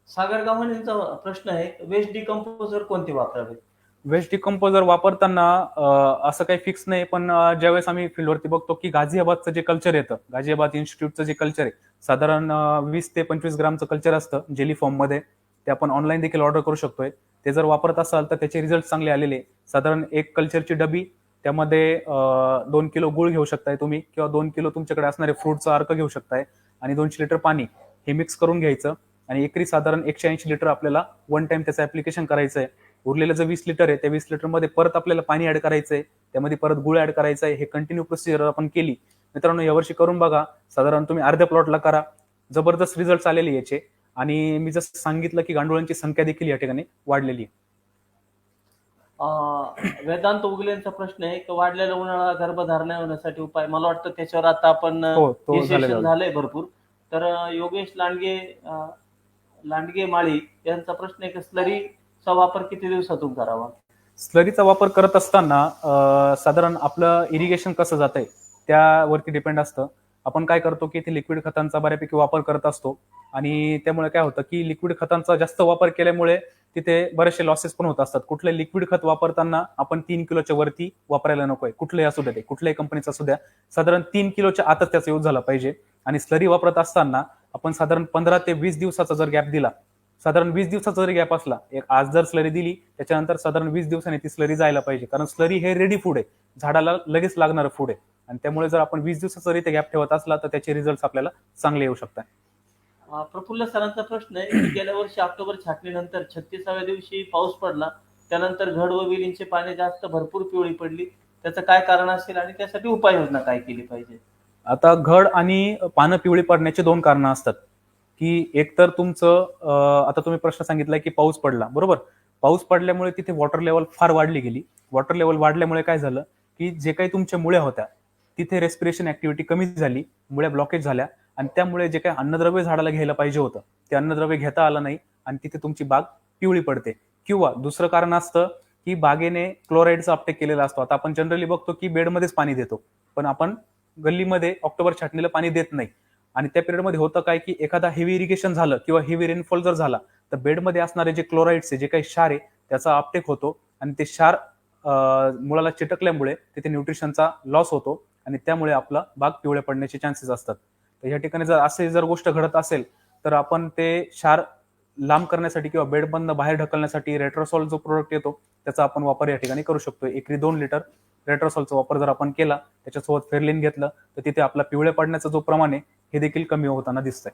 सागर गावांचा प्रश्न आहे, वेस्ट डिकम्पोजर कोणते वापरावे? वेस्ट डिकम्पोजर वापरताना असं काही फिक्स नाही, पण ज्यावेळेस आम्ही फील्डवरती बघतो की गाझियाबादचं जे कल्चर येतं, गाझियाबाद इन्स्टिट्यूटचं जे कल्चर आहे, साधारण 20 ते 25 ग्रामचं कल्चर असतं जेली फॉर्ममध्ये. ते आपण ऑनलाईन देखील ऑर्डर करू शकतोय. ते जर वापरत असाल तर त्याचे रिझल्ट चांगले आलेले. साधारण एक कल्चरची डबी, त्यामध्ये 2 किलो गुळ घेऊ शकताय तुम्ही किंवा 2 किलो तुमच्याकडे असणारे फ्रूटचा अर्क घेऊ शकताय आणि 200 लिटर पाणी हे मिक्स करून घ्यायचं. आणि एकरी साधारण 180 लिटर आपल्याला वन टाइम त्याचं ऍप्लिकेशन करायचं आहे. उरलेलं जे 20 लिटर आहे त्या 20 लिटरमध्ये परत आपल्याला पाणी ऍड करायचंय, त्यामध्ये परत गुळ ऍड करायचा आहे. हे कंटिन्यू प्रोसिजर आपण केली मित्रांनो, यावर्षी करून बघा. साधारण तुम्ही अर्ध्या प्लॉटला करा, जबरदस्त रिझल्ट आलेले याचे. आणि मी जसं सांगितलं की गांडुळांची संख्या देखील या ठिकाणी वाढलेली आहे. वेदांत उगलेंचा प्रश्न आहे की वाढलेला उन्हाळा गर्भधारणा होण्यासाठी उपाय. मला वाटतं त्याच्यावर आता आपण हो, तो झालेला आहे. झालंय भरपूर. तर योगेश लांडगे माळी यांचा प्रश्न आहे की स्लरीचा वापर किती दिवसातून करावा? स्लरीचा वापर करत असताना साधारण आपलं इरिगेशन कसं जात आहे त्यावरती डिपेंड असतं. आपण काय करतो की इथे लिक्विड खतांचा बऱ्यापैकी वापर करत असतो आणि त्यामुळे काय होतं की लिक्विड खतांचा जास्त वापर केल्यामुळे तिथे बरेचसे लॉसेस पण होत असतात. कुठलंही लिक्विड खत वापरताना आपण 3 किलोच्या वरती वापरायला नकोय. कुठलंही असू द्या, ते कुठल्याही कंपनीचा असू द्या, साधारण 3 किलोच्या आतच त्याचा यूज झाला पाहिजे. आणि स्लरी वापरत असताना आपण साधारण 15 ते 20 दिवसाचा जर गॅप दिला, साधारण 20 दिवसाचा जरी गॅप असला, एक आज जर स्लरी दिली त्याच्यानंतर साधारण 20 दिवसांनी ती स्लरी जायला पाहिजे. कारण स्लरी हे रेडी फूड आहे, झाडाला लगेच लागणारं फूड आहे. आणि त्यामुळे जर आपण 20 दिवसाचा जरी ते गॅप ठेवत असला तर त्याचे रिझल्ट आपल्याला चांगले येऊ शकतात. प्रफुल्ल सरांचा प्रश्न आहे की गेल्या वर्षी ऑक्टोबर छाटणीनंतर 36व्या दिवशी पाऊस पडला, त्यानंतर घड व विलींची पाने जास्त भरपूर पिवळी पडली. त्याचं काय कारण असेल आणि त्यासाठी उपाययोजना काय केली पाहिजे? आता घड आणि पानं पिवळी पडण्याची 2 कारणं असतात. की एक तर तुमचं आता तुम्ही प्रश्न सांगितलाय की पाऊस पडला, बरोबर. पाऊस पडल्यामुळे तिथे वॉटर लेवल फार वाढली गेली. वॉटर लेवल वाढल्यामुळे काय झालं की जे काही तुमच्या मुळ्या होत्या तिथे रेस्पिरेशन ऍक्टिव्हिटी कमी झाली, मुळ्या ब्लॉकेज झाल्या आणि त्यामुळे जे काही अन्नद्रव्य झाडाला घ्यायला पाहिजे होतं ते अन्नद्रव्य घेता आलं नाही आणि तिथे तुमची बाग पिवळी पडते. किंवा दुसरं कारण असतं की बागेने क्लोराईडचा अपटेक केलेला असतो. आता आपण जनरली बघतो की बेडमध्येच पाणी देतो, पण आपण गल्लीमध्ये ऑक्टोबर छाटणीला पाणी देत नाही. आणि त्या पिरियडमध्ये होतं काय की एखादा हेवी इरिगेशन झालं किंवा हेवी रेनफॉल जर झाला तर बेडमध्ये असणारे जे क्लोराईड्स जे काही क्षार आहे त्याचा अपटेक होतो आणि ते क्षार मुळाला चिटकल्यामुळे तिथे न्यूट्रिशनचा लॉस होतो आणि त्यामुळे आपला बाग पिवळे पडण्याचे चान्सेस असतात. तर या ठिकाणी जर असे जर गोष्ट घडत असेल तर आपण ते क्षार लांब करण्यासाठी किंवा बेडमधनं बाहेर ढकलण्यासाठी रेट्रोसॉल जो प्रोडक्ट येतो त्याचा आपण वापर या ठिकाणी करू शकतो. एकरी 2 लिटर रेट्रोसॉलचा वापर जर आपण केला, त्याच्यासोबत फेरलिन घेतलं तर तिथे आपला पिवळे पडण्याचा जो प्रमाण आहे हे देखील कमी होताना दिसतंय.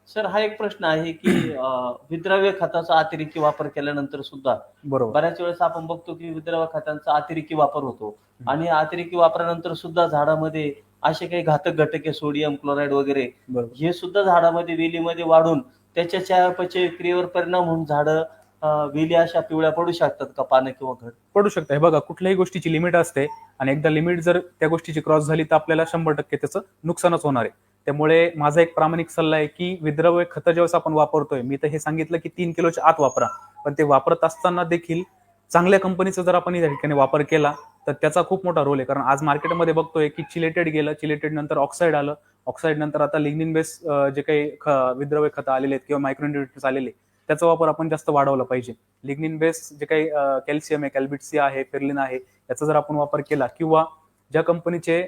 सर, हा एक प्रश्न आहे की विद्राव्य खताचा अतिरेकी वापर केल्यानंतर सुद्धा बरोबर. बऱ्याच वेळेस आपण बघतो की विद्राव्य खतांचा अतिरेकी वापर होतो आणि अतिरेकी वापरानंतर सुद्धा झाडामध्ये असे काही घातक घटक आहे, सोडियम क्लोराईड वगैरे, बरोबर. हे सुद्धा झाडामध्ये वेलीमध्ये वाढून त्याच्या चयापचय क्रियेवर परिणाम होऊन झाडं वेली अशा पिवळ्या पडू शकतात का, पानं किंवा घड? पडू शकतं. हे बघा, कुठल्याही गोष्टीची लिमिट असते आणि एकदा लिमिट जर त्या गोष्टीची क्रॉस झाली तर आपल्याला 100% त्याचं नुकसानच होणार आहे. त्यामुळे माझा एक प्रामाणिक सल्ला आहे की विद्राव्य खतं ज्यावेळेस आपण वापरतोय, मी तर हे सांगितलं की 3 किलोच्या आत वापरा, पण ते वापरत असताना देखील चांगल्या कंपनीचा जर आपण या ठिकाणी वापर केला तर त्याचा खूप मोठा रोल आहे. कारण आज मार्केटमध्ये बघतोय की चिलेटेड गेलं, चिलेटेड नंतर ऑक्साईड आलं, ऑक्साईड नंतर आता लिग्निन बेस जे काही विद्रव्य खतं आलेले आहेत किंवा मायक्रोन्युट्रिएंट्स आलेले, त्याचा वापर आपण जास्त वाढवला पाहिजे. लिग्निन बेस जे काही कॅल्शियम आहे, कॅल्बिटसी आहे, फेर्लिन आहे, याचा जर आपण वापर केला किंवा ज्या कंपनीचे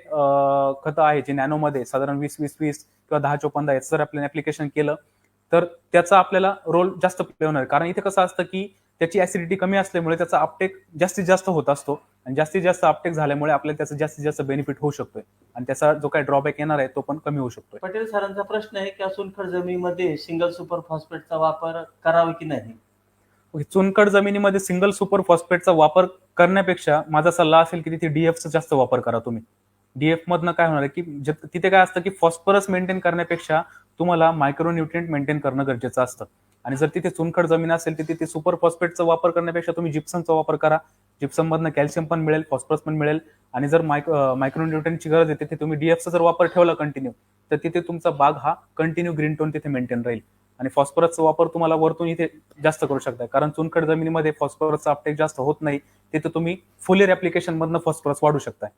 खतं आहे जे नॅनोमध्ये साधारण 20-20-20 किंवा 10-14 याचं जर आपल्याला ऍप्लिकेशन केलं तर त्याचा आपल्याला रोल जास्त प्ले होणार. कारण इथे कसं असतं की त्याची ऍसिडिटी कमी असल्यामुळे त्याचा अपटेक जास्तीत जास्त होत असतो आणि जास्तीत जास्त अपटेक झाल्यामुळे आपल्याला त्याचा जास्तीत जास्त बेनिफिट होऊ शकतोय आणि त्याचा जो काही ड्रॉबॅक येणार आहे तो पण कमी होऊ शकतोय. पटेल सरांचा प्रश्न आहे की चुनखड जमिनीमध्ये सिंगल सुपर फॉस्फेटचा वापर करावा की नाही. चुनखड जमिनीमध्ये सिंगल सुपर फॉस्फेटचा वापर करण्यापेक्षा माझा सल्ला असेल की तिथे डीएफचा जास्त वापर करा तुम्ही. डीएफ मधनं काय होणार आहे की तिथे काय असतं की फॉस्फरस मेंटेन करण्यापेक्षा तुम्हाला मायक्रोन्युट्रिएंट मेंटेन करणं गरजेचं असतं आणि जर तिथे चुनखड जमीन असेल तर तिथे सुपर फॉस्फेटचा वापर करण्यापेक्षा तुम्ही जिप्समचा वापर करा. जिप्सम मधनं कॅल्शियम पण मिळेल, फॉस्फरस पण मिळेल आणि जर मायक्रोन्युट्रिएंटची गरज आहे तिथे तुम्ही डीएफचा जर वापर ठेवला कंटिन्यू तर तिथे तुमचा बाग हा कंटिन्यू ग्रीन टोन तिथे मेंटेन राहील आणि फॉस्फरसचा वापर तुम्हाला वरतून इथे जास्त करू शकता. कारण चुनखड जमिनीमध्ये फॉस्फरसचा अपटेक जास्त होत नाही, तिथे तुम्ही फुलियर ऍप्लिकेशन मधनं फॉस्फरस वाढू शकताय.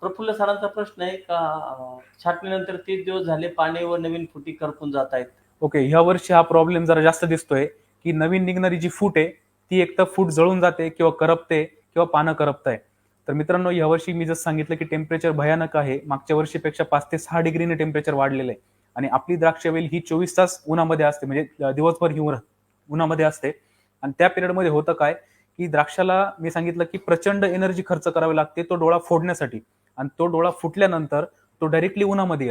प्रफुल्ल सरांचा प्रश्न आहे का छाटणीनंतर 30 दिवस झाले पाणी व नवीन फुटी करपून जात आहेत. ओके, ह्या वर्षी हा प्रॉब्लेम जरा जास्त दिसतोय की नवीन निघणारी जी फूट आहे ती एक तर फूट जळून जाते किंवा करपते किंवा पानं करपताय. तर मित्रांनो, यावर्षी मी जसं सांगितलं की टेम्परेचर भयानक आहे. मागच्या वर्षीपेक्षा 5 ते 6 डिग्रीने टेम्परेचर वाढलेलं आहे आणि आपली द्राक्षवेल ही 24 तास उन्हामध्ये असते, म्हणजे दिवसभर ही उन्हामध्ये असते. आणि त्या पिरियडमध्ये होतं काय की द्राक्षाला मी सांगितलं की प्रचंड एनर्जी खर्च करावी लागते तो डोळा फोडण्यासाठी आणि तो डोळा फुटल्यानंतर तो डायरेक्टली उन्हामध्ये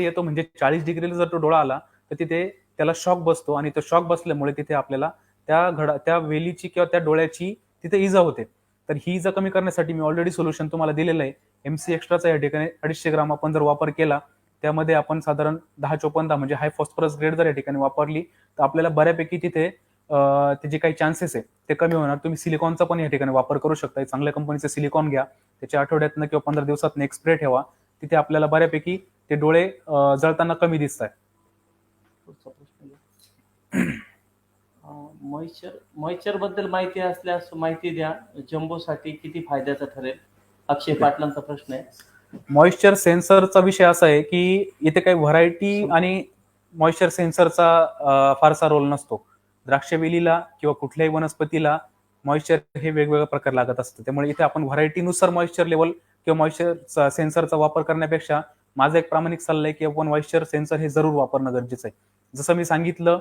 येतो म्हणजे 40 डिग्रीला जर तो डोळा आला तर तिथे त्याला शॉक बसतो आणि तो शॉक बसल्यामुळे तिथे आपल्याला त्या वेलीची किंवा त्या डोळ्याची तिथे इजा होते. तर ही इजा कमी करण्यासाठी मी ऑलरेडी सोल्युशन तुम्हाला दिलेलं आहे. MC एक्स्ट्राचा या ठिकाणी 250 ग्राम आपण जर वापर केला त्यामध्ये आपण साधारण 10-14 म्हणजे हाय फॉस्फरस ग्रेड जर या ठिकाणी वापरली तर आपल्याला बऱ्यापैकी तिथे ते जे काही चान्सेस आहे ते कमी होणार. तुम्ही सिलिकॉनचा पण या ठिकाणी वापर करू शकता. चांगल्या कंपनीचं सिलिकॉन घ्या, त्याच्या आठवड्यातनं किंवा 15 दिवसातनं एक स्प्रे ठेवा, तिथे आपल्याला बऱ्यापैकी ते डोळे जळताना कमी दिसत आहे. मॉइश्चर बद्दल माहिती असल्यास माहिती द्या. जम्बोसाठी किती फायद्याचं ठरेल. अक्षय पाटलांचा प्रश्न आहे. मॉइश्चर सेन्सरचा विषय असा आहे की इथे काही व्हरायटी आणि मॉइश्चर सेन्सरचा फारसा रोल नसतो. द्राक्षवेलीला किंवा कुठल्याही वनस्पतीला मॉइश्चर हे वेगवेगळ्या प्रकार लागत असतं. त्यामुळे इथे आपण व्हरायटीनुसार मॉइश्चर लेवल किंवा मॉइश्चर सेन्सरचा वापर करण्यापेक्षा माझा एक प्रामाणिक सल्ला आहे की आपण मॉइश्चर सेन्सर हे जरूर वापरणं गरजेचं आहे. जसं मी सांगितलं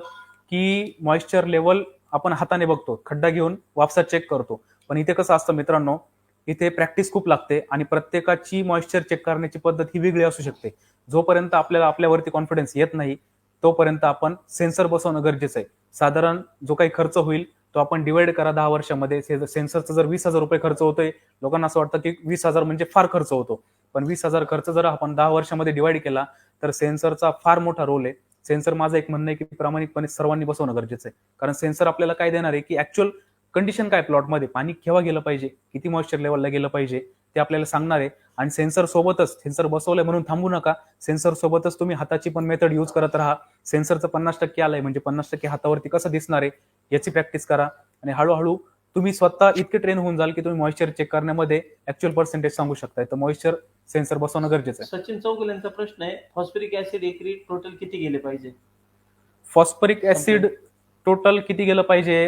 की मॉइश्चर लेवल आपण हाताने बघतो, खड्डा घेऊन वापसा चेक करतो, पण इथे कसं असतं मित्रांनो, इथे प्रॅक्टिस खूप लागते आणि प्रत्येकाची मॉइश्चर चेक करण्याची पद्धत ही वेगळी असू शकते. जोपर्यंत आपल्याला आपल्यावरती कॉन्फिडन्स येत नाही तोपर्यंत आपण सेन्सर बसवणं गरजेचं आहे. साधारण जो काही खर्च होईल तो आपण डिवाइड करा 10 वर्षामध्ये. सेन्सरचा जर 20,000 रुपये खर्च होतोय, लोकांना असं वाटतं की 20,000 म्हणजे फार खर्च होतो, पण 20,000 खर्च जर आपण 10 वर्षामध्ये डिवाइड केला तर सेन्सरचा फार मोठा रोल आहे. सेन्सर माझं एक म्हणणं आहे की प्रामाणिकपणे सर्वांनी बसवणं गरजेचं आहे. कारण सेन्सर आपल्याला काय देणार आहे की ऍक्च्युअल कंडिशन काय प्लॉटमध्ये, पाणी केव्हा गेलं पाहिजे, किती मॉइश्चर लेवलला गेलं पाहिजे ते आपल्याला सांगणार आहे. आणि सेन्सर बसवलंय म्हणून थांबू नका. सेन्सर सोबतच तुम्ही हाताची पण मेथड यूज करत राहा. सेन्सरचं 50% आलंय म्हणजे 50% हातावरती कसं दिसणार आहे याची प्रॅक्टिस करा आणि हळूहळू तुम्ही स्वतः इतके ट्रेन होऊन जाल की तुम्ही मॉइश्चर चेक करण्यामध्ये ऍक्च्युअल पर्सेंटेज सांगू शकताय. तर मॉइश्चर सेन्सर बसवणं गरजेचं आहे. सचिन चौगुले यांचा प्रश्न आहे, फॉस्फरिक ऍसिड एकरी टोटल किती गेले पाहिजे. फॉस्फरिक ऍसिड टोटल किती गेलं पाहिजे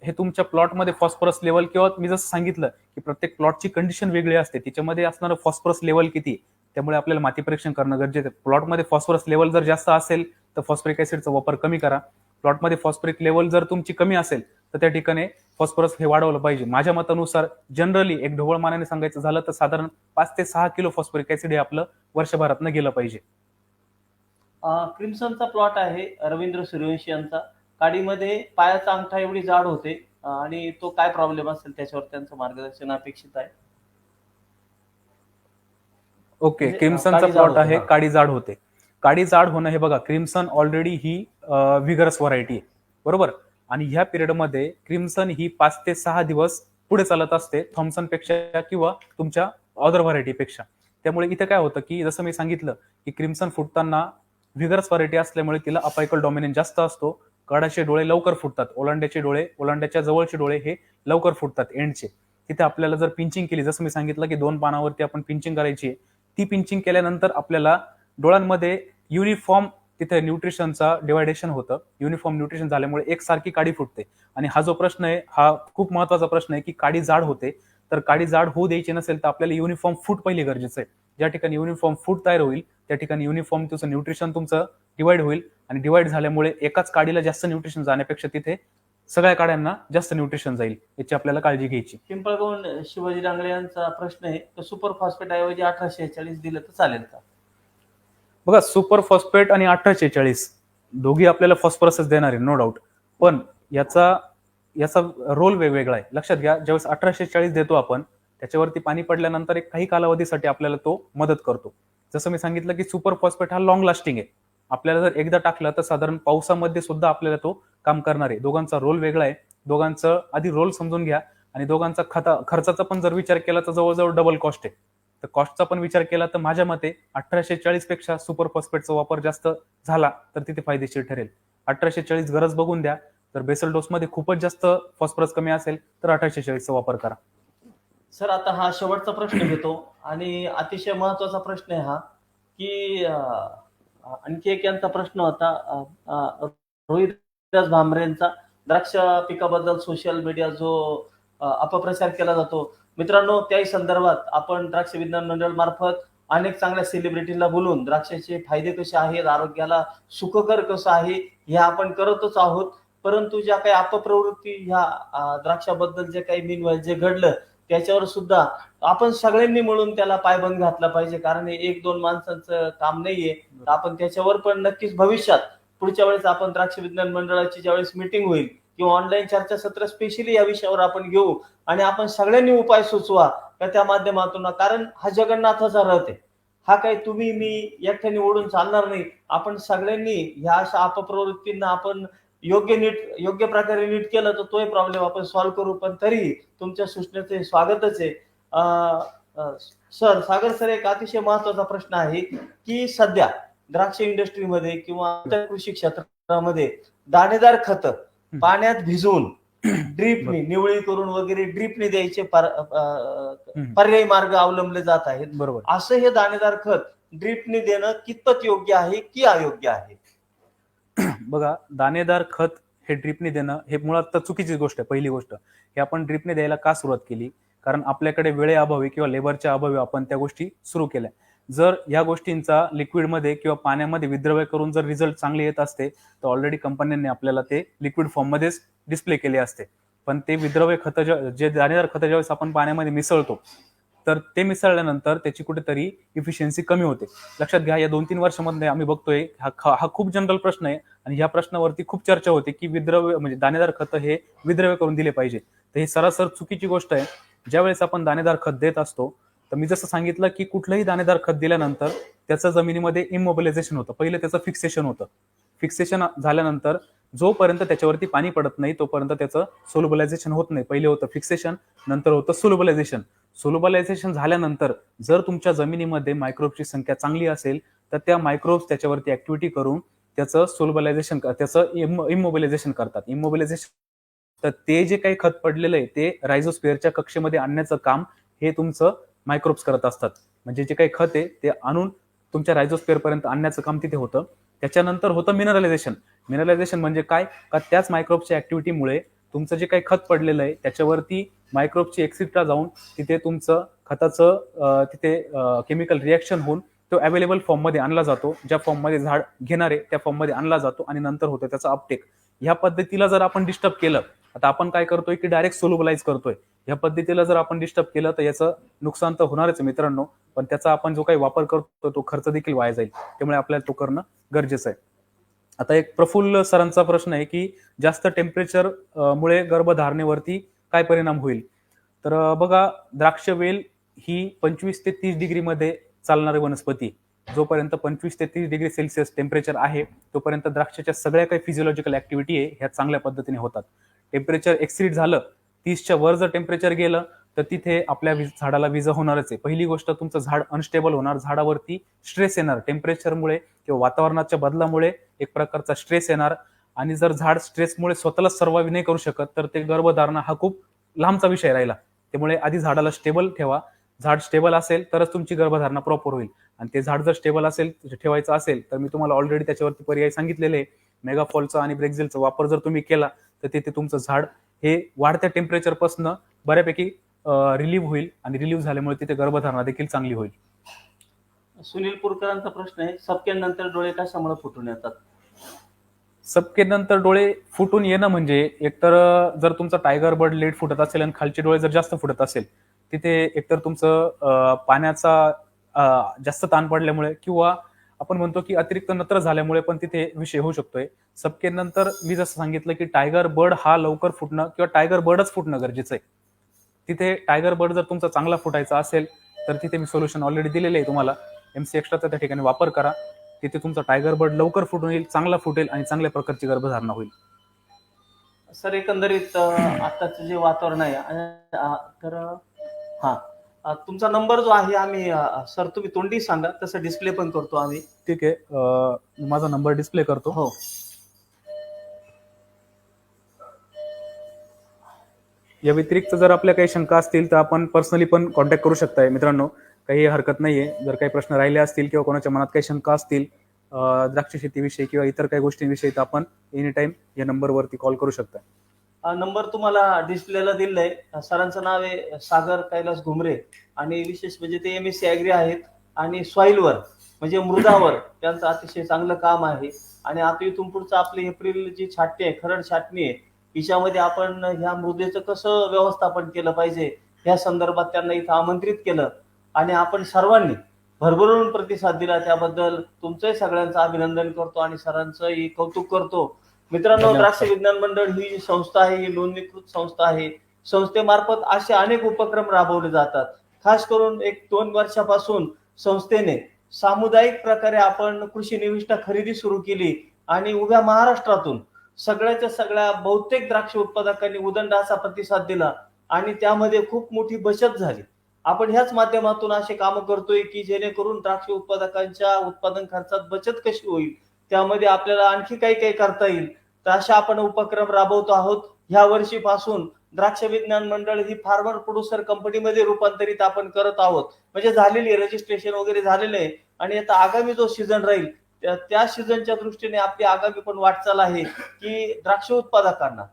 हे तुमच्या प्लॉटमध्ये फॉस्फरस लेवल किंवा मी जसं सांगितलं की प्रत्येक प्लॉटची कंडिशन वेगळी असते, तिच्यामध्ये असणारं फॉस्फरस लेवल किती, त्यामुळे आपल्याला माती परीक्षण करणं गरजेचं आहे. प्लॉटमध्ये फॉस्फरस लेवल जर जास्त असेल तर फॉस्फरिक ऍसिडचा वापर कमी करा. प्लॉटमध्ये फॉस्फरिक लेवल जर तुमची कमी असेल तर त्या ठिकाणी फॉस्फरस हे वाढवलं पाहिजे. माझ्या मतानुसार जनरली एक ढोबळ मानाने सांगायचं झालं तर साधारण 5 ते 6 किलो फॉस्फरिक ऍसिड हे आपलं वर्षभरातनं गेलं पाहिजे. क्रिम्सनचा प्लॉट आहे रवींद्र सूर्यवंशी यांचा. काडीमध्ये पायाचा अंगठा एवढी जाड होते आणि तो काय प्रॉब्लेम असेल त्याच्यावर त्यांचं मार्गदर्शन अपेक्षित आहे. ओके, क्रिम्सनचा प्लॉट आहे, काडी जाड होते. काडी जाड होणं हे बघा, क्रिम्सन ऑलरेडी ही विगरस व्हरायटी आहे, बरोबर. आणि ह्या पिरियडमध्ये क्रिम्सन ही 5 ते 6 दिवस पुढे चालत असते थॉम्सन पेक्षा किंवा तुमच्या अदर व्हरायटीपेक्षा. त्यामुळे इथे काय होतं की जसं मी सांगितलं की क्रिम्सन फुटताना व्हिगरस व्हरायटी असल्यामुळे तिला अपायकल डॉमिनेंट जास्त असतो कडाचे डोळे लवकर फुटतात, ओलांड्याच्या जवळचे डोळे हे लवकर फुटतात एंडचे. तिथे आपल्याला जर पिंचिंग केली, जसं मी सांगितलं की 2 पानावरती आपण पिंचिंग करायची आहे, ती पिंचिंग केल्यानंतर आपल्याला डोळ्यांमध्ये युनिफॉर्म तिथे न्यूट्रिशनचा डिवायडेशन होतं. युनिफॉर्म न्यूट्रिशन झाल्यामुळे एकसारखी काडी फुटते. आणि हा जो प्रश्न आहे हा खूप महत्वाचा प्रश्न आहे की काडी जाड होते. तर काडी जाड होऊ द्यायची नसेल तर आपल्याला युनिफॉर्म फूट पहिली गरजेचं आहे. ज्या ठिकाणी युनिफॉर्म फूट तयार होईल त्या ठिकाणी युनिफॉर्म तुझं न्यूट्रिशन तुमचं डिवाइड होईल, आणि डिवाइड झाल्यामुळे एकाच काडीला जास्त न्यूट्रिशन जाण्यापेक्षा तिथे सगळ्या काड्यांना जास्त न्यूट्रिशन जाईल, याची आपल्याला काळजी घ्यायची. पिंपळगावून शिवाजी डांगळे यांचा प्रश्न आहे तर सुपर फॉस्फेट ऐवजी 1846 दिलं तर चालेल का? बघा, सुपर फॉस्फेट आणि 1846 दोघी आपल्याला फॉस्फरसच देणार आहे, नो डाऊट. पण याचा रोल वेगवेगळा आहे. लक्षात घ्या, ज्यावेळेस 1840 देतो आपण, त्याच्यावरती पाणी पडल्यानंतर एक काही कालावधीसाठी आपल्याला तो मदत करतो. जसं मी सांगितलं की सुपर फॉस्फेट हा लॉंग लास्टिंग आहे. आपल्याला जर एकदा टाकलं तर साधारण पावसामध्ये सुद्धा आपल्याला तो काम करणार आहे. दोघांचा रोल वेगळा आहे. दोघांचं आधी रोल समजून घ्या, आणि दोघांचा खर्चाचा पण जर विचार केला तर जवळजवळ डबल कॉस्ट आहे. तर कॉस्टचा पण विचार केला तर माझ्या मते 1840 पेक्षा सुपर फॉस्फेटचा वापर जास्त झाला तर तिथे फायदेशीर ठरेल. 1840 गरज बघून द्या. जर बेसल डोसमध्ये खूपच जास्त फॉस्फरस कमी असेल तर 1840चा वापर करा. सर, आता हा शेवटचा प्रश्न घेतो आणि अतिशय महत्वाचा प्रश्न आहे हा, की आणखी एक यांचा प्रश्न होता रोहित भांबरेंचा. द्राक्ष पिकाबद्दल सोशल मीडिया जो अपप्रचार केला जातो, मित्रांनो, त्याही संदर्भात आपण द्राक्ष विज्ञान मंडळ मार्फत अनेक चांगल्या सेलिब्रिटीला बोलून द्राक्षाचे फायदे कसे आहेत, आरोग्याला सुखकर कसं आहे हे आपण करतच आहोत. परंतु ज्या काही अपप्रवृत्ती ह्या द्राक्षाबद्दल जे काही मीनवाईल जे घडलं त्याच्यावर सुद्धा आपण सगळ्यांनी मिळून त्याला पायबंद घातला पाहिजे, कारण हे 1-2 माणसांचं काम नाहीये. आपण त्याच्यावर पण नक्कीच भविष्यात पुढच्या वेळेस आपण द्राक्ष विज्ञान मंडळाची ज्यावेळेस मीटिंग होईल किंवा ऑनलाईन चर्चासत्र स्पेशली या विषयावर आपण घेऊ आणि आपण सगळ्यांनी उपाय सुचवा का त्या माध्यमातून, कारण हा जगन्नाथाचा रथ आहे. हा काही तुम्ही मी एकट्याने ओढून चालणार नाही. आपण सगळ्यांनी ह्या अशा अपप्रवृत्तींना आपण योग्य प्रकारे नीट केलं तर तोही प्रॉब्लेम आपण सॉल्व्ह करू. पण तरी तुमच्या सूचनेचे स्वागतच आहे. सर, सागर सर, एक अतिशय महत्वाचा प्रश्न आहे की सध्या द्राक्ष इंडस्ट्रीमध्ये किंवा कृषी क्षेत्रामध्ये दाणेदार खत पाण्यात भिजवून ड्रीपनी निवळी करून वगैरे ड्रीपने द्यायचे पर्यायी मार्ग अवलंबले जात आहेत. बरोबर. असं हे दाणेदार खत ड्रीपने देणं कितपत योग्य आहे की अयोग्य आहे? बघा, दाणेदार खत हे ड्रिपने देणं हे मुळात तर चुकीची गोष्ट आहे. पहिली गोष्ट, हे आपण ड्रिपने द्यायला का सुरुवात केली? कारण आपल्याकडे वेळेअभावी किंवा लेबरच्या अभावी आपण त्या गोष्टी सुरू केल्या. जर या गोष्टींचा लिक्विडमध्ये किंवा पाण्यामध्ये विद्रव्य करून जर रिझल्ट चांगले येत असते तर ऑलरेडी कंपन्यांनी आपल्याला ते लिक्विड फॉर्ममध्येच डिस्प्ले केले असते. पण ते विद्रव्य खत जे दाणेदार खत ज्यावेळेस आपण पाण्यामध्ये मिसळतो तर ते मिसळल्यानंतर त्याची कुठेतरी इफिशियन्सी कमी होते. लक्षात घ्या, या 2-3 वर्षामध्ये आम्ही बघतोय हा खूप जनरल प्रश्न आहे आणि ह्या प्रश्नावरती खूप चर्चा होते की विद्रव्य म्हणजे दाणेदार खत हे विद्रव्य करून दिले पाहिजे. तर ही सरासर चुकीची गोष्ट आहे. ज्यावेळेस आपण दाणेदार खत देत असतो तर मी जसं सांगितलं की कुठलंही दाणेदार खत दिल्यानंतर त्याचं जमिनीमध्ये इमोबिलायझेशन होतं. पहिलं त्याचं फिक्सेशन होतं. फिक्सेशन झाल्यानंतर जोपर्यंत त्याच्यावरती पाणी पडत नाही तोपर्यंत त्याचं सोल्युबलायझेशन होत नाही. पहिले होतं फिक्सेशन, नंतर होतं सोल्युबलायझेशन. सोल्युबलायझेशन झाल्यानंतर जर तुमच्या जमिनीमध्ये मायक्रोबची संख्या चांगली असेल तर त्या मायक्रोब्स त्याच्यावरती ऍक्टिव्हिटी करून त्याचं सोल्युबलायझेशन त्याचं इमोबिलायझेशन करतात. इमोबिलायझेशन, तर ते जे काही खत पडलेलं आहे ते रायझोस्फिअरच्या कक्षेमध्ये आणण्याचं काम हे तुमचं मायक्रोब्स करत असतात. म्हणजे जे काही खत आहे ते आणून तुमच्या रायझोस्फिअर पर्यंत आणण्याचं काम तिथे होतं. त्याच्यानंतर होतं मिनरलायझेशन. मिनरलायझेशन म्हणजे काय? का त्याच मायक्रोब्सच्या ऍक्टिव्हिटीमुळे तुमचं जे काही खत पडलेलं आहे त्याच्यावरती मायक्रोबची एक्सिट्रा जाऊन तिथे तुमचं खताचं तिथे केमिकल रिॲक्शन होऊन तो अवेलेबल फॉर्ममध्ये आणला जातो. ज्या फॉर्ममध्ये झाड घेणार आहे त्या फॉर्ममध्ये आणला जातो आणि नंतर होतं त्याचा अपटेक. ह्या पद्धतीला जर आपण डिस्टर्ब केलं, आता आपण काय करतोय की डायरेक्ट सोल्युबलाइज करतोय. ह्या पद्धतीला जर आपण डिस्टर्ब केलं तर याचं नुकसान तर होणारच मित्रांनो, पण त्याचा आपण जो काही वापर करतो तो खर्च देखील वाया जाईल. त्यामुळे आपल्याला तो करणं गरजेचं आहे. आता एक प्रफुल्ल सरांचा प्रश्न आहे की जास्त टेम्परेचर मुळे गर्भधारणेवरती काय परिणाम होईल? तर बघा, द्राक्ष वेल ही 25 ते 30 डिग्रीमध्ये चालणारी वनस्पती. जोपर्यंत 25 ते 30 डिग्री सेल्सिअस टेम्परेचर आहे तोपर्यंत द्राक्षाच्या सगळ्या काही फिजिओलॉजिकल ऍक्टिव्हिटी आहे ह्या चांगल्या पद्धतीने होतात. टेम्परेचर एक्सिड झालं, 30च्या वर जर टेम्परेचर गेलं तर तिथे आपल्या झाडाला विजा होणारच आहे. पहिली गोष्ट, तुमचं झाड अनस्टेबल होणार, झाडावरती स्ट्रेस येणार. टेम्परेचरमुळे किंवा वातावरणाच्या बदलामुळे एक प्रकारचा स्ट्रेस येणार आणि जर झाड स्ट्रेसमुळे स्वतःला सर्वाइव्ह नाही करू शकत तर ते गर्भधारणा हा खूप लांबचा विषय राहिला. त्यामुळे आधी झाडाला स्टेबल ठेवा. झाड स्टेबल असेल तरच तुमची गर्भधारणा प्रॉपर होईल. आणि ते झाड जर स्टेबल असेल ठेवायचं असेल तर मी तुम्हाला ऑलरेडी त्याच्यावरती पर्याय सांगितलेले आहे. मेगाफॉलचा आणि ब्रेक्झिलचा वापर जर तुम्ही केला तर तिथे तुमचं झाड हे वाढत्या टेम्परेचरपासून बऱ्यापैकी रिलीव्ह होईल आणि रिलीव्ह झाल्यामुळे तिथे गर्भधारणा देखील चांगली होईल. सुनील पुरकरांचा प्रश्न आहे, सपकेनंतर डोळे कशामुळे फुटून येतात? सपकेनंतर डोळे फुटून येणं म्हणजे एकतर जर तुमचा टायगर बर्ड लेट फुटत असेल आणि खालचे डोळे जर जास्त फुटत असेल तिथे एकतर तुमचं पाण्याचा जास्त ताण पडल्यामुळे किंवा आपण म्हणतो की अतिरिक्त नत्र झाल्यामुळे पण तिथे विषय होऊ शकतोय. सपकेनंतर मी जसं सांगितलं की टायगर बर्ड हा लवकर फुटणं किंवा टायगर बर्डच फुटणं गरजेचं आहे. तिथे टायगर बर्ड जर तुमचा चांगला फुटायचा असेल तर तिथे मी सोल्युशन ऑलरेडी दिलेले आहे तुम्हाला. MC एक्स्ट्राचा त्या ठिकाणी वापर करा. तिथे तुमचा टायगर बर्ड लवकर फुटून येईल, चांगला फुटेल आणि चांगल्या प्रकारची गर्भधारणा होईल. सर एकंदरीत आताचं जे वातावरण आहे तर हा तुमचा नंबर जो आहे आम्ही सर तुम्ही तोंडी सांगा, तसं डिस्प्ले पण करतो आम्ही. ठीक आहे, माझा नंबर डिस्प्ले करतो. हो. या व्यतिरिक्त जर आपल्या काही शंका असतील तर आपण पर्सनली पण कॉन्टॅक्ट करू शकताय मित्रांनो. काही हरकत नाहीये. जर काही प्रश्न राहिले असतील किंवा कोणाच्या मनात काही शंका असतील द्राक्ष शेतीविषयी किंवा इतर काही गोष्टींविषयी तर आपण एनी टाइम या नंबरवरती कॉल करू शकता. नंबर तुम्हाला डिस्प्लेला दिलाय. सरांचं नाव आहे सागर कैलास घुमरे आणि विशेष म्हणजे ते MSc ॲग्री आहेत आणि सॉइलवर म्हणजे मृदावर त्यांचं अतिशय चांगलं काम आहे. आणि आता इथून पुढचं आपली एप्रिल जी छाटणी आहे, खरड छाटणी आहे, हिच्यामध्ये आपण ह्या मृदेचं कसं व्यवस्थापन केलं पाहिजे या संदर्भात त्यांना इथं आमंत्रित केलं आणि आपण सर्वांनी भरभरून प्रतिसाद दिला. त्याबद्दल तुमचंही सगळ्यांचं अभिनंदन करतो आणि सरांचंही कौतुक करतो. मित्रांनो, द्राक्ष विज्ञान मंडळ ही जी संस्था आहे ही नोंदणीकृत संस्था आहे. संस्थेमार्फत असे अनेक उपक्रम राबवले जातात. खास करून 1-2 वर्षापासून संस्थेने सामुदायिक प्रकारे आपण कृषी निविष्ठा खरेदी सुरू केली आणि उभ्या महाराष्ट्रातून सगळ्याच्या सगळ्या बहुतेक द्राक्ष उत्पादकांनी उदंड असा प्रतिसाद दिला आणि त्यामध्ये खूप मोठी बचत झाली. आपण ह्याच माध्यमातून असे कामं करतोय की जेणेकरून द्राक्ष उत्पादकांच्या उत्पादन खर्चात बचत कशी होईल, त्यामध्ये आपल्याला आणखी काही काही करता येईल, तर अशा आपण उपक्रम राबवतो आहोत. ह्या वर्षीपासून द्राक्ष विज्ञान मंडळ ही फार्मर प्रोड्युसर कंपनीमध्ये रूपांतरित आपण करत आहोत. म्हणजे झालेली रजिस्ट्रेशन वगैरे झालेलं आहे आणि आता आगामी जो सीझन राहील त्या सीझनच्या दृष्टीने आपली आगामी पण वाटचाल आहे की द्राक्ष उत्पादकांना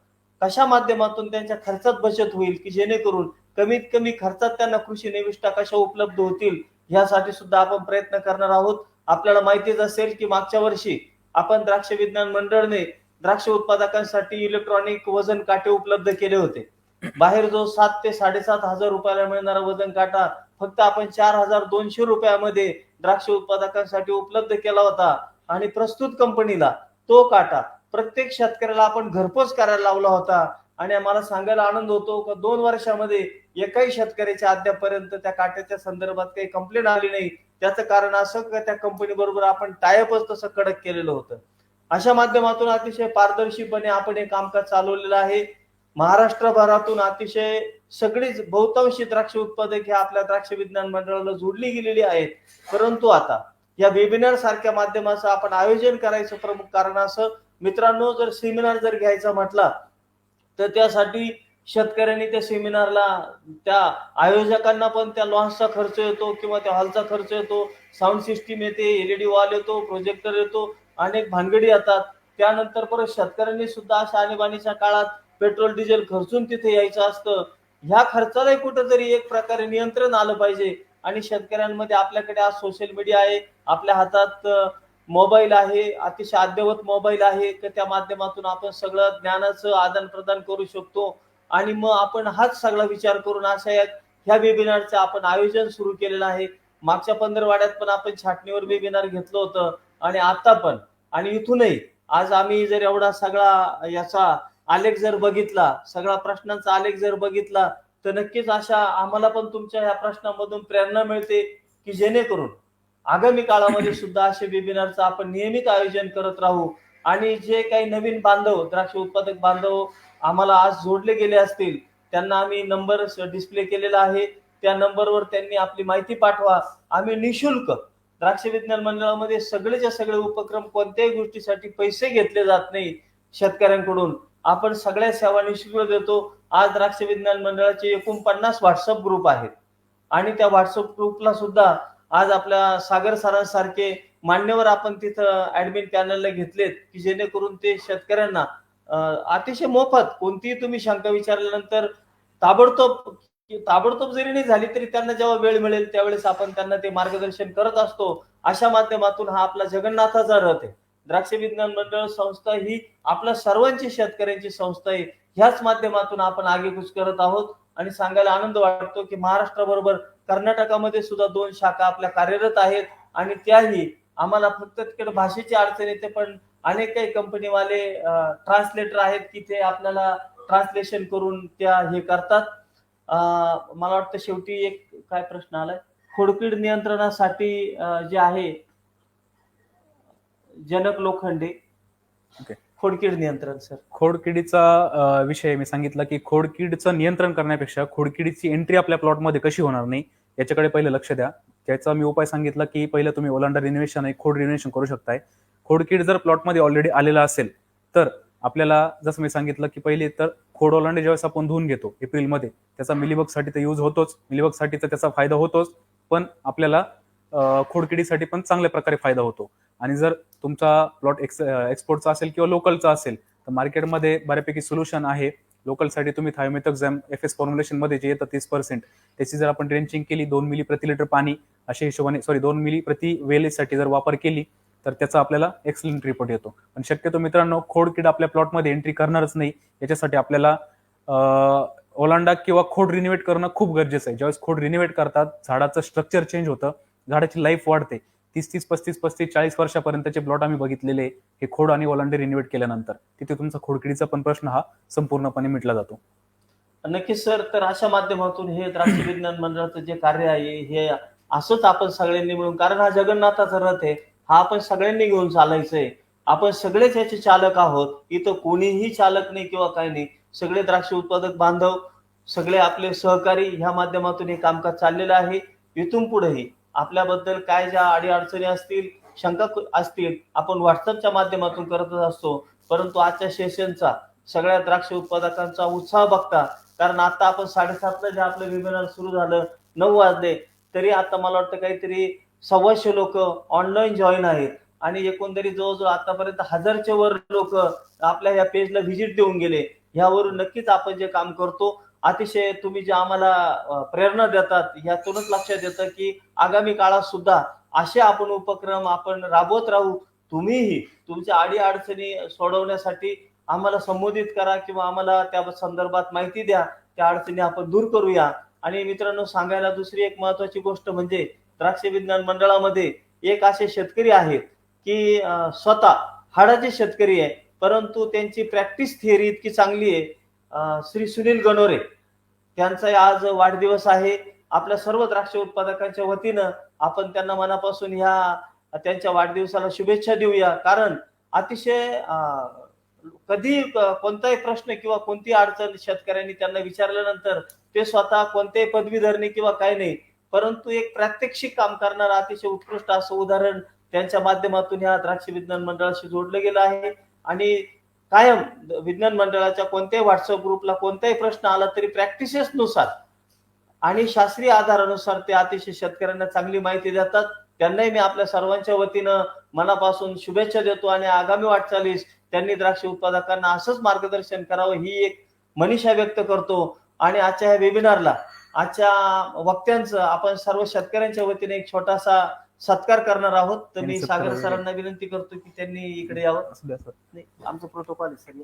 कशा माध्यमातून त्यांच्या खर्चात बचत होईल की जेणेकरून कमीत कमी खर्चात त्यांना कृषी निविष्ठा कशा उपलब्ध होतील यासाठी सुद्धा आपण प्रयत्न करणार आहोत. आपल्याला माहितीच असेल की मागच्या वर्षी आपण द्राक्ष विज्ञान मंडळने द्राक्ष उत्पादकांसाठी इलेक्ट्रॉनिक वजन काटे उपलब्ध केले होते. बाहेर जो 7 ते 7.5 हजार रुपयाला मिळणारा वजन काटा फक्त आपण 4,200 रुपयामध्ये द्राक्ष उत्पादकांसाठी उपलब्ध केला होता आणि प्रस्तुत कंपनीला तो काटा प्रत्येक शेतकऱ्याला आपण घरपोच करायला लावला होता. आणि आम्हाला सांगायला आनंद होतो की 2 वर्षामध्ये एकाही शेतकऱ्याच्या अद्यापर्यंत त्या काट्याच्या संदर्भात काही कंप्लेंट आली नाही. त्याचं कारण असं की त्या कंपनी बरोबर आपण टायअपच तसं कडक केलेलं होतं. अशा माध्यमातून अतिशय पारदर्शीपणे आपण हे कामकाज चालवलेलं आहे. महाराष्ट्रभरातून अतिशय सगळीच बहुतांशी द्राक्ष उत्पादक हे आपल्या द्राक्ष विज्ञान मंडळाला जोडली गेलेली आहेत. परंतु आता या वेबिनार सारख्या माध्यमाचं आपण आयोजन करायचं प्रमुख कारण असं, मित्रांनो, जर सेमिनार जर घ्यायचा म्हटला तर त्यासाठी शेतकऱ्यांनी त्या सेमिनारला त्या आयोजकांना पण त्या लॉन्चचा खर्च येतो किंवा त्या हॉलचा खर्च येतो, साऊंड सिस्टीम येते, LED वॉल येतो, प्रोजेक्टर येतो, अनेक भानगडी येतात. त्यानंतर परत शेतकऱ्यांनी सुद्धा अशा आणीबाणीच्या काळात पेट्रोल डिझेल खर्चून तिथे यायचं असतं. ह्या खर्चालाही कुठेतरी एक प्रकारे नियंत्रण आलं पाहिजे आणि शेतकऱ्यांमध्ये आपल्याकडे आज सोशल मीडिया आहे, आपल्या हातात मोबाईल आहे, अतिशय अद्ययावत मोबाईल आहे, तर त्या माध्यमातून आपण सगळं ज्ञानाचं आदान प्रदान करू शकतो. आणि मग आपण हाच सगळा विचार करून अशा ह्या वेबिनारचं आपण आयोजन सुरू केलेलं आहे. मागच्या 15 पण आपण छाटणीवर वेबिनार घेतलं होतं आणि आता पण, आणि इथूनही आज आम्ही जर एवढा सगळा याचा आलेख जर बघितला, सगळा प्रश्नांचा आलेख जर बघितला, तर नक्कीच अशा आम्हाला पण तुमच्या ह्या प्रश्नांमधून प्रेरणा मिळते की जेणेकरून आगामी काळामध्ये सुद्धा असे वेबिनारचं आपण नियमित आयोजन करत राहू. आणि जे काही नवीन बांधव, द्राक्ष उत्पादक बांधव आम्हाला आज जोडले गेले असतील, त्यांना आम्ही नंबर डिस्प्ले केलेला आहे. त्या नंबरवर त्यांनी आपली माहिती पाठवा. आम्ही निशुल्क द्राक्ष विज्ञान मंडळामध्ये सगळेच्या सगळे उपक्रम, कोणत्याही गोष्टीसाठी पैसे घेतले जात नाही. शेतकऱ्यांकडून आपण सगळ्या सेवा निःशुल्क देतो. आज द्राक्ष विज्ञान मंडळाचे 49 व्हॉट्सअप ग्रुप आहेत आणि त्या व्हॉट्सअप ग्रुपला सुद्धा आज आपल्या सागर सरांसारखे मान्यवर आपण तिथं ऍडमिन पॅनलला घेतलेत की जेणेकरून ते शेतकऱ्यांना अतिशय मोफत कोणतीही तुम्ही शंका विचारल्यानंतर ताबडतोब जरी नाही झाली तरी त्यांना जेव्हा वेळ मिळेल त्यावेळेस आपण त्यांना ते मार्गदर्शन करत असतो. अशा माध्यमातून हा आपला जगन्नाथाचा रथ आहे. द्राक्ष विज्ञान मंडळ संस्था ही आपल्या सर्वांची शेतकऱ्यांची संस्था आहे. ह्याच माध्यमातून आपण आगेकूच करत आहोत आणि सांगायला आनंद वाटतो की महाराष्ट्राबरोबर कर्नाटकामध्ये सुद्धा 2 शाखा आपल्या कार्यरत आहेत आणि त्याही आम्हाला फक्त तिकडे भाषेची अडचण येते, पण अनेक काही कंपनीवाले ट्रान्सलेटर आहेत की ते आपल्याला ट्रान्सलेशन करून त्या हे करतात. मला वाटतं शेवटी एक काय प्रश्न आलाय, खोडकीड नियंत्रणासाठी जे आहे जनक लोखंडे ओके. खोडकीड नियंत्रण सर. खोडकिडीचा विषय मी सांगितला की खोडकिडीचं नियंत्रण करण्यापेक्षा खोडकिडीची एंट्री आपल्या प्लॉटमध्ये कशी होणार नाही याच्याकडे पहिले लक्ष द्या. त्याचा मी उपाय सांगितला की पहिलं तुम्ही ओलांडा रिनोव्हेशन आणि खोड रिनोव्हेशन करू शकताय. खोडकीड जर प्लॉटमध्ये ऑलरेडी आलेला असेल तर आपल्याला जसं मी सांगितलं की पहिले तर खोड ओलांडे ज्यावेळेस आपण धुवून घेतो एप्रिलमध्ये त्याचा मिलीबगसाठी तर यूज होतोच, मिलीबगसाठी तर त्याचा फायदा होतोच, पण आपल्याला खोडकिडीसाठी पण चांगल्या प्रकारे फायदा होतो. आणि जर तुमचा प्लॉट एक्सपोर्टचा असेल किंवा लोकलचा असेल तर मार्केटमध्ये बऱ्यापैकी सोल्युशन आहे. लोकलसाठी तुम्ही थायोमेथोक्झॅम FS फॉर्म्युलेशन मध्ये जे येतं 30%, त्याची जर आपण ड्रेंचिंग केली 2 मिली प्रति लिटर पाणी अशा हिशोबाने 2 मिली प्रति वेलेसाठी जर वापर केली तर त्याचा आपल्याला एक्सलंट रिपोर्ट येतो. पण शक्यतो मित्रांनो खोडकीड आपल्या प्लॉटमध्ये एंट्री करणारच नाही. याच्यासाठी आपल्याला ओलांडा किंवा खोड रिनोव्हेट करणं खूप गरजेचं आहे. ज्यावेळेस खोड रिनोव्हेट करतात झाडाचं स्ट्रक्चर चेंज होतं, झाडाची लाईफ वाढते. 30, 35, 40 वर्षापर्यंतचे प्लॉट आम्ही बघितलेले हे खोड आणि ओलांडे रिनोव्हेट केल्यानंतर. तिथे तुमचा खोडकिडीचा पण प्रश्न हा संपूर्णपणे मिटला जातो. नक्कीच सर. तर अशा माध्यमातून हे द्राक्ष विज्ञान मंडळाचं जे कार्य आहे हे असंच आपण सगळ्यांनी मिळून, कारण हा जगन्नाथाचा रथ आहे, हा आपण सगळ्यांनी घेऊन चालायचंय. आपण सगळेच याचे चालक आहोत. इथं कोणीही चालक नाही किंवा काही नाही. सगळे द्राक्ष उत्पादक बांधव, सगळे आपले सहकारी ह्या माध्यमातून हे कामकाज चाललेलं आहे. इथून पुढेही आपल्याबद्दल काय ज्या अडीअडचणी असतील, शंका असतील, आपण व्हॉट्सअपच्या माध्यमातून करतच असतो. परंतु आजच्या सेशनचा सगळ्या द्राक्ष उत्पादकांचा उत्साह बघता, कारण आता आपण 7:30ला जे आपलं वेबिनार सुरू झालं, 9 वाजले तरी आता मला वाटतं काहीतरी 125 लोक ऑनलाईन जॉईन आहेत आणि एकंदरीत जवळजवळ आतापर्यंत 1000च्या वर लोक आपल्या या पेजला व्हिजिट देऊन गेले. ह्यावरून नक्कीच आपण जे काम करतो अतिशय तुम्ही जे आम्हाला प्रेरणा देतात ह्यातूनच लक्षात येतं की आगामी काळात सुद्धा असे आपण उपक्रम आपण राबवत राहू. तुम्हीही तुमच्या अडीअडचणी सोडवण्यासाठी आम्हाला संबोधित करा किंवा आम्हाला त्या संदर्भात माहिती द्या. त्या अडचणी आपण दूर करूया. आणि मित्रांनो, सांगायला दुसरी एक महत्वाची गोष्ट म्हणजे द्राक्ष विज्ञान मंडळामध्ये एक असे शेतकरी आहेत की स्वतः हाडाचे शेतकरी आहे, परंतु त्यांची प्रॅक्टिस थिअरी इतकी चांगली आहे. श्री सुनील गणोरे त्यांचा आज वाढदिवस आहे. आपल्या सर्व द्राक्ष उत्पादकांच्या वतीनं आपण त्यांना मनापासून ह्या त्यांच्या वाढदिवसाला शुभेच्छा देऊया. कारण अतिशय कधी कोणताही प्रश्न किंवा कोणती अडचण शेतकऱ्यांनी त्यांना विचारल्यानंतर ते स्वतः कोणत्याही पदवीधर नाही किंवा काही नाही, परंतु एक प्रात्यक्षिक काम करणारं अतिशय उत्कृष्ट असं उदाहरण त्यांच्या माध्यमातून ह्या द्राक्ष विज्ञान मंडळाशी जोडलं गेलं आहे. आणि कायम विज्ञान मंडळाच्या कोणत्याही व्हॉट्सअप ग्रुपला कोणताही प्रश्न आला तरी प्रॅक्टिसेस नुसार आणि शास्त्रीय आधारानुसार ते अतिशय शेतकऱ्यांना चांगली माहिती देतात. त्यांनाही मी आपल्या सर्वांच्या वतीनं मनापासून शुभेच्छा देतो आणि आगामी वाटचालीस त्यांनी द्राक्ष उत्पादकांना असंच मार्गदर्शन करावं ही एक मनीषा व्यक्त करतो. आणि आजच्या ह्या वेबिनारला आजच्या वक्त्यांचं आपण सर्व शेतकऱ्यांच्या वतीने एक छोटासा सत्कार करणार आहोत. तर मी सागर सरांना विनंती करतो की त्यांनी इकडे यावं. नाही, आमचं प्रोटोकॉल आहे सर.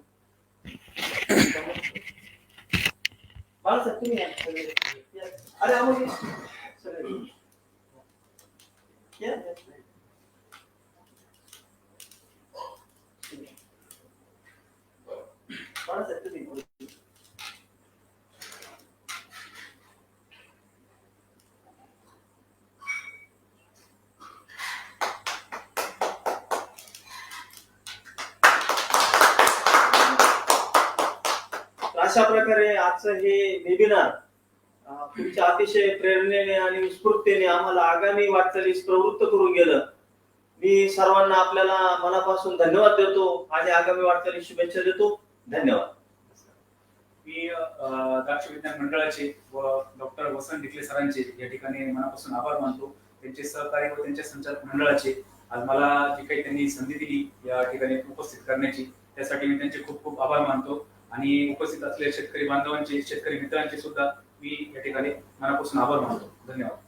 अरे आम्ही अशा प्रकारे आजचं हे वेबिनार तुमच्या अतिशय प्रेरणेने आणि उत्स्फूर्ततेने आम्हाला आगामी वाटचालीस प्रवृत्त करून गेलं. मी सर्वांना आपल्याला मनापासून धन्यवाद देतो आणि आगामी वाटचाली शुभेच्छा देतो. धन्यवाद. मी द्राक्ष विज्ञान मंडळाचे व डॉक्टर वसंत डिकले सरांचे या ठिकाणी मनापासून आभार मानतो. त्यांचे सहकारी व त्यांच्या संचालक मंडळाचे आज मला जी काही त्यांनी संधी दिली या ठिकाणी उपस्थित करण्याची, त्यासाठी मी त्यांचे खूप खूप आभार मानतो. आणि उपस्थित असलेल्या शेतकरी बांधवांचे, शेतकरी मित्रांचे सुद्धा मी या ठिकाणी मनापासून आभार मानतो. धन्यवाद.